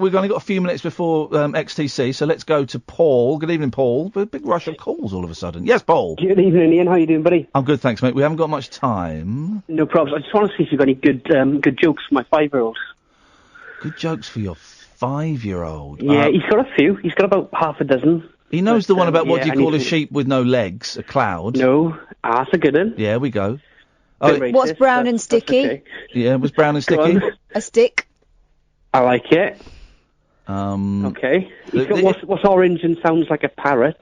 We've only got a few minutes before XTC, so let's go to Paul. Good evening, Paul. A big rush of calls all of a sudden. Yes, Paul. Good evening, Ian. How you doing, buddy? I'm good, thanks, mate. We haven't got much time. No problems. I just want to see if you've got any good jokes for my 5-year-old. Good jokes for your 5-year-old? Yeah, he's got a few. He's got about half a dozen. He knows the one about what do you call a sheep with no legs? A cloud? No. That's a good one. Yeah, we go. What's brown and sticky? Okay. Yeah, what's brown and sticky? A stick. I like it. Okay. He's got what's orange and sounds like a parrot?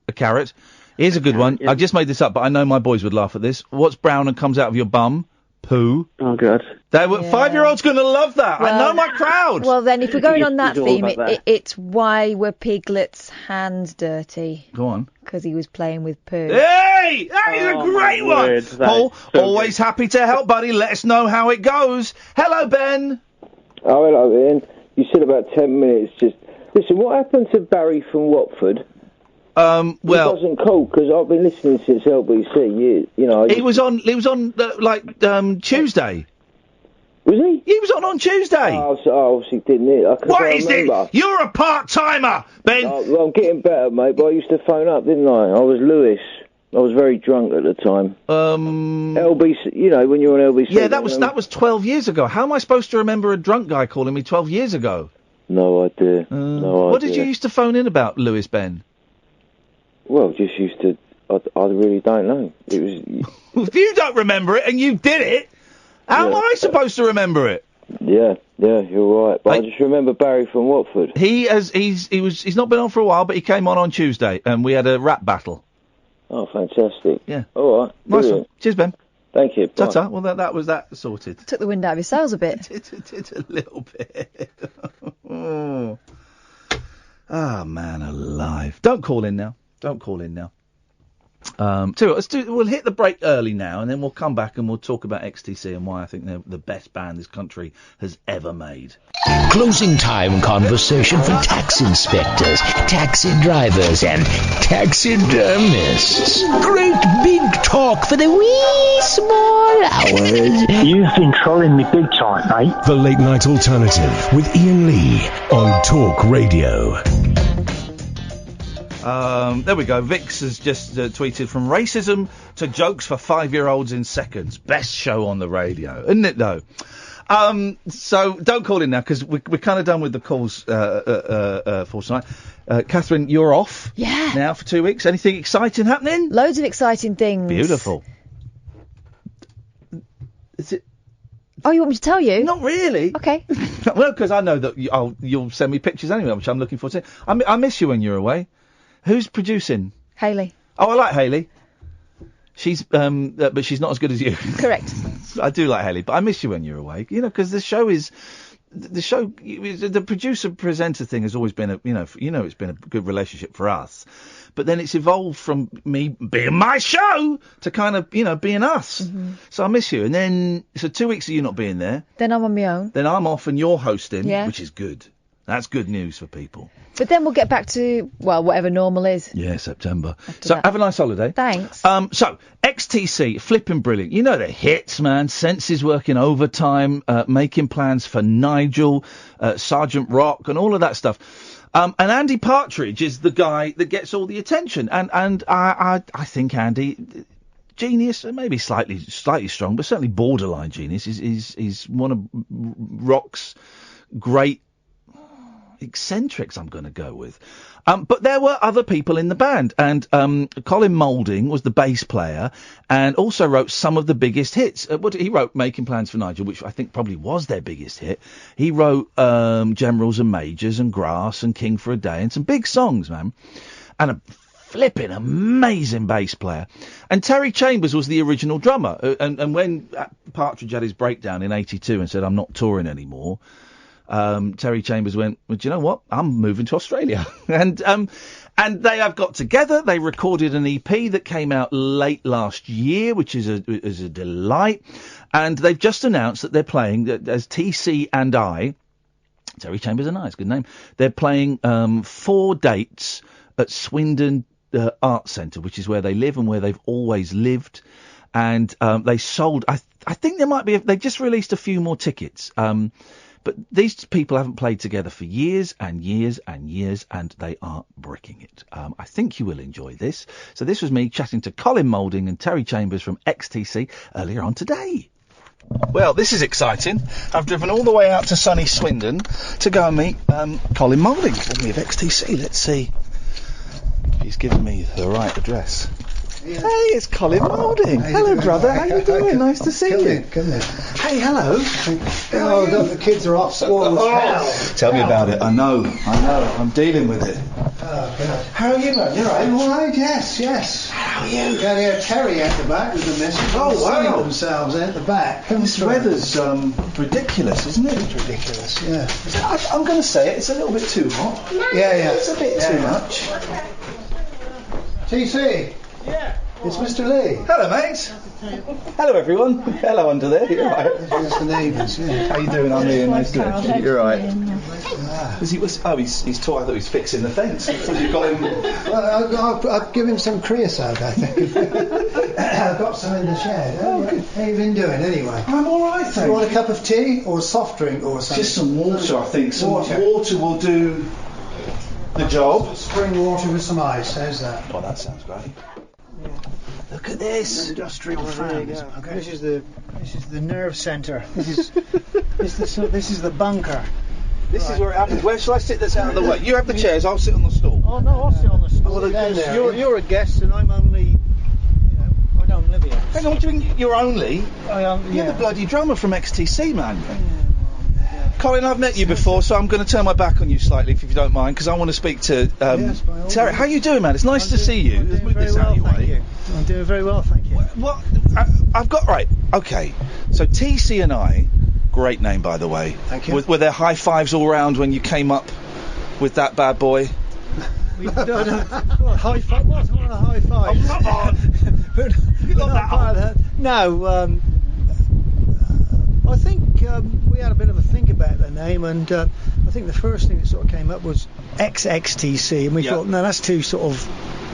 A carrot. Here's a good one. I just made this up, but I know my boys would laugh at this. What's brown and comes out of your bum? Poo. Oh, good. 5-year-old's going to love that. I know my crowd. Well, then, if we're going on that theme, it's why were Piglet's hands dirty? Go on. Because he was playing with poo. Hey! That is a great one! Paul, always happy to help, buddy. Let us know how it goes. Hello, Ben. Oh, hello, Ian. You said about 10 minutes. Listen, what happened to Barry from Watford? Well, he wasn't cool because I've been listening since LBC. He was on Tuesday. Was he? He was on Tuesday. Oh, so I obviously didn't hear. What is it? You're a part-timer, Ben. Well, I'm getting better, mate. But I used to phone up, didn't I? I was Lewis. I was very drunk at the time. LBC. When you're on LBC. Yeah, that was 12 years ago. How am I supposed to remember a drunk guy calling me 12 years ago? No idea. What did you used to phone in about, Lewis, Ben? Well, just used to. I really don't know. It was. If you don't remember it and you did it, how am I supposed to remember it? Yeah, you're right. But I just remember Barry from Watford. He's not been on for a while, but he came on Tuesday and we had a rap battle. Oh, fantastic! Yeah. All right. Nice one. Cheers, Ben. Thank you. Bye. Ta-ta. Well, that was that sorted. Took the wind out of his sails a bit. Did a little bit. Oh, man alive! Don't call in now. We'll hit the break early now, and then we'll come back and we'll talk about XTC and why I think they're the best band this country has ever made. Closing time conversation for tax inspectors, taxi drivers, and taxidermists. Great big talk for the wee small hours. You've been trolling me big time, mate. The Late Night Alternative with Iain Lee on Talk Radio. There we go. Vix has just tweeted from racism to jokes for 5-year-olds in seconds. Best show on the radio, isn't it, though? So don't call in now because we're kind of done with the calls for tonight. Catherine, you're off. Yeah. Now for 2 weeks. Anything exciting happening? Loads of exciting things. Beautiful. Is it? Oh, you want me to tell you? Not really. Okay. Well, because I know that you'll send me pictures anyway, which I'm looking forward to. I miss you when you're away. Who's producing? Hayley. Oh, I like Hayley. She's, but she's not as good as you. Correct. I do like Hayley, but I miss you when you're away. Because the producer-presenter thing has always been it's been a good relationship for us. But then it's evolved from me being my show to kind of, being us. Mm-hmm. So I miss you. And then, 2 weeks of you not being there. Then I'm on my own. Then I'm off and you're hosting, yeah. Which is good. That's good news for people. But then we'll get back to, whatever normal is. Yeah, September. Have a nice holiday. Thanks. So, XTC, flipping brilliant. You know the hits, man. Senses working overtime, making plans for Nigel, Sergeant Rock, and all of that stuff. And Andy Partridge is the guy that gets all the attention. And I think Andy, genius, maybe slightly strong, but certainly borderline genius, is one of rock's great eccentrics, I'm going to go with. But there were other people in the band, and Colin Moulding was the bass player and also wrote some of the biggest hits. He wrote Making Plans for Nigel, which I think probably was their biggest hit. He wrote Generals and Majors and Grass and King for a Day and some big songs, man. And a flipping amazing bass player. And Terry Chambers was the original drummer. And when Partridge had his breakdown in 82 and said, I'm not touring anymore, Terry Chambers went, well, do you know what? I'm moving to Australia. And they have got together. They recorded an EP that came out late last year, which is a delight. And they've just announced that they're playing as TC and I Terry Chambers and I, it's a good name. They're playing 4 dates at Swindon Arts Centre, which is where they live and where they've always lived. And they sold, I think there might be, they just released a few more tickets. But these people haven't played together for years and years and years, and they are bricking it. I think you will enjoy this. So this was me chatting to Colin Moulding and Terry Chambers from XTC earlier on today. Well, this is exciting. I've driven all the way out to sunny Swindon to go and meet Colin Moulding, formerly of XTC. Let's see if he's given me the right address. Yeah. Hey, it's Colin Moulding. Hello, brother. How you doing? Nice to see you. Come in. Hey, hello. Oh, the kids are off school. Tell me about it. I know. I'm dealing with it. Oh, God. How are you, man? You all right? I'm all right, yes. How are you? Got here Terry at the back with the missus. Oh, wow. Themselves at the back. This weather's ridiculous, isn't it? It's ridiculous, yeah. I'm going to say it. It's a little bit too hot. Yeah. It's a bit too much. TC. Yeah. It's Mr. Lee. Hello, mate. Hello, everyone. Hello, under there. You're right. That's the neighbours, yeah. How you doing? I'm Iain. Nice to meet you. You're right. He's taught. I thought he was fixing the fence. You've got him. Well, I'll give him some creosote, I think. I've got some in the shed. Oh, good. How you been doing, anyway? I'm all right, thanks. You want a cup of tea or a soft drink or something? Just some water, I think. Some water will do the job. Spring water with some ice. How's that? Oh, that sounds great. Look at this industrial fan. Okay. This is the nerve centre. This is the bunker. This is where it happens. Where shall I sit? That's out of the way. You have the chairs. I'll sit on the stool. Oh no, I'll sit on the stool. Well, you're a guest, and I'm only. I don't live here. Hang on, what do you mean? You're only? You're the bloody drummer from XTC, man. Colin, I've met you before, so I'm going to turn my back on you slightly, if you don't mind, because I want to speak to Terry. How you doing, man? It's nice to see you. I'm doing very well, thank you. I'm doing very well, thank you. What? I've got right. Okay. So TC and I, great name by the way. Thank you. Were there high fives all round when you came up with that bad boy? High five? What a high five? Oh, come on. You got that on. No. I think we had a bit of a think about the name, and I think the first thing that sort of came up was XXTC, and we thought, no, that's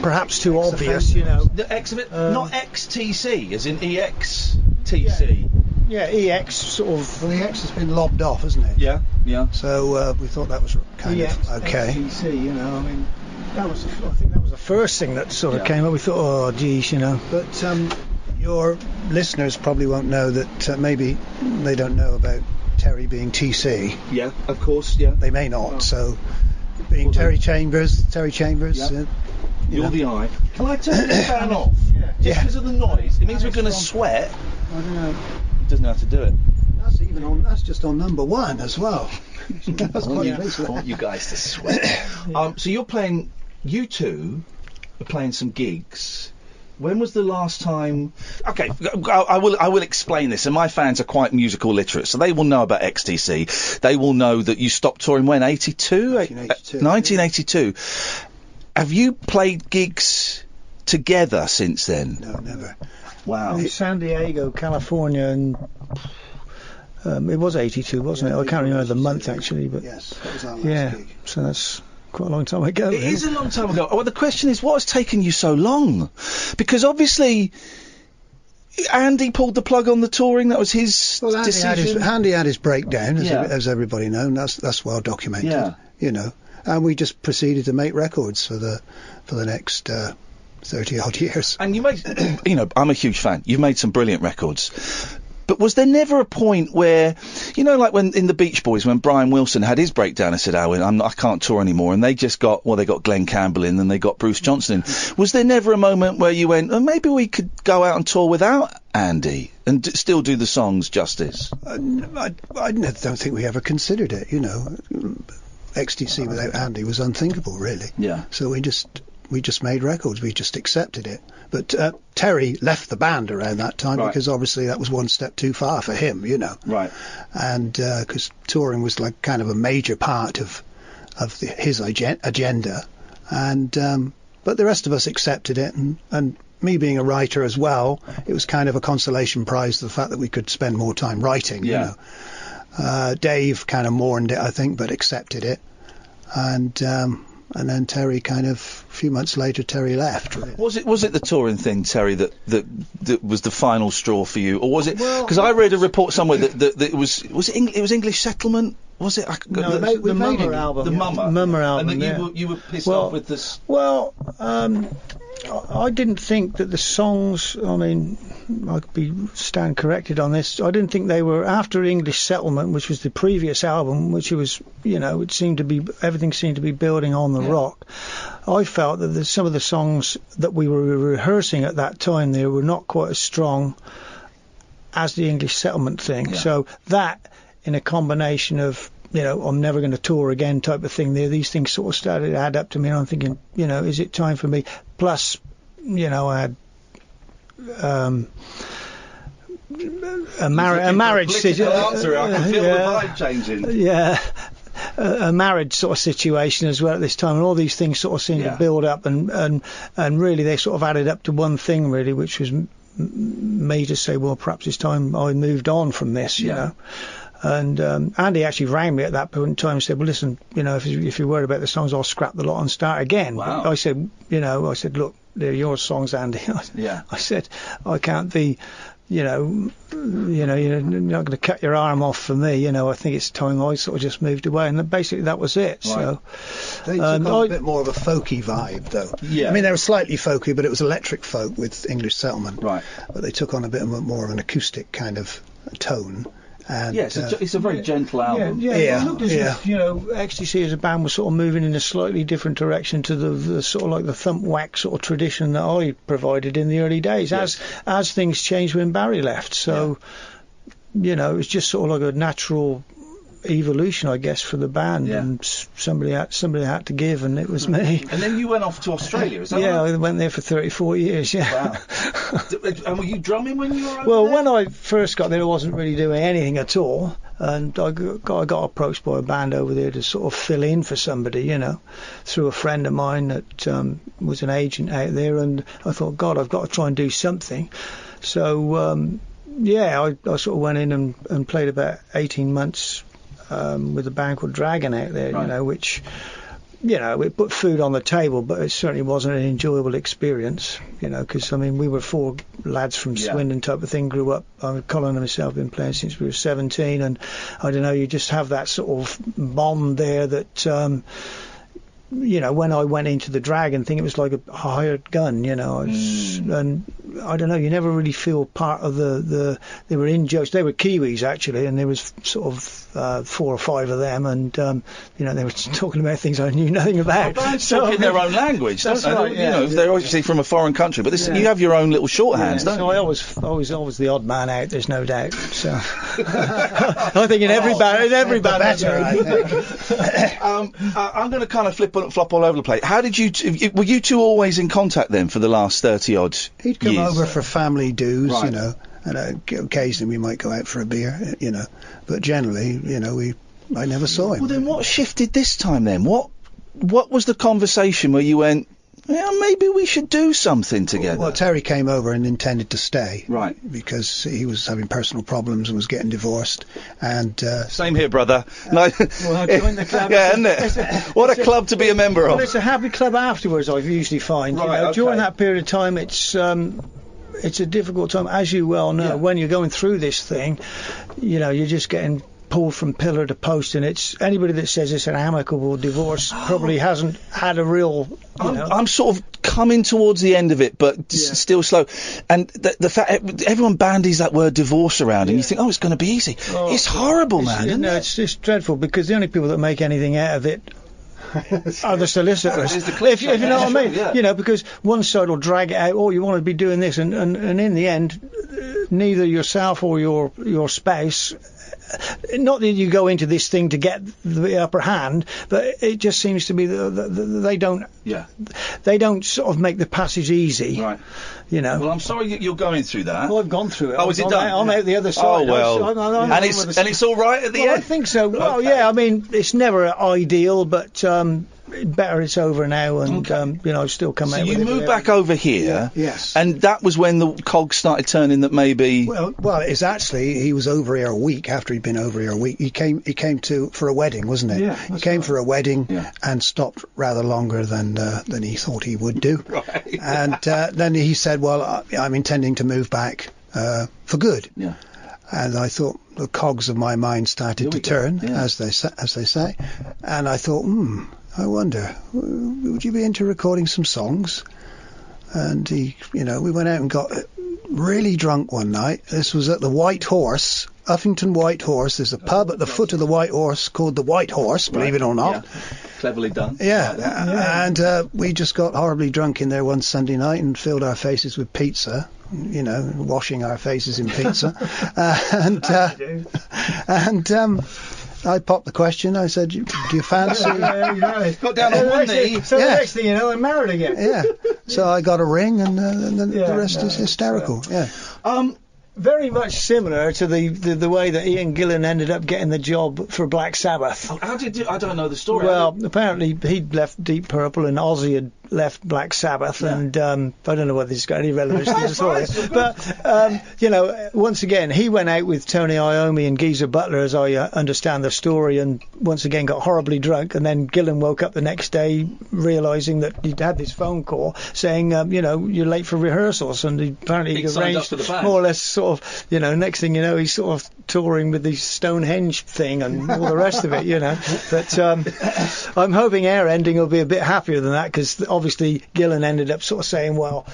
perhaps too obvious, you know. The X of it, not XTC, as in EXTC. Yeah, EX sort of. Well, the X has been lobbed off, hasn't it? Yeah. So we thought that was kind of okay. XTC, you know, I mean, I think that was the first thing that sort of came up. We thought, oh, geez, you know. But your listeners probably won't know that maybe they don't know about Terry being TC. Yeah, of course, yeah. They may not, so being Terry Chambers. Yeah. You're the eye. Can I turn the fan off? Just because of the noise. It means we're going to sweat. I don't know. He doesn't know how to do it. That's just on number 1 as well. That's quite I want you guys to sweat. So you two are playing some gigs. When was the last time? Okay, I will explain this. And my fans are quite musical literate, so they will know about XTC. They will know that you stopped touring when 82. 1982. Have you played gigs together since then? No, never. Wow. In San Diego, California, and it was 82, wasn't it? I can't remember the month actually, but yes, that was our last gig. So that's quite a long time ago. It is a long time ago. Well, the question is, what has taken you so long? Because obviously, Andy pulled the plug on the touring. That was his decision. Andy had his breakdown, as everybody knows. That's well documented. Yeah. You know, and we just proceeded to make records for the next 30 odd years. And you made, I'm a huge fan. You've made some brilliant records. But was there never a point where, like when in the Beach Boys, when Brian Wilson had his breakdown and said, I can't tour anymore, and they just got, they got Glenn Campbell in, and they got Bruce Johnson in. Was there never a moment where you went, maybe we could go out and tour without Andy and still do the songs justice? I don't think we ever considered it, XTC without Andy was unthinkable, really. Yeah. So we just made records. We just accepted it. But Terry left the band around that time because obviously that was one step too far for him, Right. And because touring was like kind of a major part of his agenda, and but the rest of us accepted it, and me being a writer as well, it was kind of a consolation prize to the fact that we could spend more time writing, Dave kind of mourned it, I think, but accepted it. And then Terry a few months later, Terry left. Really. Was it the touring thing, Terry, that was the final straw for you, or was it? Because I read a report somewhere that it was English Settlement. Was it? The Mummer album. The Mummer album. And then you were pissed off with this. Well, I didn't think that the songs. I mean, I could stand corrected on this. I didn't think they were after English Settlement, which was the previous album, which was, it seemed to be everything seemed to be building on the rock. I felt that some of the songs that we were rehearsing at that time there were not quite as strong as the English Settlement thing. Yeah. So that, in a combination of, I'm never going to tour again type of thing there, these things sort of started to add up to me, and I'm thinking, is it time for me? Plus, I had a marriage situation. A marriage sort of situation as well at this time, and all these things sort of seemed to build up, and really they sort of added up to one thing really, which was me to say, well, perhaps it's time I moved on from this, you know. And Andy actually rang me at that point in time and said, well, listen, if you're worried about the songs, I'll scrap the lot and start again. Wow. I said, look, they're your songs, Andy. I said, I can't be, you're not going to cut your arm off for me. I think it's time I sort of just moved away, and basically that was it. Right. So they took on a bit more of a folky vibe, though. Yeah. I mean, they were slightly folky, but it was electric folk with English Settlement. Right. But they took on a bit more of an acoustic kind of tone. And, it's a very gentle album. It looked as if, Ecstasy as a band was sort of moving in a slightly different direction to the sort of like the thump whack sort of tradition that I provided in the early days. Yes. As things changed when Barry left, so it was just sort of like a natural evolution, I guess, for the band, and somebody had to give, and it was me. And then you went off to Australia, is that right? I went there for 34 years. Wow. And were you drumming when you were over there? When I first got there, I wasn't really doing anything at all, and I got approached by a band over there to sort of fill in for somebody, through a friend of mine that was an agent out there, and I thought, God, I've got to try and do something. So I sort of went in and played about 18 months with a band called Dragon out there, right. Which, it put food on the table, but it certainly wasn't an enjoyable experience, because, we were four lads from Swindon type of thing, grew up, Colin and myself have been playing since we were 17, and I don't know, you just have that sort of bond there that, when I went into the Dragon thing, it was like a hired gun, and I don't know, you never really feel part of they were in jokes. They were Kiwis, actually, and there was sort of 4 or 5 of them, and, they were talking about things I knew nothing about. Talking their own language, don't they? Right, they're obviously from a foreign country, but you have your own little shorthands, don't you? I was the odd man out, there's no doubt. So I think in every band, better, I think. I'm going to kind of flop all over the place. How did were you two always in contact then for the last 30 odd years? He'd come over for family dues, right. And occasionally we might go out for a beer, but generally, I never saw him. Well, then what shifted this time then? What was the conversation where you went, maybe we should do something together? Well, Terry came over and intended to stay. Right. Because he was having personal problems and was getting divorced. And same here, brother. Well, I joined the club. Yeah, isn't it? What a club to be a member of. Well, it's a happy club afterwards, I usually find. Right, okay. During that period of time, it's a difficult time, as you well know. When you're going through this thing, you're just getting pulled from pillar to post, and it's anybody that says it's an amicable divorce probably hasn't had a real. I'm sort of coming towards the end of it, but still slow. And the fact everyone bandies that word divorce around, and you think, it's going to be easy. It's horrible, man. It's just dreadful, because the only people that make anything out of it are the solicitors. If you know what I mean. Yeah. Because one side will drag it out, you want to be doing this, and in the end, neither yourself or your spouse. Not that you go into this thing to get the upper hand, but it just seems to be they don't. Yeah. They don't sort of make the passage easy. Right. Well, I'm sorry you're going through that. Well, I've gone through it. Oh, is it done? I'm out the other side. Oh well. And it's all right at the end. I think so. Well, yeah. I mean, it's never ideal, but better it's over now, and I've still come out. So you moved back over here, yes, and that was when the cogs started turning. That maybe. Well, it's actually he was over here a week after he'd been over here a week. He came for a wedding, wasn't it? Yeah, he came for a wedding and stopped rather longer than he thought he would do. Right. And then he said, "Well, I'm intending to move back for good." Yeah. And I thought the cogs of my mind started to turn, as they say, and I thought, I wonder, would you be into recording some songs? And we went out and got really drunk one night. This was at the White Horse, Uffington White Horse. There's a pub at the foot of the White Horse called the White Horse, believe it or not. Yeah. Cleverly done. Yeah, and we just got horribly drunk in there one Sunday night and filled our faces with pizza. Washing our faces in pizza. I popped the question. I said, do you fancy... got down on one knee. So the next thing you know, I'm married again. Yeah. So I got a ring, and the rest is hysterical. Very much similar to the way that Ian Gillan ended up getting the job for Black Sabbath. How did you... I don't know the story. Well, apparently he'd left Deep Purple and Ozzy had left Black Sabbath, and I don't know whether it's got any relevance to the story. But, once again, he went out with Tony Iommi and Geezer Butler, as I understand the story, and once again got horribly drunk, and then Gillan woke up the next day realising that he'd had this phone call saying, you're late for rehearsals, and apparently he'd arranged more or less sort of, next thing you know, he's sort of touring with the Stonehenge thing and all the rest of it, But I'm hoping our ending will be a bit happier than that, because obviously Gillan ended up sort of saying, well,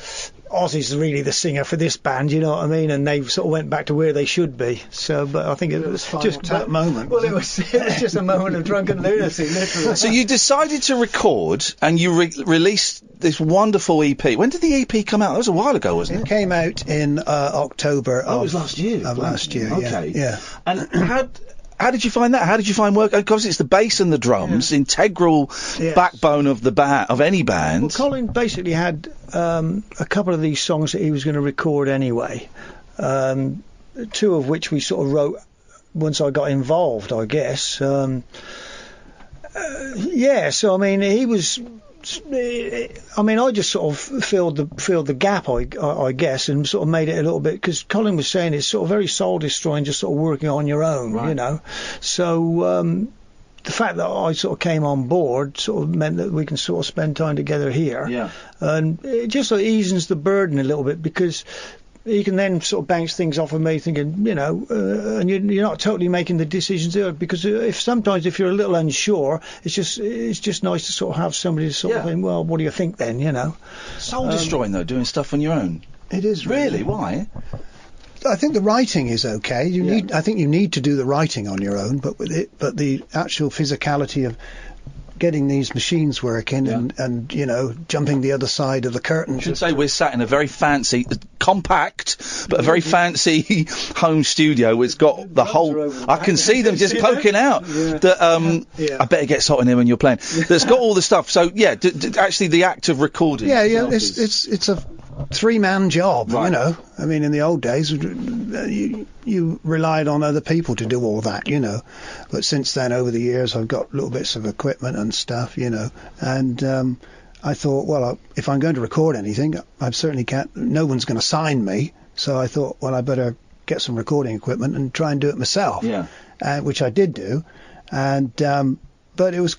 Ozzy's really the singer for this band, you know what I mean? And they sort of went back to where they should be. So, but I think it was just that moment. Well, it was just a moment of drunken lunacy, literally. So you decided to record, and you released this wonderful EP. When did the EP come out? That was a while ago, wasn't it? It came out in October. It was last year. Of last year. Okay. Yeah. And how did you find that? How did you find work? Because it's the bass and the drums, integral backbone of of any band. Well, Colin basically had a couple of these songs that he was going to record anyway. Two of which we sort of wrote once I got involved, I guess. So I mean, he was. I just sort of filled the gap, I guess, and sort of made it a little bit, because Colin was saying it's sort of very soul destroying, just sort of working on your own, right. So the fact that I sort of came on board sort of meant that we can sort of spend time together here. Yeah. And it just sort of eases the burden a little bit, because he can then sort of bounce things off of me, thinking, and you're not totally making the decisions there, because sometimes if you're a little unsure, it's just nice to sort of have somebody to sort of think, well, what do you think then, Soul destroying though, doing stuff on your own. It is really. Why? I think the writing is okay. I think you need to do the writing on your own, but the actual physicality of getting these machines working and jumping the other side of the curtain. I should say we're sat in a very fancy, compact, but a very fancy home studio. It's got the whole... I can see them just poking out. I better get hot in here when you're playing. That's got all the stuff. So, actually the act of recording. It's a three-man job, I mean, in the old days, you relied on other people to do all that, But since then, over the years, I've got little bits of equipment and stuff, And I thought, well, if I'm going to record anything, I certainly can't... No one's going to sign me. So I thought, well, I better get some recording equipment and try and do it myself. Yeah. Which I did do. And... but it was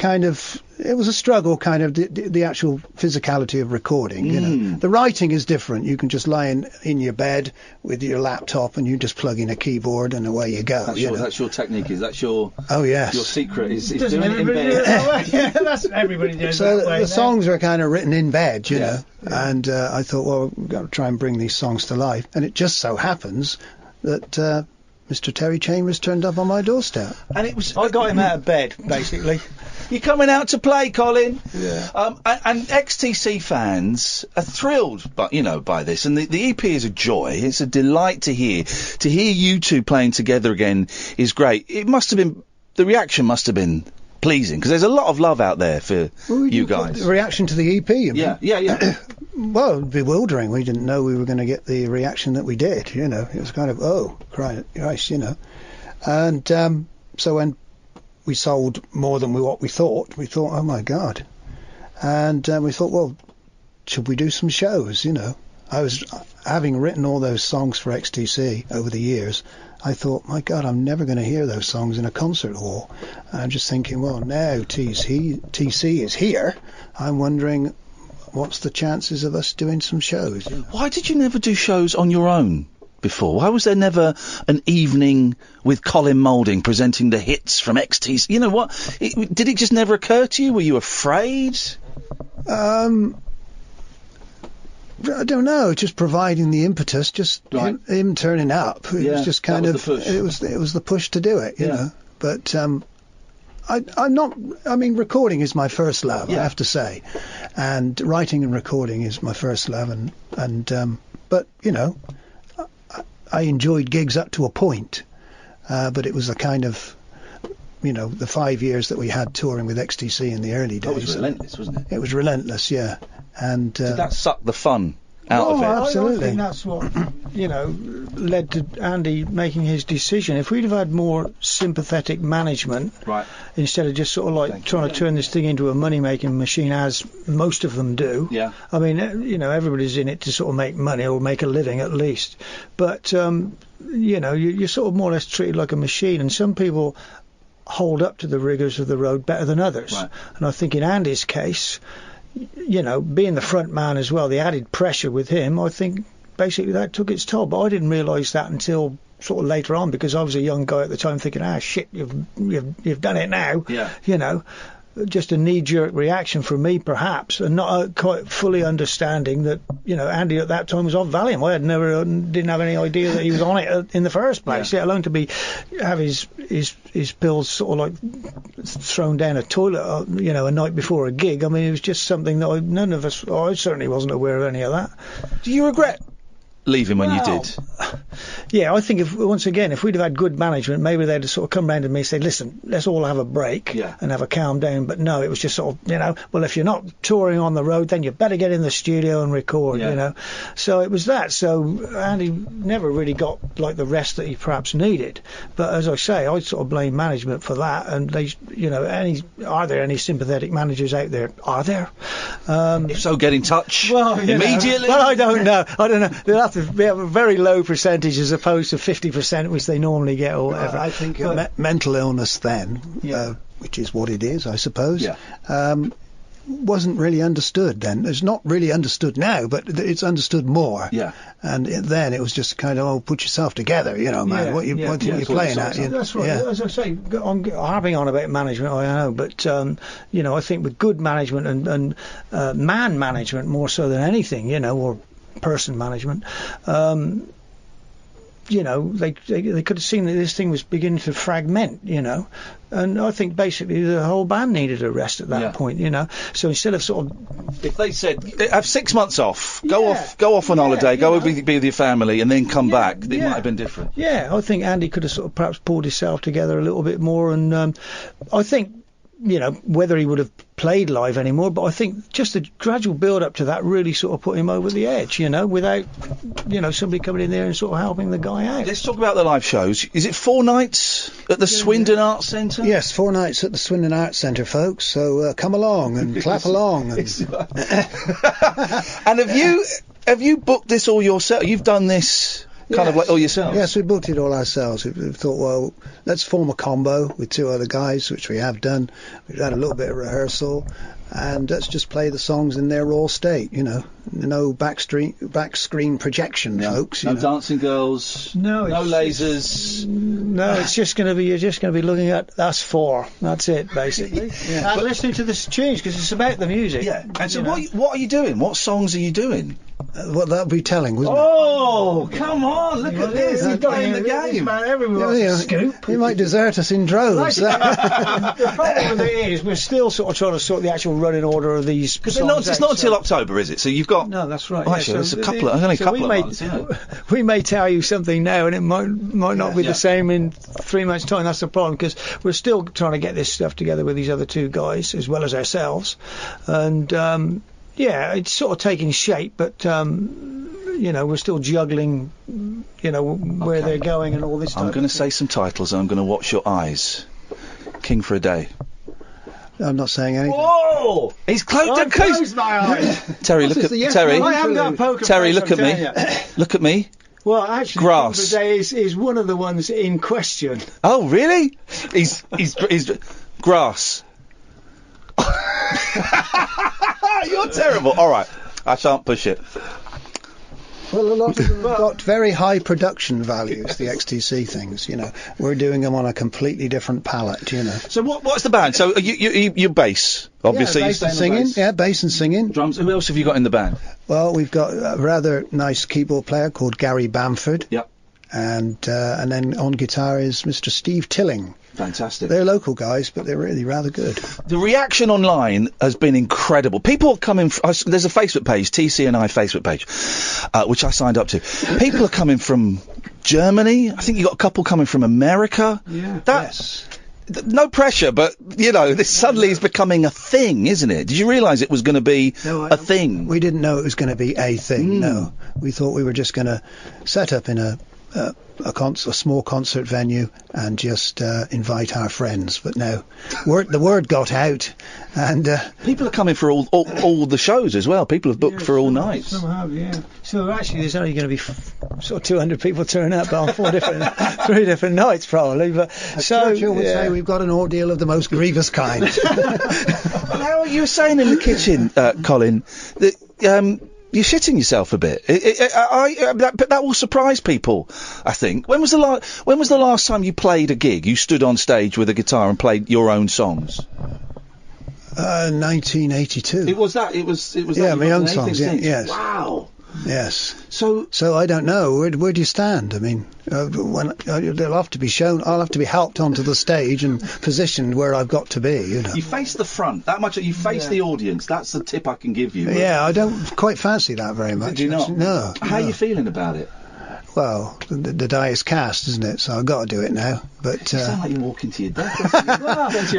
a struggle, kind of, the actual physicality of recording, The writing is different. You can just lie in your bed with your laptop and you just plug in a keyboard and away you go. That's your technique, that's your... Oh, yes. Your secret is doing it in bed. That's everybody does that way. The songs are kind of written in bed, know. And I thought, well, we've got to try and bring these songs to life. And it just so happens that... Mr. Terry Chambers turned up on my doorstep. And it was... I got him out of bed, basically. You're coming out to play, Colin. Yeah. And XTC fans are thrilled by this. And the EP is a joy. It's a delight to hear. To hear you two playing together again is great. It must have been... The reaction must have been pleasing, because there's a lot of love out there for you guys. The reaction to the EP, you mean? Yeah. Well, bewildering. We didn't know we were going to get the reaction that we did, It was kind of, oh, Christ, And so when we sold more than what we thought, oh, my God. And we thought, well, should we do some shows, you know? I was, having written all those songs for XTC over the years, I thought, my God, I'm never going to hear those songs in a concert hall. And I'm just thinking, well, now TC is here. I'm wondering, what's the chances of us doing some shows? You know? Why did you never do shows on your own before? Why was there never an evening with Colin Moulding presenting the hits from XTC? You know what? Did it just never occur to you? Were you afraid? I don't know, just providing the impetus, just him turning up. It was just kind of, it was the push to do it, you know. But I'm not, I mean, recording is my first love, I have to say. And writing and recording is my first love. But, you know, I enjoyed gigs up to a point. But it was a kind of, you know, the 5 years that we had touring with XTC in the early days. It was relentless, wasn't it? It was relentless, yeah. And did that suck the fun out of it? Absolutely. I think that's what, you know, led to Andy making his decision. If we'd have had more sympathetic management, instead of just sort of like trying to turn this thing into a money-making machine, as most of them do. Yeah. I mean, you know, everybody's in it to sort of make money or make a living at least. But, you know, you're sort of more or less treated like a machine, and some people hold up to the rigours of the road better than others. Right. And I think in Andy's case, you know, being the front man as well, the added pressure with him, I think basically that took its toll. But I didn't realise that until sort of later on, because I was a young guy at the time thinking, shit, you've done it now. Yeah. You know, just a knee-jerk reaction from me, perhaps, and not quite fully understanding that, you know, Andy at that time was off Valium. I didn't have any idea that he was on it in the first place, let alone to have his pills sort of like thrown down a toilet, you know, a night before a gig. I mean, it was just something that I certainly wasn't aware of any of that. Do you regret leaving when you did? Yeah, I think if we'd have had good management, maybe they'd have sort of come round to me and say, listen, let's all have a break and have a calm down. But no, it was just sort of, you know, well, if you're not touring on the road, then you better get in the studio and record, you know. So it was that. So Andy never really got like the rest that he perhaps needed. But as I say, I sort of blame management for that. And they, you know, are there any sympathetic managers out there? Are there? If so, get in touch immediately. Well, I don't know. They'll have to have a very low percentage as opposed to 50%, which they normally get, or whatever. I think mental illness then, which is what it is, I suppose, wasn't really understood then. It's not really understood now, but it's understood more. Yeah. And then it was just kind of, put yourself together, you know, man. What are you playing at? That's right. Yeah. As I say, I'm harping on about management, I know, but you know, I think with good management and man management more so than anything, you know, or person management, you know, they could have seen that this thing was beginning to fragment, you know, and I think basically the whole band needed a rest at that point, you know. So instead of sort of, if they said have 6 months off, go off on holiday, go be with your family, and then come back, it might have been different. Yeah, I think Andy could have sort of perhaps pulled himself together a little bit more, and I think, you know, whether he would have played live anymore, but I think just the gradual build up to that really sort of put him over the edge, you know, without, you know, somebody coming in there and sort of helping the guy out. Let's talk about the live shows. Is it 4 nights at the Swindon Arts Centre? Yes, 4 nights at the Swindon Arts Centre, folks, so come along and clap along. And have you booked this all yourself? You've done this kind of like all yourself? Yes, we booked it all ourselves. We thought, well, let's form a combo with 2 other guys, which we have done. We've had a little bit of rehearsal, and let's just play the songs in their raw state, you know. No back screen projection, folks. No dancing girls. No lasers. No, it's just going to be, you're just going to be looking at us 4. That's it, basically. And listening to this tunes, because it's about the music. Yeah. And so what are you doing? What songs are you doing? Well, that would be telling, wouldn't it? Oh, come on, look at this. He's playing the game. Everyone scoop. He might desert us in droves. The problem with it is we're still sort of trying to sort the actual running order of these songs. Because it's not until October, is it? So you've got... No, that's right. Actually, there's only a couple of months. We may tell you something now, and it might not be the same in 3 months' time. That's the problem, because we're still trying to get this stuff together with these other 2 guys, as well as ourselves. And... yeah, it's sort of taking shape, but, you know, we're still juggling, you know, where they're going and all this stuff. I'm going to say some titles and I'm going to watch your eyes. King for a Day. I'm not saying anything. Oh! He's closed my eyes. Terry, look at Terry. I haven't got a poker Terry, face, look at me. Look at me. Well, actually, grass is one of the ones in question. Oh, really? He's grass. You're terrible. All right, I shan't push it. Well, a lot of them have got very high production values, the XTC things, you know. We're doing them on a completely different palette, you know. So what's the band? So you bass, obviously. Yeah, bass and singing. Yeah, bass and singing. Drums. Who else have you got in the band? Well, we've got a rather nice keyboard player called Gary Bamford. Yep. And then on guitar is Mr. Steve Tilling. Fantastic. They're local guys, but they're really rather good. The reaction online has been incredible. People are coming... there's a Facebook page, TC&I Facebook page, which I signed up to. People are coming from Germany. I think you got a couple coming from America. Yeah. Yes. No pressure, but, you know, this suddenly is becoming a thing, isn't it? Did you realise it was going to be a thing? We didn't know it was going to be a thing, no. We thought we were just going to set up in a small concert venue and just invite our friends. But no, the word got out, and people are coming for all the shows as well. People have booked for all nights. Some have, yeah. So actually, there's only going to be sort of 200 people turn up on 3 different nights probably. But Churchill would say we've got an ordeal of the most grievous kind. Well, how are you saying in the kitchen, Colin, that you're shitting yourself a bit? That will surprise people, I think. When was the last time you played a gig? You stood on stage with a guitar and played your own songs? 1982. It was that. It was. Yeah, my own songs. Yeah, yes. Wow. Yes. So I don't know. Where do you stand? I mean, when they'll have to be shown. I'll have to be helped onto the stage and positioned where I've got to be. You know. You face the front. That much. You face the audience. That's the tip I can give you. Yeah, I don't quite fancy that very much. Do you not? No. How are you feeling about it? Well, the die is cast, isn't it? So I've got to do it now. But you sound like you're walking to your death.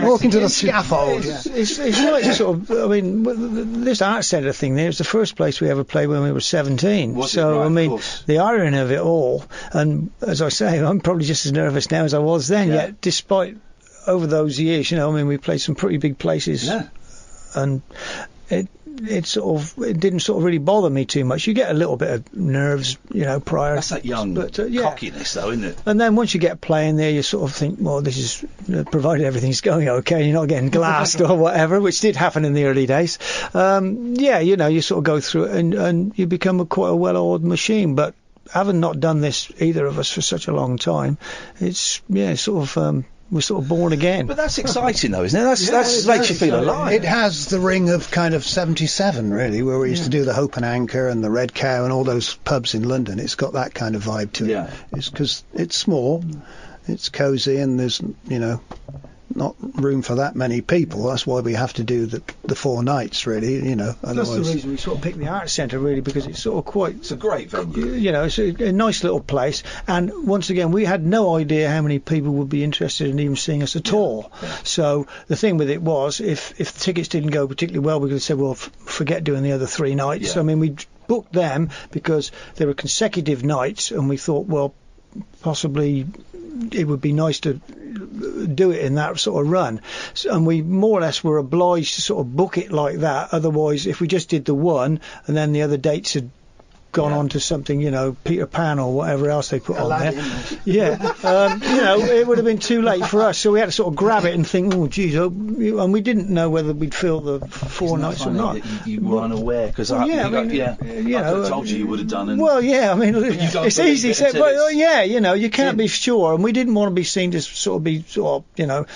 Walking to the scaffold. It's like sort of. I mean, this art centre thing there was the first place we ever played when we were 17. So I mean, the irony of it all, and as I say, I'm probably just as nervous now as I was then. Yet, despite over those years, you know, I mean, we played some pretty big places. Yeah. And it didn't sort of really bother me too much. You get a little bit of nerves, you know, prior. That's that young cockiness, though, isn't it? And then once you get playing there, you sort of think, well, this is provided everything's going okay, you're not getting glassed or whatever, which did happen in the early days. Yeah, you know, you sort of go through it and you become quite a well-oiled machine. But having not done this, either of us, for such a long time, it's sort of. We're sort of born again. But that's exciting, though, isn't it? That makes you feel alive. It has the ring of kind of 77, really, where we used to do the Hope and Anchor and the Red Cow and all those pubs in London. It's got that kind of vibe to it. It's because it's small, it's cosy, and there's, you know, not room for that many people. That's why we have to do the 4 nights, really, you know. That's the reason we sort of picked the art centre, really, because it's sort of quite... It's a great venue. You know, it's a nice little place. And once again, we had no idea how many people would be interested in even seeing us at all. Yeah. So the thing with it was, if the tickets didn't go particularly well, we could have said, well, forget doing the other 3 nights. Yeah. I mean, we booked them because they were consecutive nights, and we thought, well, possibly it would be nice to do it in that sort of run. And we more or less were obliged to sort of book it like that. Otherwise, if we just did the one and then the other dates had gone on to something, you know, Peter Pan or whatever else they put on there. Yeah. You know, it would have been too late for us. So we had to sort of grab it and think, oh, geez. And we didn't know whether we'd fill the 4 nights or not. You were unaware, because I could have told you would have done it. Well, yeah, I mean, it's easy to say, but yeah, you know, you can't be sure. And we didn't want to be seen to sort of, you know,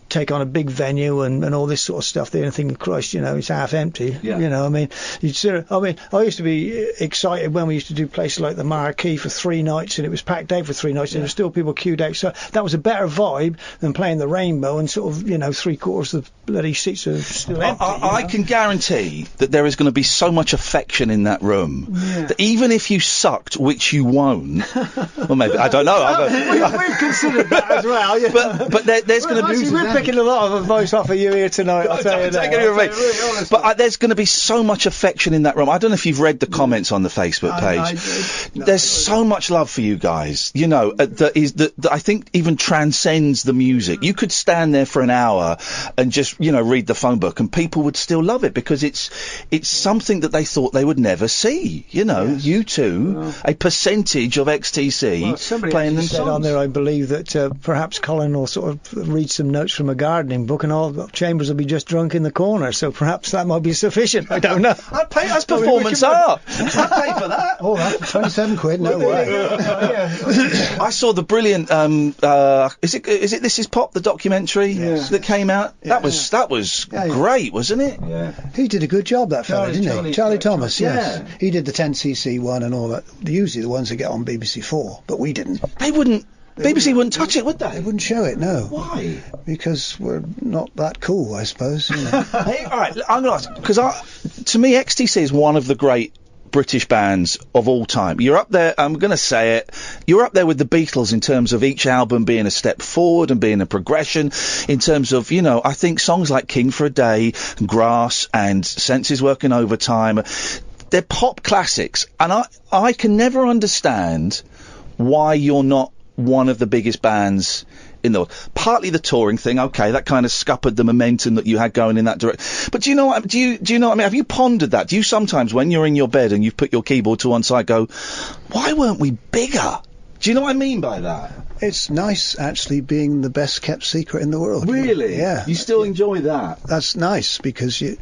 take on a big venue and all this sort of stuff there and think, Christ, you know, it's half empty. Yeah. You know, I mean, I used to be excited when we used to do places like the Marquee for 3 nights and it was packed out for 3 nights and there were still people queued out. So that was a better vibe than playing the Rainbow and sort of, you know, 3/4 of the bloody seats are still empty. I can guarantee that there is going to be so much affection in that room that even if you sucked, which you won't, well, maybe, I don't know. We've considered that as well. Yeah. But there's going to be... picking a lot of advice off of you here tonight. I'll tell you that. But there's going to be so much affection in that room. I don't know if you've read the comments on the Facebook page. There's so much love for you guys. You know, that I think even transcends the music. You could stand there for an hour and just, you know, read the phone book, and people would still love it because it's something that they thought they would never see. You know, you two, a percentage of XTC playing them said on there, I believe that perhaps Colin will sort of read some notes from a gardening book, and all Chambers will be just drunk in the corner. So perhaps that might be sufficient. I don't know. I'd pay. That's performance art. I'd pay for that. Oh, that's 27 quid. No way. I saw the brilliant. Is it This Is Pop, the documentary that came out? Yeah. That was great, wasn't it? Yeah. He did a good job, that fella, didn't he? Charlie Thomas. Yes. Yeah. He did the 10cc one and all that. They're usually the ones that get on BBC 4, but we didn't. They wouldn't. BBC wouldn't touch it, would they? They wouldn't show it, no. Why? Because we're not that cool, I suppose. You know. Hey, all right, I'm going to ask, because to me, XTC is one of the great British bands of all time. You're up there, I'm going to say it, you're up there with the Beatles in terms of each album being a step forward and being a progression, in terms of, you know, I think songs like King for a Day, Grass and Senses Working Overtime, they're pop classics, and I can never understand why you're not one of the biggest bands in the world. Partly the touring thing, okay, that kind of scuppered the momentum that you had going in that direction. But do you know what? Do you know what I mean? Have you pondered that? Do you sometimes, when you're in your bed and you've put your keyboard to one side, go, why weren't we bigger? Do you know what I mean by that? It's nice, actually, being the best kept secret in the world. Really? Yeah. You still enjoy that? That's nice, because you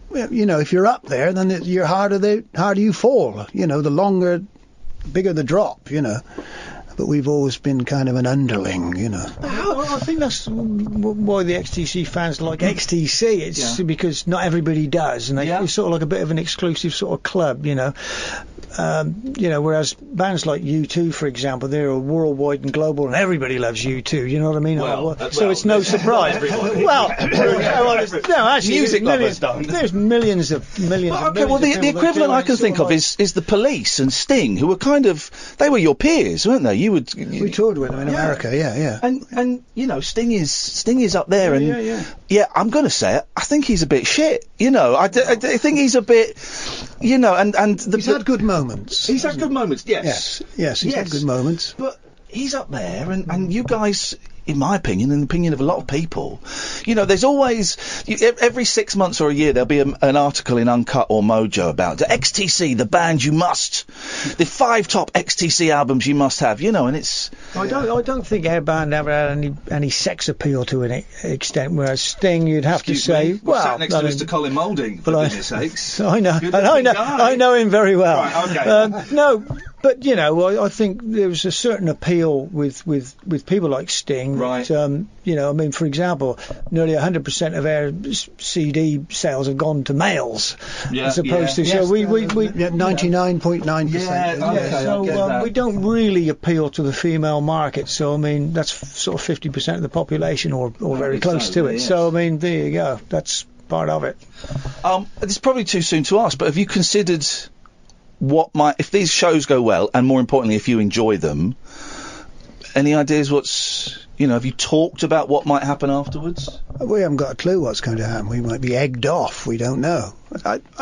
know, if you're up there, then you're harder you fall. You know, the bigger the drop, you know. But we've always been kind of an underling, you know. Well, I think that's why the XTC fans like XTC. It's because not everybody does, and it's sort of like a bit of an exclusive sort of club, you know. You know, whereas bands like U2, for example, they're worldwide and global, and everybody loves U2. You know what I mean? So it's no surprise. Well, no, actually, music lovers don't. There's millions. Well, okay, well, the equivalent I can think of is the Police and Sting, who were they were your peers, weren't they? We toured with them in America, yeah. And you know, Sting is up there, and I'm going to say it. I think he's a bit shit. You know, I think he's a bit, you know, and he's had good moments. He's had good moments. Yes, he's had good moments. But he's up there, and you guys, in my opinion, and the opinion of a lot of people, you know, there's always, every 6 months or a year, there'll be an article in Uncut or Mojo about the XTC, the band the 5 top XTC albums you must have, you know, and it's... I don't think our band ever had any sex appeal to an extent, whereas Sting, you'd have to say... Well, sat next to Mr. Colin Moulding, for goodness sakes. I know him very well. Right, okay. No... But, you know, I think there's a certain appeal with people like Sting. Right. That, you know, I mean, for example, nearly 100% of our CD sales have gone to males. As opposed to... So we 99.9%. So we don't really appeal to the female market. So, I mean, that's sort of 50% of the population or very close to it. Yes. So, I mean, there you go. That's part of it. It's probably too soon to ask, but have you considered... if these shows go well, and more importantly, if you enjoy them, any ideas have you talked about what might happen afterwards? We haven't got a clue what's going to happen. We might be egged off. We don't know.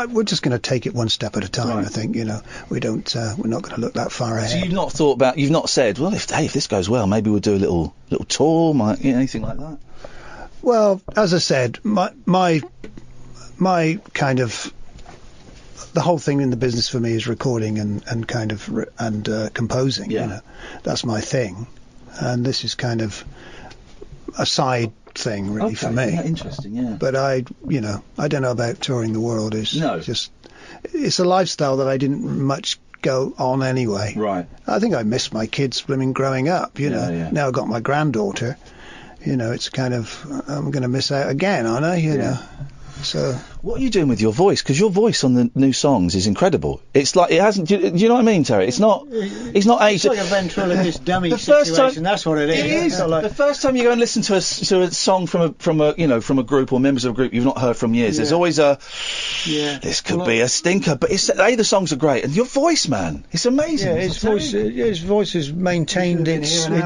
We're just going to take it one step at a time, right. I think, you know. We're not going to look that far ahead. So you've not said, well, if this goes well, maybe we'll do a little tour, anything like that? Well, as I said, my kind of... The whole thing in the business for me is recording and composing. Yeah. You know, that's my thing, and this is kind of a side thing really for me. Yeah, interesting, yeah. But I don't know about touring the world. It's a lifestyle that I didn't much go on anyway. Right. I think I missed my kids growing up. You know. Yeah. Now I've got my granddaughter. You know, it's kind of I'm going to miss out again, aren't I? You know. So What are you doing with your voice? Because your voice on the new songs is incredible. It's like, it hasn't... Do you know what I mean, Terry? It's not... It's not It's like a ventriloquist dummy situation, that's what it is. It is. The first time you go and listen to a song from a group or members of a group you've not heard from years, there's always a... Yeah. This could be a stinker, but the songs are great, and your voice, man, it's amazing. Yeah, his voice has maintained its... No,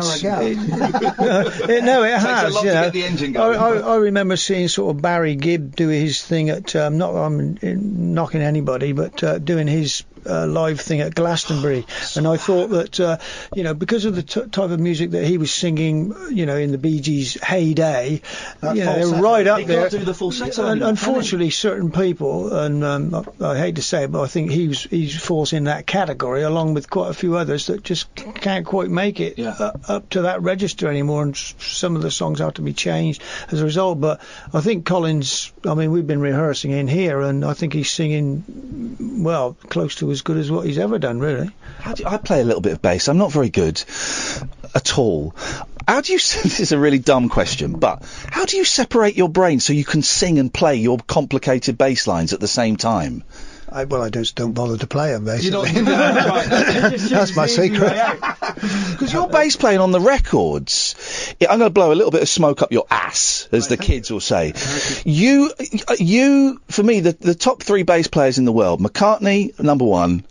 it has. To get the engine going. I remember seeing sort of Barry Gibb do his thing at not I'm knocking anybody, but doing his live thing at Glastonbury, and I thought that because of the type of music that he was singing, in the Bee Gees' heyday, they're right up there. Do the falsetto. And unfortunately, certain people, and I hate to say it, but I think he falls in that category, along with quite a few others that just can't quite make it up to that register anymore, and some of the songs have to be changed as a result. But I think Colin's, we've been rehearsing in here, and I think he's singing, well, close to as good as what he's ever done, really. I play a little bit of bass. I'm not very good at all. How do you... This is a really dumb question, but how do you separate your brain so you can sing and play your complicated bass lines at the same time? I just don't bother to play them, basically. That's my secret. Because you're bass playing on the records. I'm going to blow a little bit of smoke up your ass, as the kids will say. You, for me, the top three bass players in the world: McCartney, number one.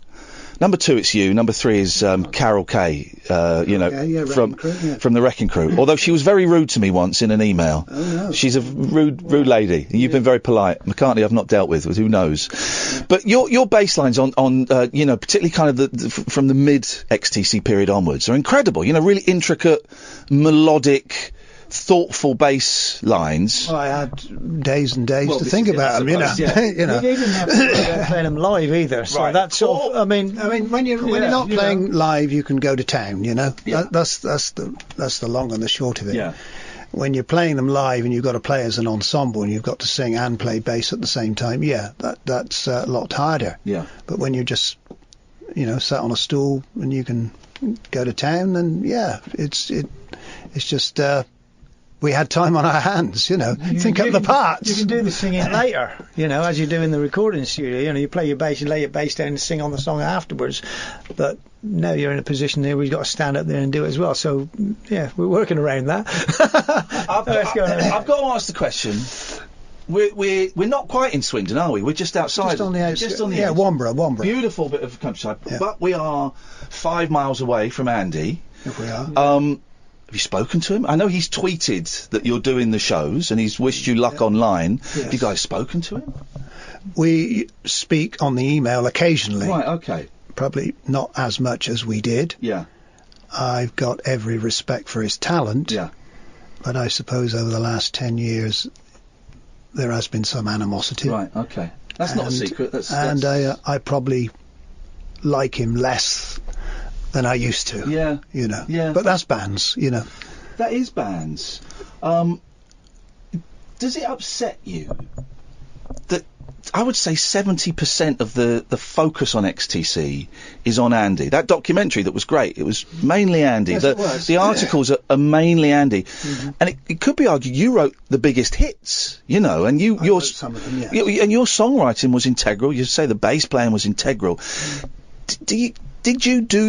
Number two, it's you. Number three is Carol Kay, from the Wrecking Crew. Although she was very rude to me once in an email. Oh, no. She's a rude lady. You've been very polite. McCartney I've not dealt with. Who knows? But your bass lines on particularly kind of from the mid XTC period onwards are incredible. Really intricate, melodic, thoughtful bass lines. Well, I had days and days to think about them, Yeah. You didn't have to play them live either. So that's all. When you're not playing live, you can go to town. That's the long and the short of it. Yeah. When you're playing them live and you've got to play as an ensemble and you've got to sing and play bass at the same time, that's a lot harder. Yeah. But when you're just sat on a stool and you can go to town, then it's just. We had time on our hands, think up the parts. You can do the singing later, as you do in the recording studio. You play your bass, you lay your bass down and sing on the song afterwards. But now you're in a position there where you've got to stand up there and do it as well. So, we're working around that. I've got to ask the question. We're not quite in Swindon, are we? We're just outside. Just on the outskirts. Just on the edge. Womburgh. Beautiful bit of countryside. Yeah. But we are 5 miles away from Andy. If we are. Have you spoken to him? I know he's tweeted that you're doing the shows and he's wished you luck online. Yes. Have you guys spoken to him? We speak on the email occasionally. Right, okay. Probably not as much as we did. Yeah. I've got every respect for his talent. Yeah. But I suppose over the last 10 years there has been some animosity. Right, okay. That's not a secret. I probably like him less than I used to. Yeah. Yeah. But that's bands, That is bands. Does it upset you that I would say 70% of the focus on XTC is on Andy? That documentary that was great, it was mainly Andy. Yes, it was. The articles are mainly Andy. Mm-hmm. And it could be argued you wrote the biggest hits, and I wrote some of them, yes. And your songwriting was integral. You say the bass playing was integral. Do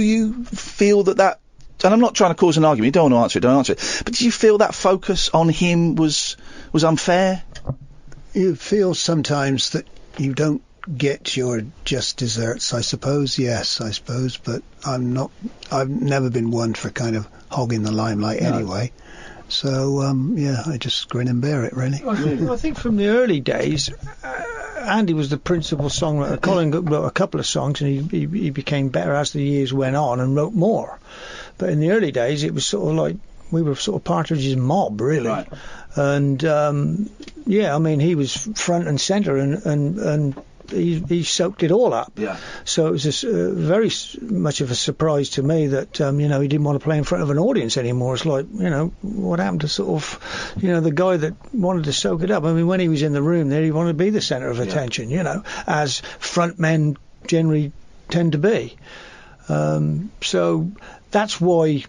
you feel that, and I'm not trying to cause an argument, you don't want to answer it, but did you feel that focus on him was unfair? You feel sometimes that you don't get your just desserts, I suppose, but I've never been one for kind of hogging the limelight anyway. So, I just grin and bear it, really. I think from the early days, Andy was the principal songwriter. Colin wrote a couple of songs, and he became better as the years went on and wrote more. But in the early days, it was sort of like we were sort of Partridge's mob, really. Right. And he was front and centre, and he soaked it all up. Yeah. So it was very much of a surprise to me that he didn't want to play in front of an audience anymore. It's like, what happened to sort of the guy that wanted to soak it up? I mean, when he was in the room there, he wanted to be the centre of attention, as front men generally tend to be. So that's why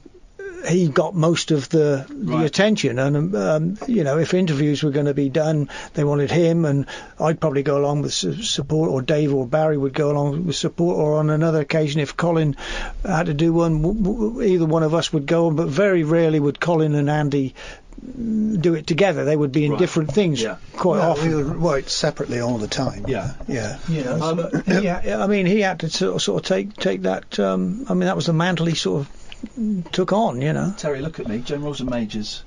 he got most of the attention, and if interviews were going to be done, they wanted him, and I'd probably go along with support, or Dave or Barry would go along with support, or on another occasion, if Colin had to do one, either one of us would go on, but very rarely would Colin and Andy do it together. They would be in different things quite often. We would work separately all the time. Yeah. I mean, he had to sort of take that. That was the mantle he sort of took on. Terry, look at me. Generals and majors.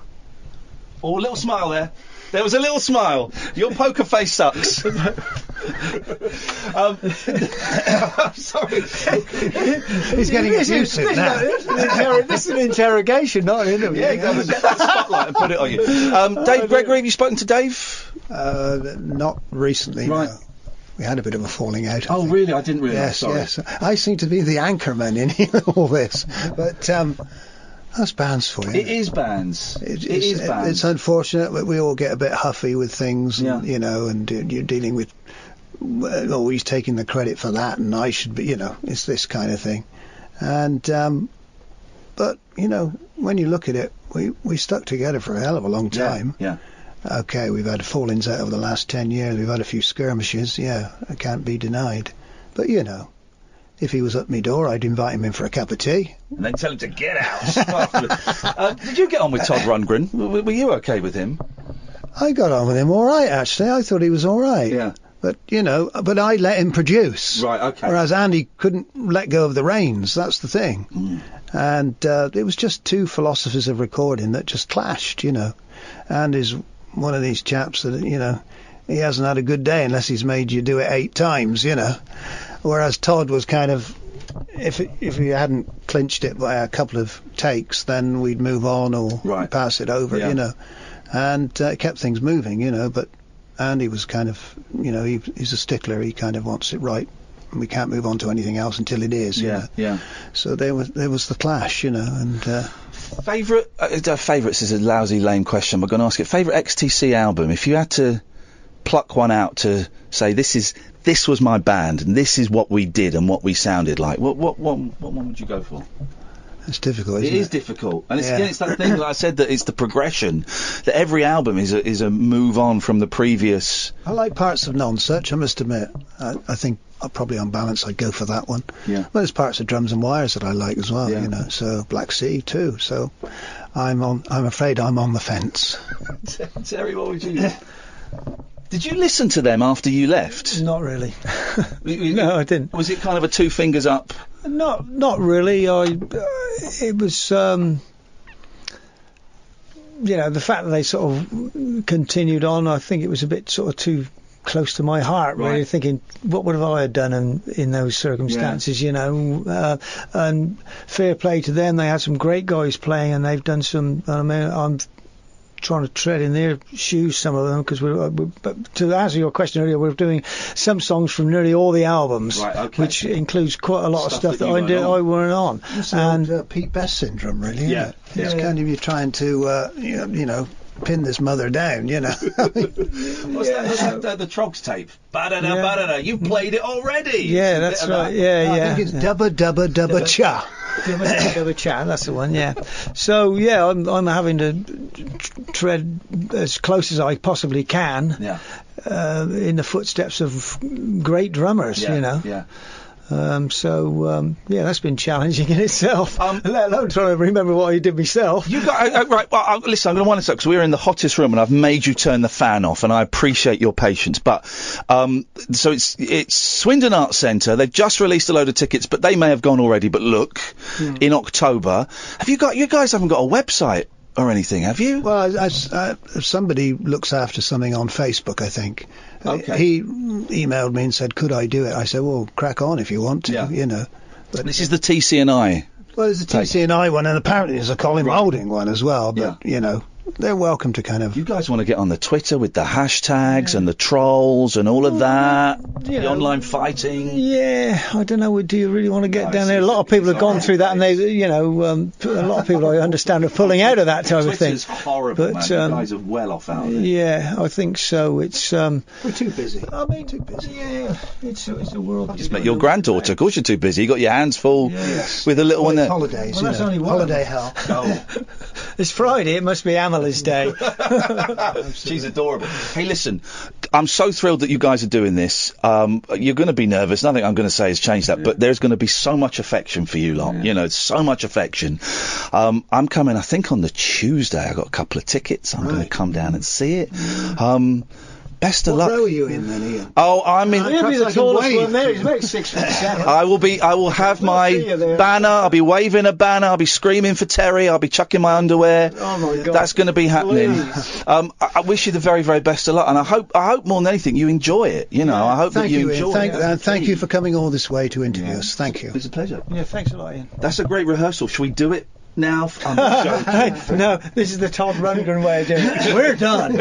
Oh, a little smile there. There was a little smile. Your poker face sucks. I'm sorry. He's getting abusive now. This is an interrogation, not an interview. Yeah, go and get that spotlight and put it on you. Dave Gregory, have you spoken to Dave? Not recently, no. We had a bit of a falling out. Oh, really? I didn't realise. Yes. I seem to be the anchorman in all this. But that's bands for you. It is bands. It is bands. It's unfortunate that we all get a bit huffy with things, and, and you're dealing with, he's taking the credit for that, and I should be, it's this kind of thing. And, but, when you look at it, we stuck together for a hell of a long time. Yeah. Okay, we've had fallings out over the last 10 years. We've had a few skirmishes. Yeah, it can't be denied. But, if he was at my door, I'd invite him in for a cup of tea. And then tell him to get out. Did you get on with Todd Rundgren? Were you okay with him? I got on with him all right, actually. I thought he was all right. Yeah. But, but I let him produce. Right, okay. Whereas Andy couldn't let go of the reins. That's the thing. And it was just two philosophers of recording that just clashed, Andy's one of these chaps that, he hasn't had a good day unless he's made you do it 8 times, Whereas Todd was kind of, if he hadn't clinched it by a couple of takes, then we'd move on or pass it over, and it kept things moving, but Andy was kind of, he's a stickler. He kind of wants it right. And we can't move on to anything else until it is. Yeah. So there was the clash, and. Favourites is a lousy, lame question. I'm going to ask it. Favourite XTC album? If you had to pluck one out to say this was my band and this is what we did and what we sounded like, what one would you go for? It's difficult, isn't it? It is difficult, and it's that thing that I said, that it's the progression, that every album is a move on from the previous. I like parts of Nonsuch, I must admit. I think probably on balance I'd go for that one. Yeah. Well, there's parts of Drums and Wires that I like as well, so Black Sea too. So I'm afraid I'm on the fence. Terry, what would you? Did you listen to them after you left? Not really. No, I didn't. Was it kind of a 2 fingers up? Not really. It was, the fact that they sort of continued on, I think it was a bit sort of too close to my heart, really, thinking, what would have I done in those circumstances, and fair play to them. They had some great guys playing, and they've done some, I'm trying to tread in their shoes, some of them, because but to answer your question earlier, we're doing some songs from nearly all the albums, which includes quite a lot of stuff that I weren't on. And Pete Best syndrome, really. Yeah. It's kind of you trying to pin this mother down, What's that? The Trogs tape. Ba-da-da, ba-da-da. You played it already. Yeah, that's right. I think it's dubba dubba dubba cha. Dubba cha, that's the one. Yeah. So I'm having to tread as close as I possibly can. Yeah. In the footsteps of great drummers. Yeah. That's been challenging in itself. Let alone trying to remember what I did myself. You got right. Well, listen, I'm going to wind this up because we're in the hottest room and I've made you turn the fan off, and I appreciate your patience. But so it's Swindon Arts Centre. They've just released a load of tickets, but they may have gone already. But look, in October, you guys haven't got a website or anything, have you? Well, somebody looks after something on Facebook, I think. Okay. He emailed me and said, could I do it? I said, well, crack on if you want to, But this is the TC&I. Well, there's a TC&I one, and apparently there's a Colin Moulding one as well, but, they're welcome to kind of. You guys want to get on the Twitter with the hashtags and the trolls and all of that, the online fighting. Yeah, I don't know. Do you really want to get down there? A lot of people have gone through that, and they, a lot of people I understand are pulling out of that type of thing. Twitter's horrible, man. You guys are well off out there. Yeah, I think so. It's we're too busy. I mean, too busy. Yeah, it's a world. Just met your granddaughter. Of course, you're too busy. You got your hands full with a little one there. Holidays. Well, that's only one. Holiday hell. Oh. It's Friday. It must be Amelia's day. She's adorable. Hey, listen, I'm so thrilled that you guys are doing this. You're going to be nervous. Nothing I'm going to say has changed that, but there's going to be so much affection for you lot. You know, so much affection. I'm coming, I think, on the Tuesday. I got a couple of tickets. I'm going to come down and see it. Best of luck. What row are you in then, Ian? Oh, I'm in. He'll be the tallest one there. He's about 6'7". I will have my banner. I'll be waving a banner. I'll be screaming for Terry. I'll be chucking my underwear. Oh my God. That's going to be happening. I wish you the very, very best of luck, and I hope more than anything you enjoy it. I hope that you enjoy it. Thank you for coming all this way to interview us. Thank you. It's a pleasure. Yeah, thanks a lot, Ian. That's a great rehearsal. Shall we do it now? No, this is the Todd Rundgren way of doing it. We're done.